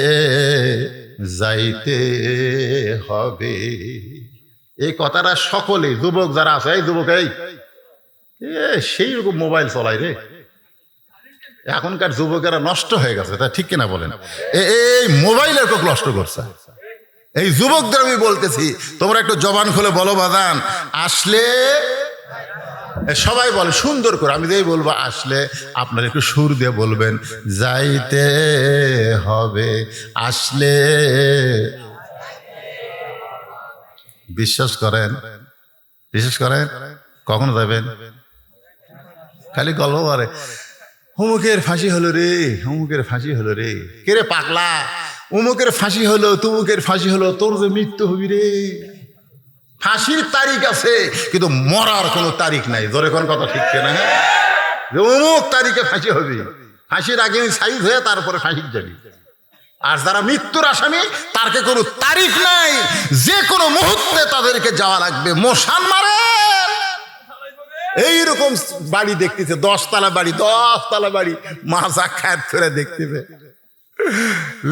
যাইতে হবে? এই কথাটা সকলে, যুবক যারা আছে, এই যুবক, এই সেই রকম মোবাইল চলাই রে, এখনকার যুবকেরা নষ্ট হয়ে গেছে, তা ঠিক কিনা বলেন? এই মোবাইলের খুব নষ্ট করছে। এই যুবকদের আমি বলতেছি, তোমরা একটু জবান খুলে বলো বাজান, আসলে, সবাই বলে সুন্দর করে, আমি যেই বলবো আসলে আপনারা একটু সুর দিয়ে বলবেন, যাইতে হবে, আসলে। বিশ্বাস করেন, বিশ্বাস করেন, কখন যাবেন? খালি গল্প করে, অমুকের ফাঁসি হলো রে, অমুকের ফাঁসি হলো রে। কে রে পাগলা, অমুকের ফাঁসি হলো, তুমুকের ফাঁসি হলো, তোর যে মৃত্যু হবি রে। ফাঁসির তারিখ আছে কিন্তু মরার কোনো তারিখ নাই। জোরে কোন কথা ঠিক না? যে অমুক তারিখে ফাঁসি হবি, ফাঁসির আগে সাইজ হয়ে তারপরে ফাঁসির যাবি। আর যারা মৃত্যুর আসামি, তারকে কোনো তারিখ নাই, যে কোনো মুহূর্তে তাদেরকে যাওয়া লাগবে। মশান মারে এইরকম বাড়ি দেখতেছে, 10 তলা বাড়ি, 10 তলা বাড়ি, মাজা খায় ফেরে দেখতেছে,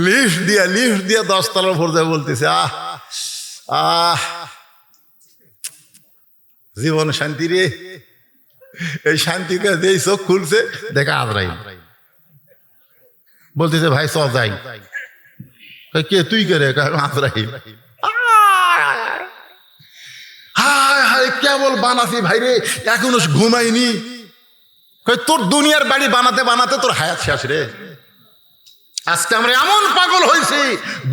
লিফট দিয়া 10 তলার উপর যায়, বলতেছে আহ আহ জীবন শান্তি রে। এই শান্তিকে যেই চোখ খুলছে, দেখা আজরাইল বলতেছে, ভাই চল যাই। কে তুই কে রে? আজরাইল। কেবল বানাসি ভাই রে, এখনো ঘুমাইনি। তোর দুনিয়ার বাড়ি বানাতে বানাতে তোর হায়াত শেষ রে। আজকে আমরা এমন পাগল হয়েছি,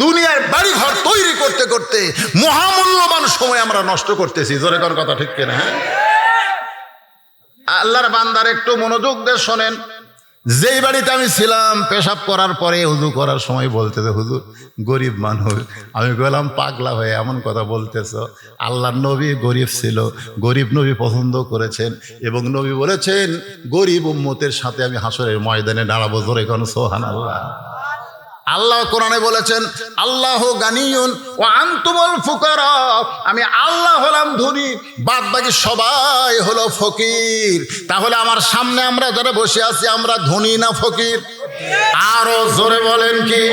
দুনিয়ার বাড়ি ঘর তৈরি করতে করতে মহামূল্যবান সময় আমরা নষ্ট করতেছি। জোরে কর কথা ঠিক কিনা? আল্লাহর বান্দার একটু মনোযোগ দিয়ে শোনেন। যেই বাড়িতে আমি ছিলাম, পেশাব করার পরে উযু করার সময় বলতেছে, হুজুর গরিব মানুষ। আমি বললাম, পাগলা হয়ে এমন কথা বলতেছ? আল্লাহর নবী গরিব ছিল, গরিব নবী পছন্দ করেছেন, এবং নবী বলেছেন গরিব উম্মতের সাথে আমি হাসরের ময়দানে দাঁড়াবো। জোরে কোন সুবহানাল্লাহ। আল্লাহ কোরআনে বলেছেন, আল্লাহ গানিয়ুন ওয়া আনতুমুল ফুকারা, আমি আল্লাহ হলাম ধনী, বাদ বাকি সবাই হলো ফকির। তাহলে আমার সামনে আমরা যারা বসে আছি, আমরা ধনী না ফকির? আরো জোরে বলেন, কি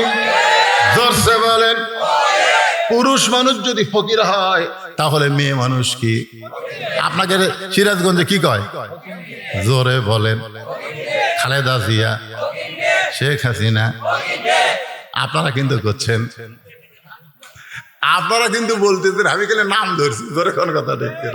জোরসে বলেন। পুরুষ মানুষ যদি ফকির হয়, তাহলে মেয়ে মানুষ কি? আপনাকে সিরাজগঞ্জে কি কয়? জোরে বলেন। খালেদা জিয়া, শেখ হাসিনা। আপনারা কিন্তু করছেন, আপনারা কিন্তু বলতেছেন, আমি গেলে নাম ধরছি। ধরে কোন কথা দেখতে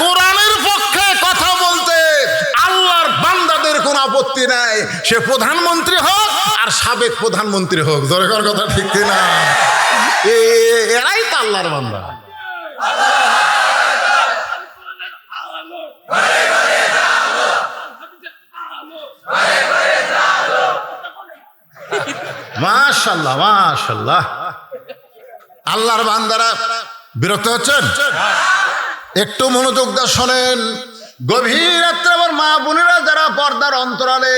কোরআনের পক্ষে কথা বলতে আল্লাহর বান্দাদের কোন আপত্তি নাই, সে প্রধানমন্ত্রী হোক আর সাবেক প্রধানমন্ত্রী হোক। ধরে কোন কথা ঠিক কিনা? এরাই তো আল্লাহর বান্দা। মাশাআল্লাহ মাশাআল্লাহ। আল্লাহর বান্দারা বিরক্ত হচ্ছেন? একটু মনোযোগ দিয়ে শোনেন। গভীর রাত্রে আমার মা বোনেরা যারা পর্দার অন্তরালে,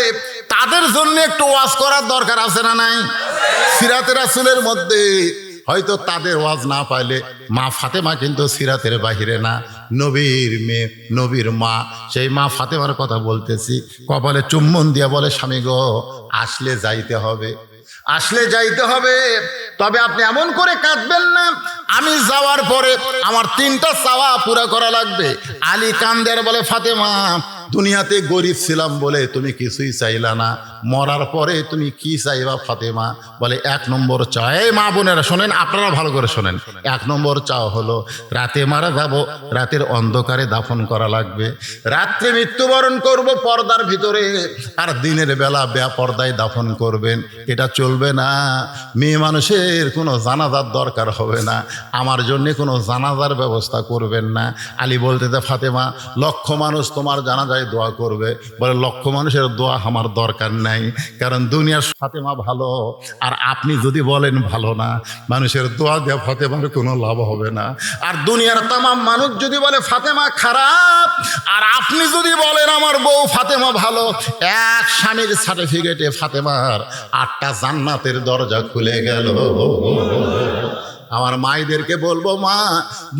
তাদের জন্য একটু ওয়াজ করার দরকার আছে না নাই? সিরাতে রাসূলের মধ্যে হয়তো তাদের ওয়াজ না পাইলে, মা ফাতেমা কিন্তু সিরাতের বাহিরে না, নবীর মেয়ে, নবীর মা, সেই মা ফাতেমার কথা বলতেছি। কপালে চুম্বন দিয়া বলে, স্বামী গো, আসলে যাইতে হবে, আসলে যাইতে হবে। তবে আপনি এমন করে কাঁদবেন না, আমি যাওয়ার পরে আমার 3টা চাওয়া পুরা করা লাগবে। আলী কান্দের বলে, ফাতেমা দুনিয়াতে গরিব ছিলাম বলে তুমি কিছুই চাইলা না, মরার পরে তুমি কি চাইবা ফাতেমা? বলে 1 নম্বর চাও, এই মা বোনেরা শোনেন, আপনারা ভালো করে শোনেন, 1 নম্বর চাও হলো রাতে মারা যাব, রাতের অন্ধকারে দাফন করা লাগবে, রাত্রে মৃত্যুবরণ করব পর্দার ভিতরে, আর দিনের বেলা বেপর্দায় দাফন করবেন। এটা চলবে না, মেয়ে মানুষের কোনো জানাজার দরকার হবে না, আমার জন্য কোনো জানাজার ব্যবস্থা করবেন না। আলী বলতে ফাতেমা লক্ষ মানুষ তোমার জানাজায় দোয়া করবে। বলে লক্ষ মানুষের দোয়া আমার দরকার নাই, কারণ দুনিয়ার ফাতেমা ভালো, আর আপনি যদি বলেন ভালো না, মানুষের দোয়া দেওয়া ফাতেমার কোনো লাভ হবে না। আর দুনিয়ার তামাম মানুষ যদি বলে ফাতেমা খারাপ, আর আপনি যদি বলেন আমার বউ ফাতেমা ভালো, এক স্বামীর সার্টিফিকেটে ফাতেমার 8টা জান্নাতের দরজা খুলে গেল। আমার মায়েদেরকে বলবো, মা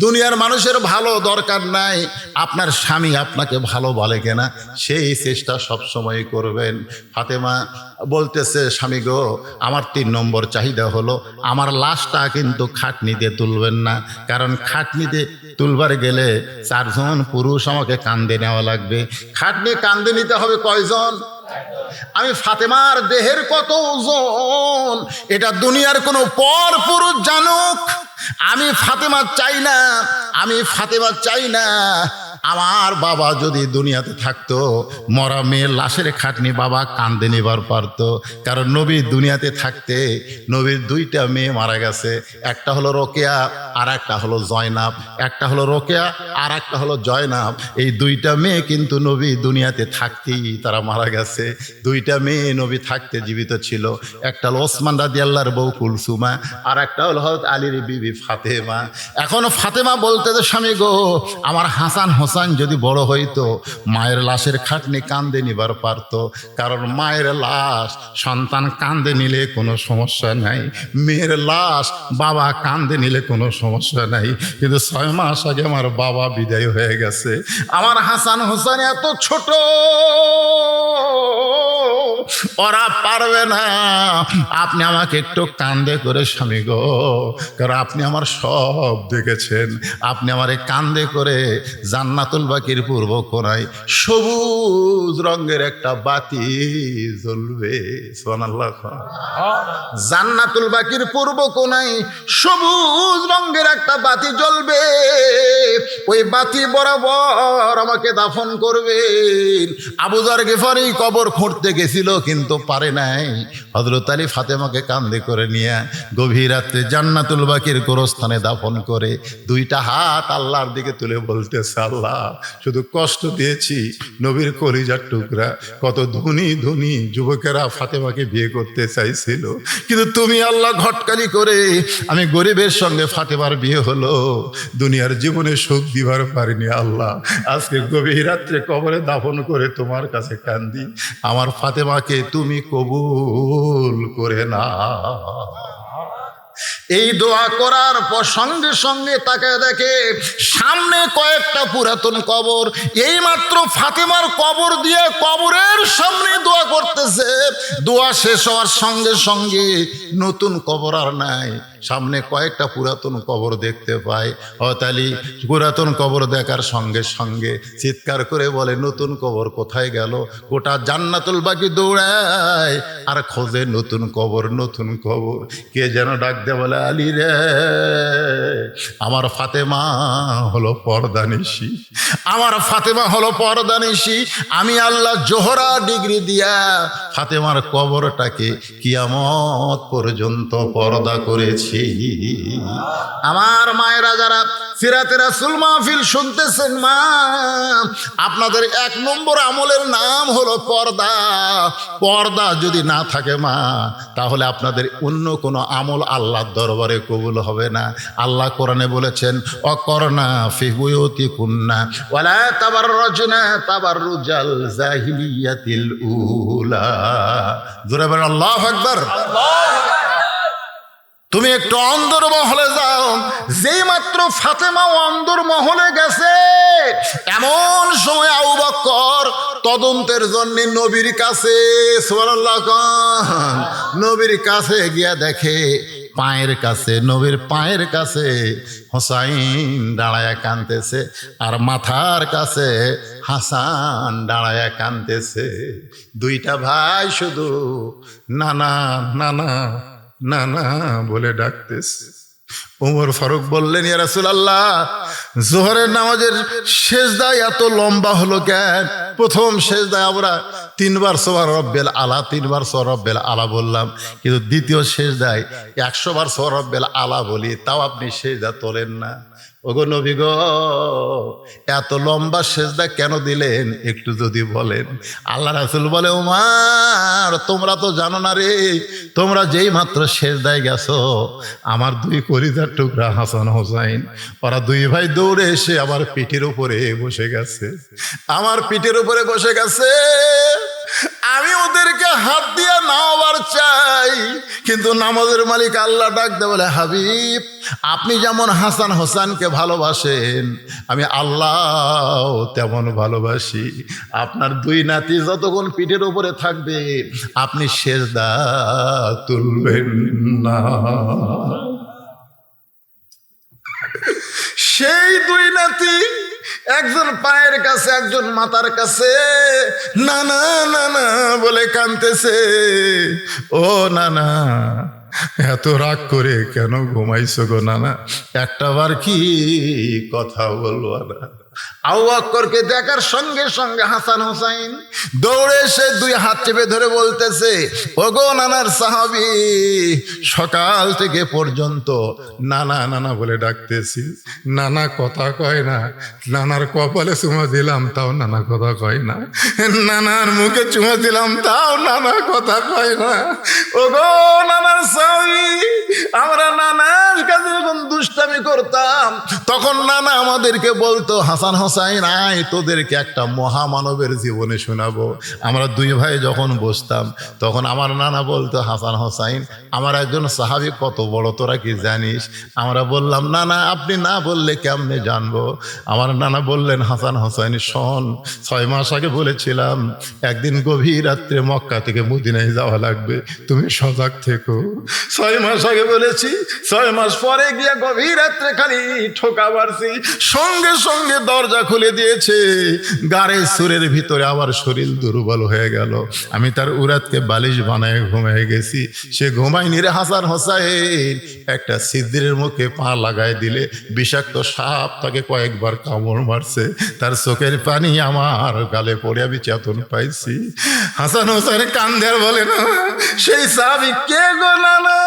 দুনিয়ার মানুষের ভালো দরকার নাই, আপনার স্বামী আপনাকে ভালো বলে কিনা সেই চেষ্টা সবসময় করবেন। ফাতেমা বলতেছে, স্বামী গো আমার 3 নম্বর চাহিদা হলো আমার লাশটা কিন্তু খাটনিতে তুলবেন না, কারণ খাটনিতে তুলবার গেলে 4 জন পুরুষ আমাকে কান্দে নেওয়া লাগবে। খাটনি কান্দে নিতে হবে কয়জন? আমি ফাতেমার দেহের কত ওজন এটা দুনিয়ার কোনো পর পুরুষ জানুক, আমি ফাতেমা চাই না, আমি ফাতেমা চাই না। আমার বাবা যদি দুনিয়াতে থাকতো, মরা মেয়ের লাশের খাটনি বাবা কান্দে নিবার পারতো, কারণ নবী দুনিয়াতে থাকতে নবীর 2টা মেয়ে মারা গেছে, একটা হলো রোকেয়া আর একটা হলো জয়নাব, একটা হলো রোকেয়া আর একটা হলো জয়নাব। এই 2টা মেয়ে কিন্তু নবী দুনিয়াতে থাকতেই তারা মারা গেছে। 2টা মেয়ে নবী থাকতে জীবিত ছিল, একটা হলো ওসমান রাদিয়াল্লাহর বউ কুলসুমা, আর একটা হলো হযরত আলীর বিবি ফাতেমা। এখন ফাতেমা বলতে, স্বামী গো আমার হাসান হোসেন যদি বড় হইতো মায়ের লাশের খাটনি কান্দে নিবার পারতো, কারণ মায়ের লাশ সন্তান কান্দে নিলে কোনো সমস্যা নাই, মেয়ের লাশ বাবা কান্দে নিলে কোনো সমস্যা নাই। কিন্তু 6 মাস আগে আমার বাবা বিদায় হয়ে গেছে, আমার হাসান হোসেন এত ছোট, ওরা পারবে না, আপনি আমাকে একটু কান্দে করে স্বামী গো, কারণ আপনি আমার সব দেখেছেন, আপনি আমারে কান্দে করে জান্নাতুল বাকির পূর্ব কোণায় সবুজ রঙের একটা বাতি জ্বলবে। সুবহানাল্লাহ। জান্নাতুল বাকির পূর্ব কোণায় সবুজ রঙের একটা বাতি জ্বলবে, ওই বাতি বরাবর আমাকে দাফন করবেন। আবু যর গিফারি কবর খুঁড়তে গেছিল কিন্তু পারে নাই, হযরত আলী ফাতেমাকে কান্দে করে নিয়ে গভীর রাতে জান্নাতুল বাকির গোরস্থানে দাফন করে 2টা হাত আল্লাহর দিকে তুলে বলতেছে, আল্লাহ শুধু কষ্ট দিয়েছি নবীর কলিজার টুকরা, কত ধনী ধনী যুবকেরা ফাতেমাকে বিয়ে করতে চাইছিল, কিন্তু তুমি আল্লাহ ঘটকালি করে আমি গরিবের সঙ্গে ফাতেমার বিয়ে হলো, দুনিয়ার জীবনে সুখ দিবার পারিনি। আল্লাহ আজকে গভীর রাত্রে কবরে দাফন করে তোমার কাছে কান্দি, আমার ফাতেমাকে তুমি কবুল করে না। এই দোয়া করার পর সঙ্গে সঙ্গে তাকে দেখে সামনে কয়েকটা পুরাতন কবর, এই মাত্র ফাতেমার কবর দিয়ে কবরের সামনে দোয়া করতেছে, দোয়া শেষ হওয়ার সঙ্গে সঙ্গে নতুন কবর আর নাই, সামনে কয়েকটা পুরাতন কবর দেখতে পায়। হযরত আলী পুরাতন কবর দেখার সঙ্গে সঙ্গে চিৎকার করে বলে, নতুন কবর কোথায় গেল? গোটা জান্নাতুল বাকি দৌড়ায় আর খোঁজে নতুন কবর, নতুন কবর। কে যেন ডাক দিয়ে বলে, আলী রে আমার ফাতেমা হলো পর্দানিশী, আমার ফাতেমা হলো পর্দানিশী, আমি আল্লাহ জোহরা ডিগ্রি দিয়া ফাতেমার কবরটাকে কিয়ামত পর্যন্ত পর্দা করেছি। আমার মায়েরা যারা সিরাতে রাসূল মাহফিল শুনতেছেন, মা আপনাদের 1 নম্বর আমলের নাম হলো পর্দা। পর্দা যদি না থাকে মা, তাহলে আপনাদের অন্য কোনো আমল আল্লাহর দরবারে কবুল হবে না। আল্লাহ কোরআনে বলেছেন, অকরনা ফি বুয়ুতিকুন্না ওয়ালা তাবাররাজনা তাবাররুজাল জাহিলিয়াতিল উলা। জোরে বলেন আল্লাহু আকবার। তুমি একটু অন্দর মহলে যাও, যেই মাত্র ফাতেমা অন্দর মহলে গেছে, এমন সময় আবু বকর তদন্তের জন্য নবীর কাছে, সুবহানাল্লাহ, নবীর কাছে গিয়া দেখে পায়ের কাছে, নবীর পায়ের কাছে হোসাইন দাঁড়ায়া কাঁদতেছে, আর মাথার কাছে হাসান দাঁড়ায়া কাঁদতেছে। দুইটা ভাই শুধু নানা নানা নানা বলে ডাকতেছে। ওমর ফারুক বললেন, ইয়া রাসূলুল্লাহ, জোহরের নামাজের সেজদায় এত লম্বা হলো কেন? প্রথম সেজদায় আমরা 3 বার সুবহান রাব্বিল আলা, 3 বার সুবহান রাব্বিল আলা বললাম, কিন্তু দ্বিতীয় সেজদায় 100 বার সুবহান রাব্বিল আলা বলি, তাও আপনি সেজদা তোলেন না। ওগো নবী গো, এত লম্বা সেজদা কেন দিলেন একটু যদি বলেন। আল্লাহ রাসূল বলে, ওমর তোমরা তো জানো না রে, তোমরা যেই মাত্র সেজদায় গেছো, আমার 2 কলিজার টুকরা হাসান হোসাইন, ওরা 2 ভাই দৌড়ে এসে আমার পিঠের উপরে বসে গেছে, আমার পিঠের উপরে বসে গেছে। আমি ওদেরকে হাত দিয়ে নাওয়ার চাই, কিন্তু নামাজের মালিক আল্লাহ ডাক দে বলে, হাবিব আপনি যেমন হাসান হোসেনকে ভালোবাসেন, আমি আল্লাহ তেমন ভালোবাসি। আপনার 2 নাতি যতক্ষণ পিঠের উপরে থাকবে, আপনি সেজদা তুলবেন না। সেই 2 নাতি, একজন পায়ের কাছে, একজন মাথার কাছে, নানা নানা বলে কাঁদতেছে। ও নানা, এত রাগ করে কেন ঘুমাইছো গো নানা? একটা বার কি কথা বলবো না? আবু বকরকে দেখার সঙ্গে সঙ্গে হাসান হোসাইন দৌড়ে এসে 2 হাত চেপে ধরে বলতেছে, ওগো নানার সাহাবী, সকাল থেকে পর্যন্ত নানা নানা বলে ডাকতেছি, নানা কথা কয় না। নানার কপালে চুমা দিলাম, তাও নানা কথা কয় না। নানার মুখে চুমা দিলাম, তাও নানা কথা কয় না। ওগো নানার সাহাবী, আমরা নানার কাছে যখন দুষ্টামি করতাম, তখন নানা আমাদেরকে বলতো, হাসান হোসাইন আয়, তোদেরকে একটা মহামানবের জীবনে শোনাবো। আমরা 2 ভাই যখন বসতাম, তখন আমার নানা বলতো, হাসান হোসাইন আমার একজন সাহাবী কত বড়, তোরা কি জানিস? আমরা বললাম, নানা আপনি না বললে কেমনে জানবো? আমার নানা বললেন, হাসান হোসাইন শোন, 6 মাস আগে বলেছিলাম একদিন গভীর রাত্রে মক্কা থেকে মদিনায় যাওয়া লাগবে, তুমি সজাগ থেকো। 6 মাস আগে বলেছি, 6 মাস পরে গিয়ে গভীর রাত্রে খালি ঠোকা মারছি, সঙ্গে সঙ্গে দরজা খুলে দিয়েছে। গাড়ির সুরের ভিতরে আমার শরীর দুর্বল হয়ে গেল, আমি তার উরাতকে বালিশ বানায় ঘুমিয়ে গেছি। সে ঘুমায়নি রে হাসান হোসাইন, একটা সিদ্দিরের মুখে পা লাগায় দিলে বিষাক্ত সাপ তাকে কয়েকবার কামড় মারছে, তার চোখের পানি আমার গালে পড়ে আমি চেতন পাইছি। হাসান হোসাইন কান্দে আর বলে, না সেই সাহাবী কে গো নানা,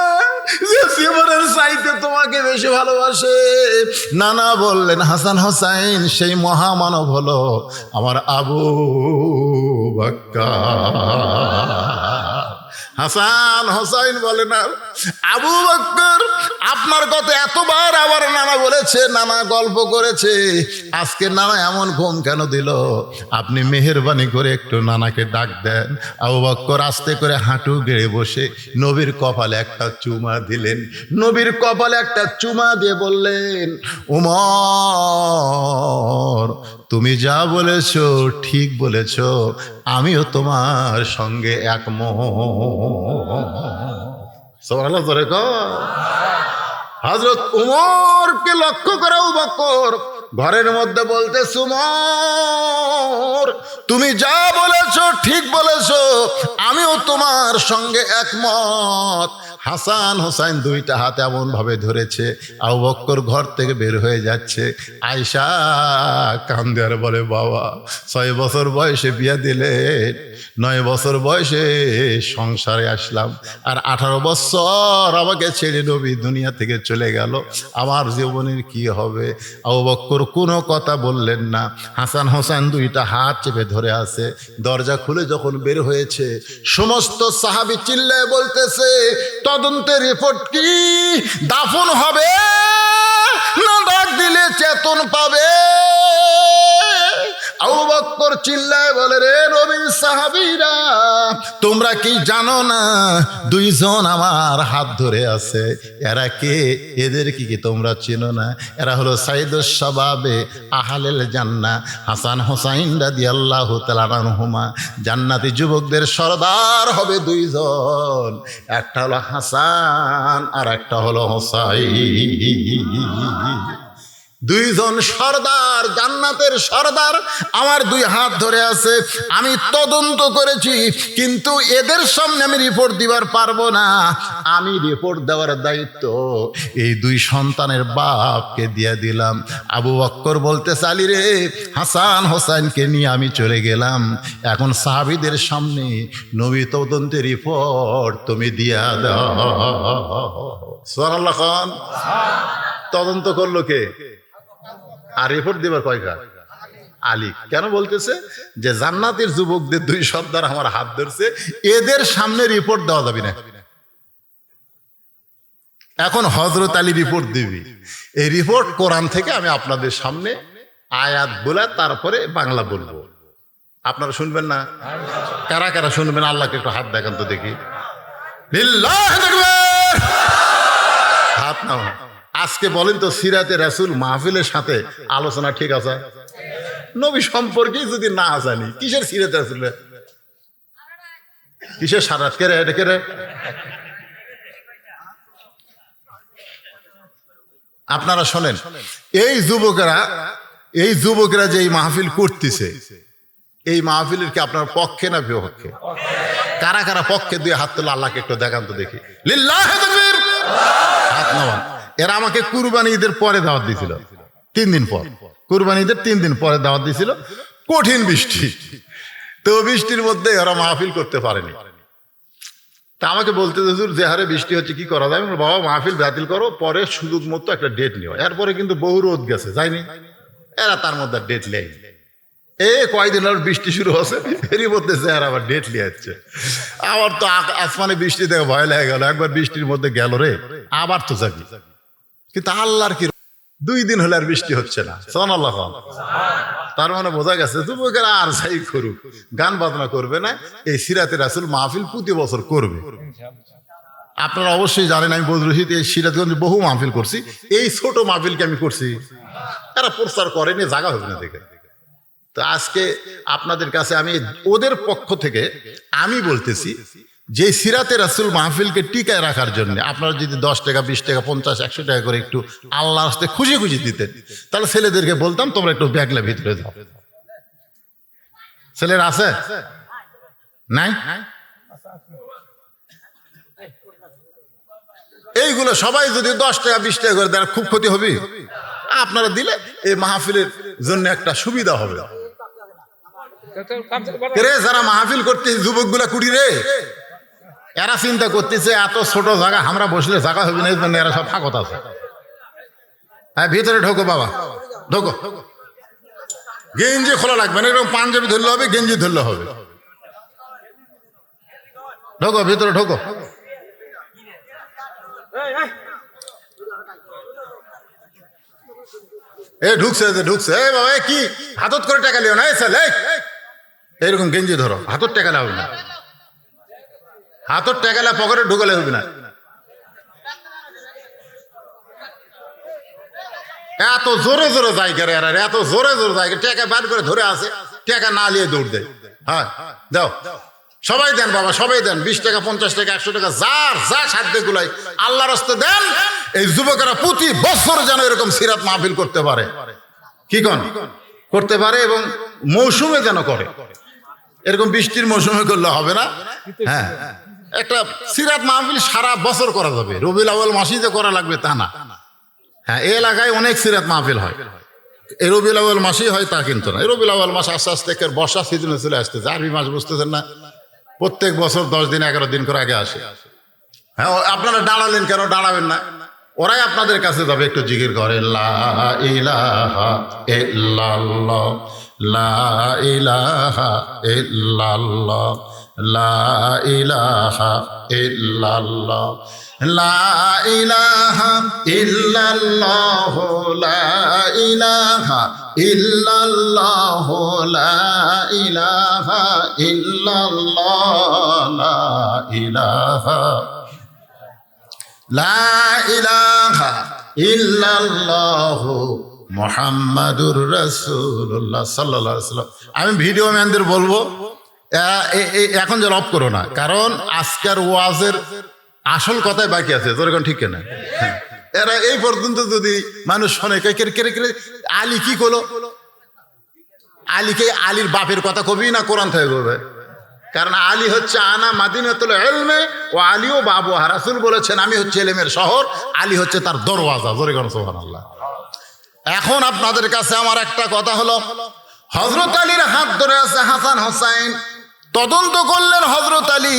যে জীবনের চাইতে তোমাকে বেশি ভালোবাসে? নানা বললেন, হাসান হোসাইন সেই মহামানব হলো আমার আবু বকর। হাসান হোসাইন বলে, না আবু বকর, আপনার কথা এতবার আবার নানা বলেছে, নানা গল্প করেছে, আজকে নানা এমন ঘুম কেন দিল? আপনি মেহেরবানি করে একটু নানাকে ডাক দেন। আবু বকর আস্তে করে হাঁটু গেড়ে বসে নবীর কপালে একটা চুমা দিলেন। নবীর কপালে একটা চুমা দিয়ে বললেন, উমর তুমি যা বলেছো ঠিক বলেছো, আমিও তোমার সঙ্গে একমত। সুবহানাল্লাহ জোরে কও। হযরত উমরকে লক্ষ্য করে আবু বকর ঘরের মধ্যে বলতেছে, উমর তুমি যা বলেছো ঠিক বলেছো, আমিও তোমার সঙ্গে একমত। হাসান হোসাইন 2টা হাত এমন ভাবে ধরেছে, আবু বকর ঘর থেকে বের হয়ে যাচ্ছে। আয়েশা কান্দে আর বলে, বাবা 6 বছর বয়সে বিয়ে দিলেন, 9 বছর বয়সে সংসারে আসলাম, আর 18 বছর আমাকে ছেড়ে নবী দুনিয়া থেকে চলে গেল, আমার জীবনের কি হবে? আবু বকর কোনো কথা বললেন না। হাসান হোসেন 2টা হাত চেপে ধরে আছে। দরজা খুলে যখন বের হয়েছে, সমস্ত সাহাবী চিল্লায় বলতেছে, তদন্তের রিপোর্ট কি? দাফন হবে না ডাক দিলে চেতন পাবে? আবু বকর চিল্লায় বলে, রে নবীর সাহাবীরা, তোমরা কি জানো না দুইজন আমার হাত ধরে আছে? এরা কে? এদের কি তোমরা চিনো না? এরা হলো সাইদুস শাবাবে আহলেল জান্নাহ, হাসান হোসাইন রাদিয়াল্লাহু তাআলা আনহুমা। জান্নাতি যুবকদের সরদার হবে দুইজন, একটা হলো হাসান আর একটা হলো হোসাইন। দুইজন সর্দার, জান্নাতের সর্দার আমার দুই হাত ধরে আছে। আমি তদন্ত করেছি, কিন্তু এদের সামনে আমি রিপোর্ট দিবার পারবো না। আমি রিপোর্ট দেওয়ার দায়িত্ব এই দুই সন্তানের বাপকে দিয়ে দিলাম। আবু বকর বলতে চালি, রে হাসান হোসেনকে নিয়ে আমি চলে গেলাম, এখন সাহাবীদের সামনে নবী তদন্তের রিপোর্ট তুমি দিয়া দাও। সুবহানাল্লাহ খান। তদন্ত করলো কে? আর রিপোর্ট দিবার কয়টা? আলী। কেন বলতেছে? যে জান্নাতের যুবকদের দুই সর্দার আমার হাত ধরছে, এদের সামনে রিপোর্ট দেওয়া যাবে না। এখন হযরত আলী রিপোর্ট দিবি। এই রিপোর্ট কোরআন থেকে আমি আপনাদের সামনে আয়াত বলে তারপরে বাংলা বলবো। আপনারা শুনবেন না? কারা কারা শুনবেন? আল্লাহকে একটু হাত দেখান তো দেখি। লিল্লাহি তাকবীর। হাত নাও। আজকে বলেন তো, সিরাতে রাসূল মাহফিলের সাথে আলোচনা ঠিক আছে? নবী সম্পর্কে যদি না জানি, কিসের সিরাতে রাসূল? কিসের সারাত? কে রে? এটা কে রে? আপনারা শোনেন, এই যুবকেরা যে এই মাহফিল করতেছে, এই মাহফিলের কি আপনার পক্ষে না বিপক্ষে? কারা কারা পক্ষে? দুই হাত তোলা, আল্লাহকে একটু দেখান তো দেখি। লিল্লাহি তাকবীর। হাত নামান। এরা আমাকে কুরবানি ঈদের পরে দাওয়াত দিয়েছিল, 3 দিন পর। কুরবানি ঈদের 3 দিন পরে দাওয়াত দিয়েছিল। কঠিন বৃষ্টি, তো বৃষ্টির মধ্যে ওরা মাহফিল করতে পারেনি। তা আমাকে বলতে, হুজুর যে হারে বৃষ্টি হচ্ছে কি করা যায়? বাবা মাহফিল বাতিল করো, পরে সুযোগ মতো একটা ডেট নিও। এরপরে কিন্তু বহু রোদ গেছে, যায়নি। এরা তার মধ্যে ডেট নেই। কয়দিন আর বৃষ্টি শুরু হচ্ছে, এরই মধ্যে স্যার আবার ডেট নিয়ে যাচ্ছে। আমার তো আসমানে বৃষ্টি দেখে ভয় লেগে গেল। একবার বৃষ্টির মধ্যে গেল রে, আবার তো যাবি। কিন্তু আল্লাহর কি, 2 দিন হলে আর বৃষ্টি হচ্ছে না। সুবহানাল্লাহ। তার মানে বোঝা গেছে যুবকেরা আর যাই করুক, গান বাজনা করবে না। এই সিরাতে রাসূল মাহফিল প্রতি বছর করবে। আপনারা অবশ্যই জানেন, আমি বদরুহিত এই সিরাজগঞ্জে বহু মাহফিল করছি। এই ছোট মাহফিলকে আমি করছি, এরা প্রচার করেনি, জায়গা হবে না দেখে। তো আজকে আপনাদের কাছে আমি ওদের পক্ষ থেকে আমি বলতেছি, যে সিরাতে রাসূল মাহফিলকে টিকায় রাখার জন্য আপনারা যদি 10 টাকা, 20 টাকা, 50, 100 টাকা করে একটু আল্লাহর রাস্তায় খুশি খুশি দিতেন, তাহলে ছেলেদেরকে বলতাম তোমরা একটু ব্যাগলা ভিতরে যাও। ছেলেরা আছে? নাই? এইগুলো সবাই যদি 10 টাকা, 20 টাকা করে দেয়, খুব ক্ষতি হবে। আপনারা দিলে এই মাহফিলের জন্য একটা সুবিধা হবে। যারা মাহফিল করতে যুবকগুলা কুড়ি রে, এরা চিন্তা করতেছে এত ছোট জায়গা আমরা বসলে জায়গা হবে না, এই জন্য এরা সব ফাঁকত আছে। হ্যাঁ, ভিতরে ঢোকো বাবা, ঢোকো। গেঞ্জি খোলা লাগবে না, এরকম পাঞ্জাবি ধরলে হবে, গেঞ্জি ধরলে হবে। ঢোকো, ভিতরে ঢোকো। ঢুকছে ঢুকছে। বাবা কি হাতত করে টাকা লিও না, এইরকম গেঞ্জি ধরো, হাতত টাকা হবে না। হাতত টাকা পকেটে ঢুকালে হবে না। এত জোরে জোরে জায়গা, এত জোরে জোরে জায়গা, টাকা বার করে ধরে আছে, টাকা না নিয়ে দৌড় দেয়। হ্যাঁ দাও, সবাই দেন বাবা, সবাই দেন। 20 টাকা, 50 টাকা, 100 টাকা, যার যা সাধ্য গুলাই আল্লাহর রাস্তায় দেন। এই যুবকেরা প্রতি বছর যেন এরকম সিরাত মাহফিল করতে পারে, কি করতে পারে, এবং মৌসুমে যেন করে। এরকম বৃষ্টির মৌসুমে করলে হবে না। হ্যাঁ, একটা সিরাত মাহফিল সারা বছর করা যাবে, রবিউল আউয়াল মাসেই যে করা লাগবে তা না। হ্যাঁ, এই এলাকায় অনেক সিরাত মাহফিল হয়, এই রবিউল আউয়াল মাসেই হয় তা কিন্তু না। এই রবিউল আউয়াল মাস আস্তে আস্তে বর্ষা সিজনে চলে আসতেছে। আরবি মাস বুঝতেছেন না, প্রত্যেক বছর 10 দিন 11 দিন করে আগে আসে। হ্যাঁ, আপনারা দাঁড়ালেন কেন? দাঁড়াবেন না, ওরাই আপনাদের কাছে যাবে। একটু জিকির করে, লা ইলাহা ইল্লাল্লাহ, লা ইলাহা ইল্লাল্লাহ, লা ইলাহা ইল্লাল্লাহ, লা ইলাহা ইল্লাল্লাহ, লা ইলাহা ইল্লাল্লাহ লা ইলাহা ইল্লাল্লাহ লা ইলাহা লা ইলাহা ইল্লাল্লাহ মুহাম্মাদুর রাসূলুল্লাহ সাল্লাল্লাহু আলাইহি ওয়াসাল্লাম। আমি ভিডিও ম্যানদের বলবো এখন যে অফ করো না, কারণ আজকের ওয়াজের আসল কথাই বাকি আছে। তোর এখন ঠিক কেনা এরা এই পর্যন্ত যদি মানুষ শোনে আলী কি করলো, আলীকে আলীর বাপের কথা কবি না কোরআন থেকে করবে? কারণ আলী হচ্ছে আনা মাদিনাতুল ইলমে ও আলীও বাবু। রাসূল বলেছেন আমি হচ্ছে ইলমের শহর, আলী হচ্ছে তার দরওয়াজা। জোরে কোন সুবহানাল্লাহ। এখন আপনাদের কাছে আমার একটা কথা হলো, হযরত আলীর হাত ধরে আছে হাসান হোসাইন, তদন্ত করলেন হযরত আলী,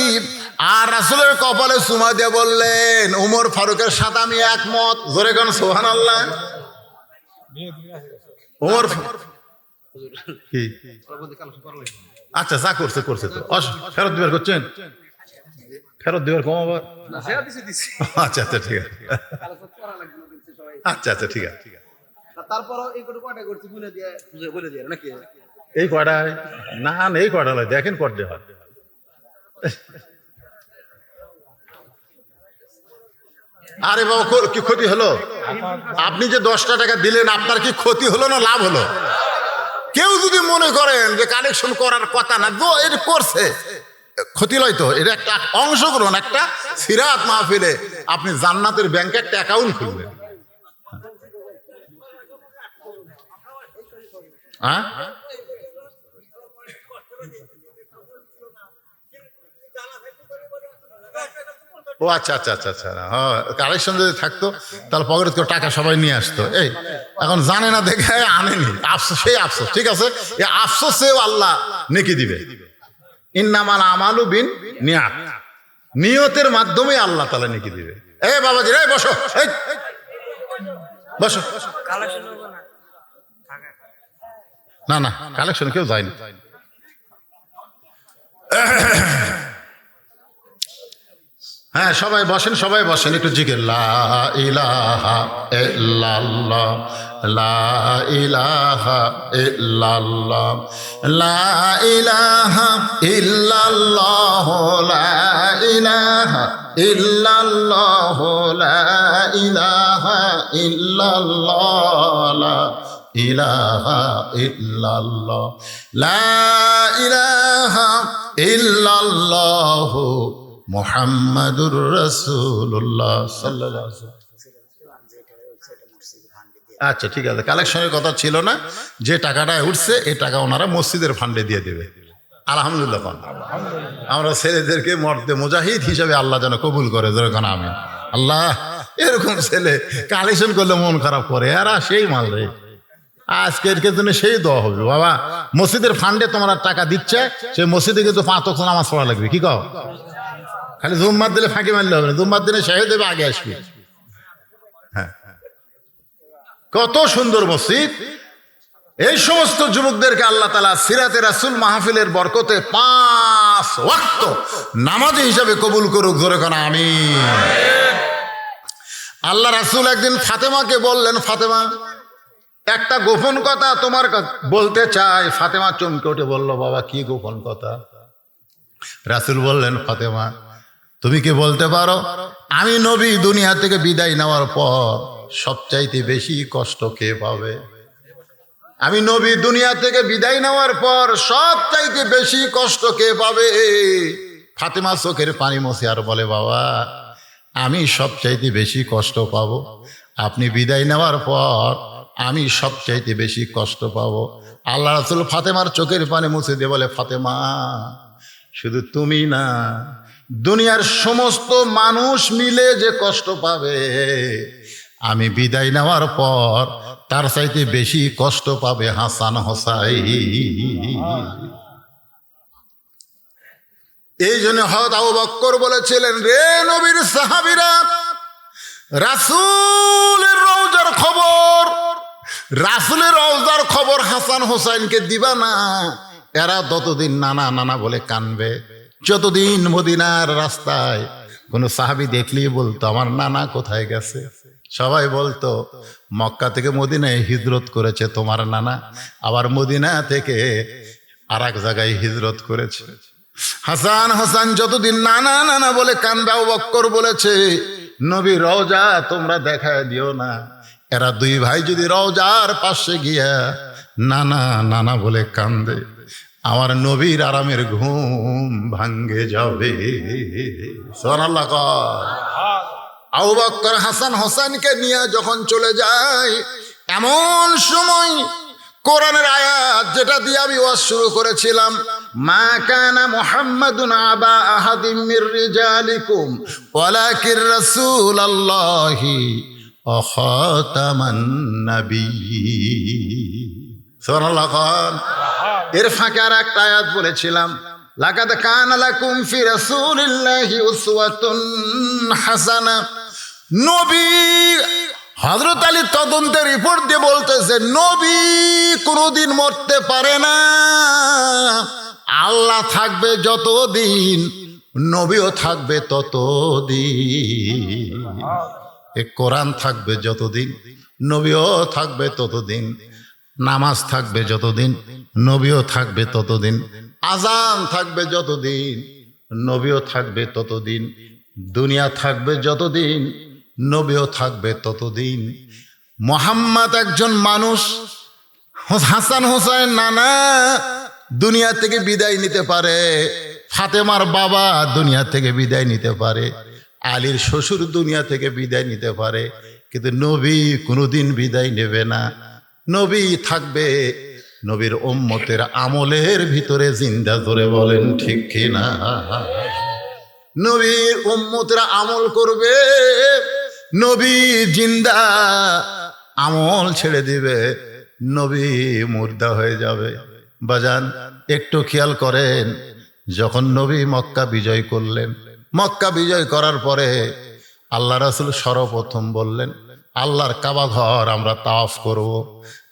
আর রাসূলের কপালে চুমা দিয়ে বললেন উমর ফারুকের সাথে আমি একমত। জোরে কোন সুবহানাল্লাহ। উমর কি আচ্ছা যা করছে করছে তো ফেরত দিবার করছেন, ফেরত দিবার কম আবার। আচ্ছা আচ্ছা ঠিক আছে, আচ্ছা আচ্ছা ঠিক আছে। এই কয়টায় না এই কয়টা নয়, দেখেন কর দেওয়া। আরে বাবা কি ক্ষতি হলো? আপনি যে 10টা টাকা দিলেন আপনার কি ক্ষতি হলো না লাভ হলো? কেউ যদি মনে করেন যে কালেকশন করার কথা না, এটা করছে, ক্ষতি লয় তো। এটা একটা অংশগ্রহণ, একটা সিরাত মাহফিলে আপনি জান্নাতের ব্যাংকে একটা অ্যাকাউন্ট খুলবেন। হ্যাঁ ও আচ্ছা আচ্ছা আচ্ছা আচ্ছা, হ্যাঁ কালেকশন যদি থাকতো তাহলে পকেট করে টাকা সবাই নিয়ে আসতো। এই এখন জানে না দেখে আনেনি, আফসোস, সেই আফসোস। ঠিক আছে, এই আফসোসেও আল্লাহ নেকি দিবে। ইন্নামাল আমালু বিন নিয়াত, নিয়তের মাধ্যমে আল্লাহ তাআলা নেকি দিবে। এ বাবাজি রে বসো, এই বসো। না না কালেকশন কেউ যায়নি। হ্যাঁ সবাই বসেন, সবাই বসেন, একটু জিকির লা ইলাহা ইল্লাল্লাহ লা ইলাহা ইল্লাল্লাহ লা ইলাহা ইল্লাল্লাহ লা ইলাহা ইল্লাল্লাহ লা ইলাহা ইল্লাল্লাহ লা ইলাহা ইল্লাল্লাহ লা ইলাহা ইল্লাল্লাহ মুহাম্মাদুর রাসূলুল্লাহ সাল্লাল্লাহু আলাইহি ওয়াসাল্লাম। আচ্ছা ঠিক আছে, কালেকশনের কথা ছিল না, যে টাকাটা উঠছে এই টাকা ওনারা মসজিদের ফান্ডে দিয়ে দেবে। আলহামদুলিল্লাহ। আমরা ছেলেদেরকে মর্দে মুজাহিদ হিসাবে আল্লাহ যেন কবুল করে, যেরকম আমিন। আল্লাহ এরকম ছেলে কালেকশন করলে মন খারাপ করে, এরা সেই মাল রে। আজকের জন্য সেই দোয়া হবে বাবা, মসজিদের ফান্ডে তোমরা টাকা দিচ্ছে, সেই মসজিদে কিন্তু 5 ওয়াক্ত নামাজ পড়া লাগবে। কি কও? খালি জুম্মার দিলে ফাঁকি মারলে হবে না, জুম্মার দিনে শাহেদ দেবে আগে আসবে। হ্যাঁ কত সুন্দর মসজিদ। এই সমস্ত যুবকদেরকে আল্লাহ তাআলা সিরাতে রাসূল মাহফিলের বরকতে 5 ওয়াক্ত নামাজি হিসাবে কবুল করুক। জোরে কোন আমিন। আল্লাহ রাসূল একদিন ফাতেমাকে বললেন, ফাতেমা একটা গোপন কথা তোমার বলতে চাই। ফাতেমা চমকে উঠে বলল, বাবা কি গোপন কথা? রাসূল বললেন, ফাতেমা তুমি কি বলতে পারো আমি নবী দুনিয়া থেকে বিদায় নেওয়ার পর সবচাইতে বেশি কষ্ট কে পাবে? আমি নবী দুনিয়া থেকে বিদায় নেওয়ার পর সবচাইতে বেশি কষ্ট কে পাবে? ফাতেমা চোখের পানি মুছে আর বলে, বাবা আমি সবচাইতে বেশি কষ্ট পাবো আপনি বিদায় নেওয়ার পর, আমি সবচাইতে বেশি কষ্ট পাবো। আল্লাহ রাসূল ফাতেমার চোখের পানি মুছে দিয়ে বলে, ফাতেমা শুধু তুমি না, দুনিয়ার সমস্ত মানুষ মিলে যে কষ্ট পাবে আমি বিদায় নেওয়ার পর তার চাইতে বেশি কষ্ট পাবে হাসান হোসাইন। এই জন্য হযরত আবু বকর বলেছিলেন, রে নবীর সাহাবীরা, রাসূলের রওজার খবর, রাসূলের রওজার খবর হাসান হোসাইনকে দিবা না। এরা ততদিন নানা নানা বলে কানবে, যতদিন মদিনার রাস্তায় কোন সাহাবী দেখলেই বলতো আমার নানা কোথায় গেছে। সবাই বলতো মক্কা থেকে মদিনায় হিজরত করেছে তোমার নানা, আবার মদিনা থেকে আর এক জায়গায় হিজরত করেছে। হাসান হাসান যতদিন নানা নানা বলে কান্দে, আবু বকর বলেছে নবী রওজা তোমরা দেখায় দিও না। এরা দুই ভাই যদি রওজার পাশে গিয়া নানা নানা বলে কান্দে, আমার নবীর আরামের ঘুম ভাঙ্গে যাবে। সুবহানাল্লাহ কর। আবু বকর হাসান হোসেনকে নিয়ে যখন চলে যায়, এমন সময় কোরআনের আয়াত যেটা দিয়ে আমি ওয়াজ শুরু করেছিলাম, মা কানা মুহাম্মাদুন আবা আহাদিম মির রিজালিকুম ওয়ালাকির রাসূলুল্লাহি ওয়া খাতামান নাবিয়্যিন। সুবহানাল্লাহ। এর ফাঁকে আর একটা আয়াত বলেছিলাম, লাকাদ কানা লাকুম ফি রাসূলিল্লাহি উসওয়াতুন হাসানাহ। নবী হযরত আলী তদন্তের রিপোর্ট দিয়ে বলতেছে নবী কোনোদিন মরতে পারে না। আল্লাহ থাকবে যতদিন, নবীও থাকবে ততদিন। এ কোরআন থাকবে যতদিন, নবীও থাকবে ততদিন। নামাজ থাকবে যতদিন, নবীও থাকবে ততদিন। আজান থাকবে যতদিন, নবীও থাকবে ততদিন। দুনিয়া থাকবে যতদিন, নবীও থাকবে ততদিন। মুহাম্মদ একজন মানুষ, হাসান হোসেন নানা দুনিয়া থেকে বিদায় নিতে পারে, ফাতেমার বাবা দুনিয়া থেকে বিদায় নিতে পারে, আলীর শ্বশুর দুনিয়া থেকে বিদায় নিতে পারে, কিন্তু নবী কোনোদিন বিদায় নেবে না। নবী থাকবে, নবীর উম্মতের আমলের ভিতরে জিন্দা। ধরে বলেন ঠিক কিনা? নবীর উম্মতেরা আমল করবে, নবী জিন্দা, আমল ছেড়ে দিবে, নবী মুর্দা হয়ে যাবে। বাজান একটু খেয়াল করেন, যখন নবী মক্কা বিজয় করলেন, মক্কা বিজয় করার পরে আল্লাহ রাসূল সর্বপ্রথম বললেন আল্লাহর কাবা ঘর আমরা তাওয়াফ করব।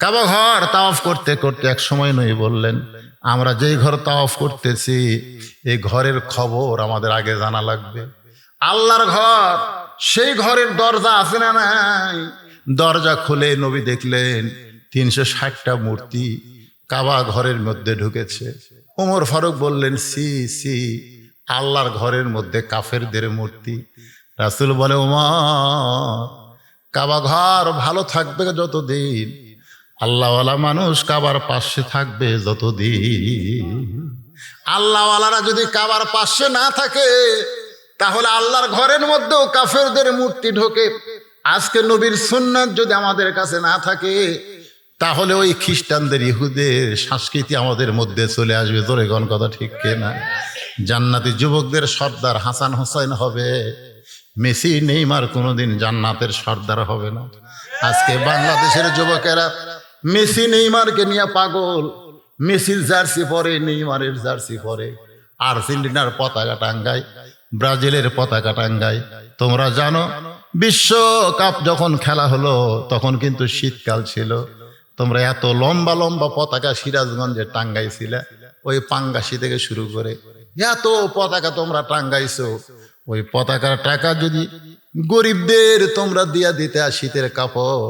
কাবা ঘর তাওয়াফ করতে করতে এক সময় নবী বললেন আমরা যেই ঘর তাওয়াফ করতেছি এই ঘরের খবর আমাদের আগে জানা লাগবে। আল্লাহর ঘর, সেই ঘরের দরজা আছে না নাই? দরজা খুলে নবী দেখলেন 360টা মূর্তি কাবা ঘরের মধ্যে ঢুকেছে। ওমর ফারুক বললেন সি সি, আল্লাহর ঘরের মধ্যে কাফেরদের মূর্তি। রাসূল বলে ওমর, কাবা ঘর ভালো থাকবে যতদিন, আল্লাহওয়ালা মানুষ কাবার পাশে থাকবে যতদিন। আল্লাহওয়ালারা যদি কাবার পাশে না থাকে তাহলে আল্লাহর ঘরের মধ্যেও কাফেরদের মূর্তি ঢোকে। আজকে নবীর সুন্নাত যদি আমাদের কাছে না থাকে তাহলে ওই খ্রিস্টানদের ইহুদের সংস্কৃতি আমাদের মধ্যে চলে আসবে। জোরে কোন কথা ঠিক কিনা? জান্নাতি যুবকদের সর্দার হাসান হোসেন হবে, মেসি নেইমার কোনোদিন জান্নাতের সর্দার হবে না। আজকে বাংলাদেশের যুবকেরা মেসি নেইমারকে নিয়ে পাগল, মেসির জার্সি পরে, নেইমারের জার্সি পরে, আর্জেন্টিনার পতাকা টাঙ্গায়, ব্রাজিলের পতাকা টাঙ্গায়। তোমরা জানো বিশ্বকাপ যখন খেলা হলো তখন কিন্তু শীতকাল ছিল, তোমরা এত লম্বা লম্বা পতাকা সিরাজগঞ্জে টাঙ্গাইছিলে, ওই পাঙ্গাসি থেকে শুরু করে এত পতাকা তোমরা টাঙ্গাইছো। ওই পতাকার টাকা যদি গরিবদের তোমরা দিয়া দিতে শীতের কাপড়,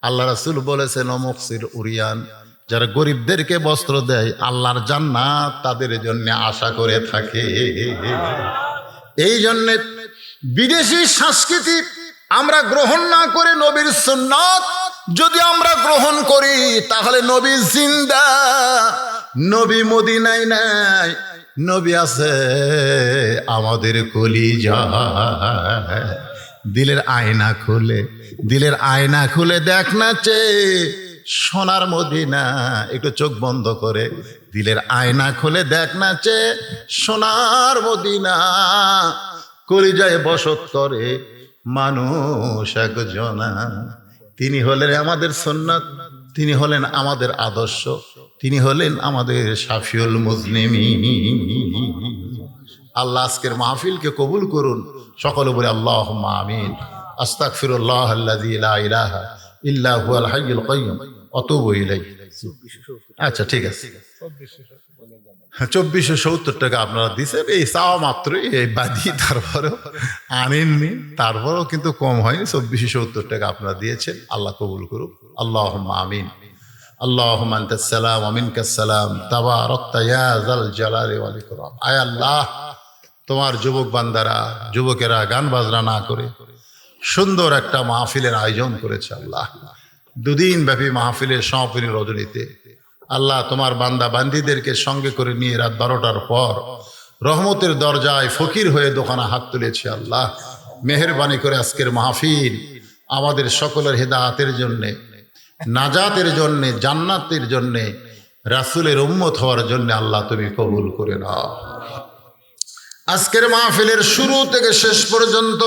আল্লাহ রাসূল বলেছেন অমুকসির উরিয়ান, যারা গরিবদেরকে বস্ত্র দেয় আল্লাহর জান্নাত তাদের জন্য আশা করে থাকে। এই জন্যে বিদেশি সংস্কৃতি আমরা গ্রহণ না করে নবীর সুন্নাত যদি আমরা গ্রহণ করি তাহলে নবী জিন্দা, নবী মদিনায় নাই, নবী আছে আমাদের কলিজায়। দিলের আয়না খুলে, দিলের আয়না খুলে দেখ না চে সোনার মদিনা। একটু চোখ বন্ধ করে দিলের আয়না খুলে দেখ না চে সোনার মদিনা। কলিজায় বসত করে মানুষ একজনা, তিনি হলেন আমাদের সুন্নাত, তিনি হলেন আমাদের আদর্শ, তিনি হলেন আমাদের শাফিউল মুজলিমিন। আল্লাহ আজকের মাহফিলকে কবুল করুন, সকলে বলে আল্লাহুম্মা আমিন। আস্তাগফিরুল্লাহ আল্লাযী লা ইলাহা ইল্লা হুয়াল হাইয়ুল কাইয়্যুম ওয়া আতুবু ইলাইহি। আচ্ছা ঠিক আছে। 2470 টাকা আপনারা দিচ্ছেন, এই চাওয়া মাত্রই এই বাদি, তারপরেও আনেননি, তারপরেও কিন্তু কম হয়নি। 2470 টাকা আপনারা দিয়েছেন, আল্লাহ কবুল করুক। আল্লাহুম্মা আমিন। আল্লাহুম্মা আনতাস সালাম ওয়া মিনকাস সালাম, তাবারাকতা ইয়া যাল জালালি ওয়াল ইকরাম। আয় আল্লাহ, তোমার যুবক বান্দারা, যুবকেরা গান বাজনা না করে সুন্দর একটা মাহফিলের আয়োজন করেছে আল্লাহ। 2 দিন ব্যাপী মাহফিলের সমাপনী রজনীতে আল্লাহ তোমার বান্দা বান্দিদেরকে সঙ্গে করে নিয়ে রাত 12টার পর রহমতের দরজায় ফকির হয়ে দোকানে হাত তুলেছে আল্লাহ। মেহেরবানি করে আজকের মাহফিল আমাদের সকলের হেদায়েতের জন্যে, নাজাতের জন্যে, জান্নাতের জন্যে, রাসূলের উম্মত হওয়ার জন্য আল্লাহ তুমি কবুল করে নাও। আজকের মাহফিলের শুরু থেকে শেষ পর্যন্ত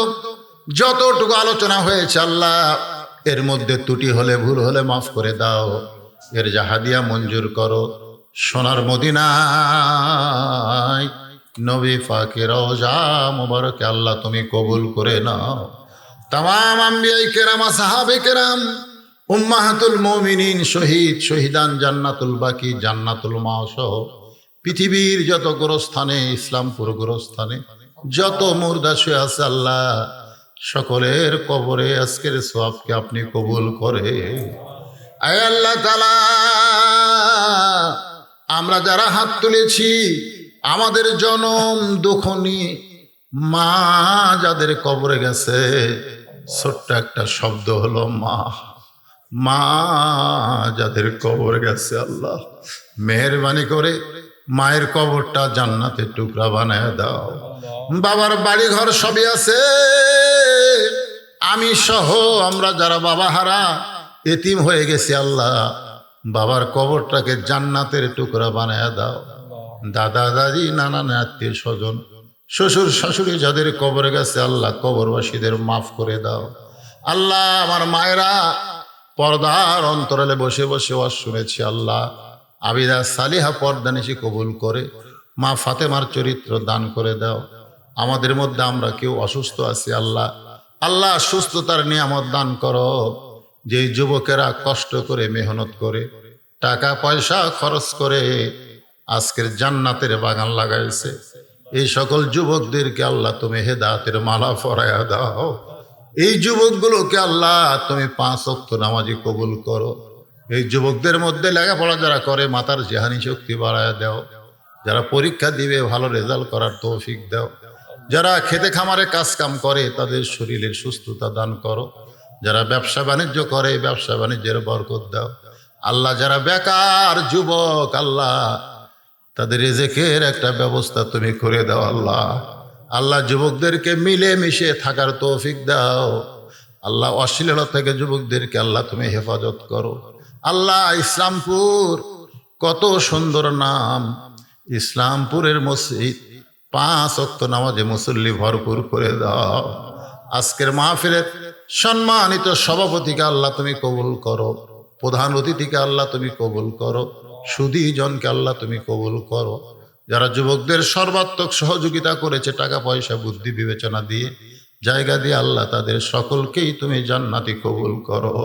যতটুকু আলোচনা হয়েছে আল্লাহ, এর মধ্যে ত্রুটি হলে, ভুল হলে মাফ করে দাও। এর জাহাদিয়া মঞ্জুর করো। সোনার মদিনায় নবী পাকের রওজা মুবারকে আল্লাহ তুমি কবুল করে নাও। তামাম আম্বিয়ায়ে কেরাম, সাহাবে কেরাম, উম্মাহাতুল মুমিনিন, শহীদ, শহীদান, জান্নাতুল বাকি, জান্নাতুল মাওসহ পৃথিবীর যত গোরস্থানে, ইসলামপুর গোরস্থানে যত মুর্দা শুয়ে আছে আল্লাহ, সকলের কবরে আজকের সওয়াবকে আপনি কবুল করে। আয় আল্লাহ তাআলা, আমরা যারা হাত তুলেছি, আমাদের জনম দুঃখনী মা যাদের কবরে গেছে, ছোট্ট একটা শব্দ হলো মা। মা যাদের কবরে গেছে আল্লাহ, মেহেরবানি করে মায়ের কবরটা জান্নাতের টুকরা বানায় দাও। বাবার বাড়ি ঘর সবই আছে, আমি সহ আমরা যারা বাবা হারা এতিম হয়ে গেছি আল্লাহ, বাবার কবরটাকে জান্নাতের টুকরা বানায় দাও। দাদা দাদি, নানা আত্মীয় স্বজন, শ্বশুর শাশুড়ি যাদের কবরে গেছে আল্লাহ, কবরবাসীদের মাফ করে দাও আল্লাহ। আমার মায়েরা পর্দার অন্তরালে বসে বসে ওয়াজ শুনেছি আল্লাহ, আবিদা সালিহা পর্দানিশি কবুল করে মা ফাতেমার চরিত্র দান করে দাও। আমাদের মধ্যে আমরা কেউ অসুস্থ আছি আল্লাহ, আল্লাহ সুস্থতার নিয়ামত দান করো। যে যুবকেরা কষ্ট করে, মেহনত করে, টাকা পয়সা খরচ করে আজকের জান্নাতের বাগান লাগাইছে, এই সকল যুবকদেরকে আল্লাহ তুমি হেদায়েতের মালা পরায়া দাও। এই যুবকগুলোকে আল্লাহ তুমি 5 ওয়াক্ত নামাজি কবুল করো। এই যুবকদের মধ্যে লেখাপড়া যারা করে মাথার জেহানি শক্তি বাড়ায় দাও। যারা পরীক্ষা দিবে ভালো রেজাল্ট করার তৌফিক দাও। যারা খেতে খামারে কাজ কাম করে তাদের শরীরের সুস্থতা দান করো। যারা ব্যবসা বাণিজ্য করে ব্যবসা বাণিজ্যের বরকত দাও আল্লাহ। যারা বেকার যুবক আল্লাহ, তাদের রিজিকের একটা ব্যবস্থা তুমি করে দাও আল্লাহ। আল্লাহ যুবকদেরকে মিলে মিশে থাকার তৌফিক দাও আল্লাহ। অশ্লীলতা থেকে যুবকদেরকে আল্লাহ তুমি হেফাজত করো আল্লাহ। ইসলামপুর কত সুন্দর নাম, ইসলামপুরের মসজিদ 5 ওয়াক্ত নামাজে মুসল্লি ভরপুর করে দাও। আজকের মাহফিলের সম্মানিত সভাপতিকে আল্লাহ তুমি কবুল করো, প্রধান অতিথিকে আল্লাহ তুমি কবুল করো, সুধীজনকে আল্লাহ তুমি কবুল করো। যারা যুবকদের সর্বাত্মক সহযোগিতা করেছে টাকা পয়সা বুদ্ধি বিবেচনা দিয়ে, জায়গা দিয়ে আল্লাহ তাদের সকলকেই তুমি জান্নাতি কবুল করো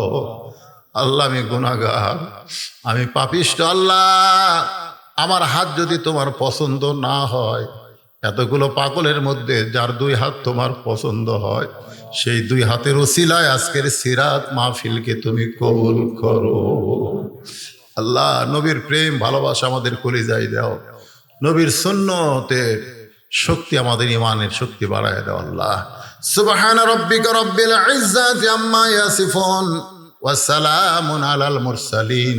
আল্লাহ। আমি গুনাহগার, আমি পাপিষ্ঠ আল্লাহ। আমার হাত যদি তোমার পছন্দ না হয়, এতগুলো পাগলের মধ্যে যার 2 হাত তোমার পছন্দ হয়, সেই 2 হাতের ওসিলায় আজকের সিরাত মাহফিলকে তুমি কবুল করো আল্লাহ। নবীর প্রেম ভালোবাসা আমাদের কলিজায় দাও, নবীর সুন্নতের শক্তি আমাদের ইমানের শক্তি বাড়ায় দাও আল্লাহ। সুবহান রাব্বিকা রাব্বিল ইজ্জাতি আম্মা ইয়াসিফুন ওয়া সালামুন আলাল মুরসালিন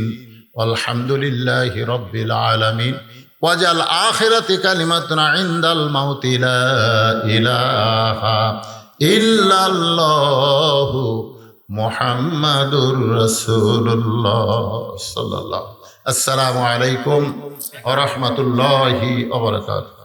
ওয়ালহামদুলিল্লাহি রাব্বিল আলামিন। ওয়াজাল আখিরাতি কালিমাতুন ইনদাল মাউতি লা ইলাহা ইল্লাল্লাহু মুহাম্মাদুর রাসূলুল্লাহ সাল্লাল্লাহু। আসসালামু আলাইকুম ওয়া রাহমাতুল্লাহি ওয়া বারাকাতুহু।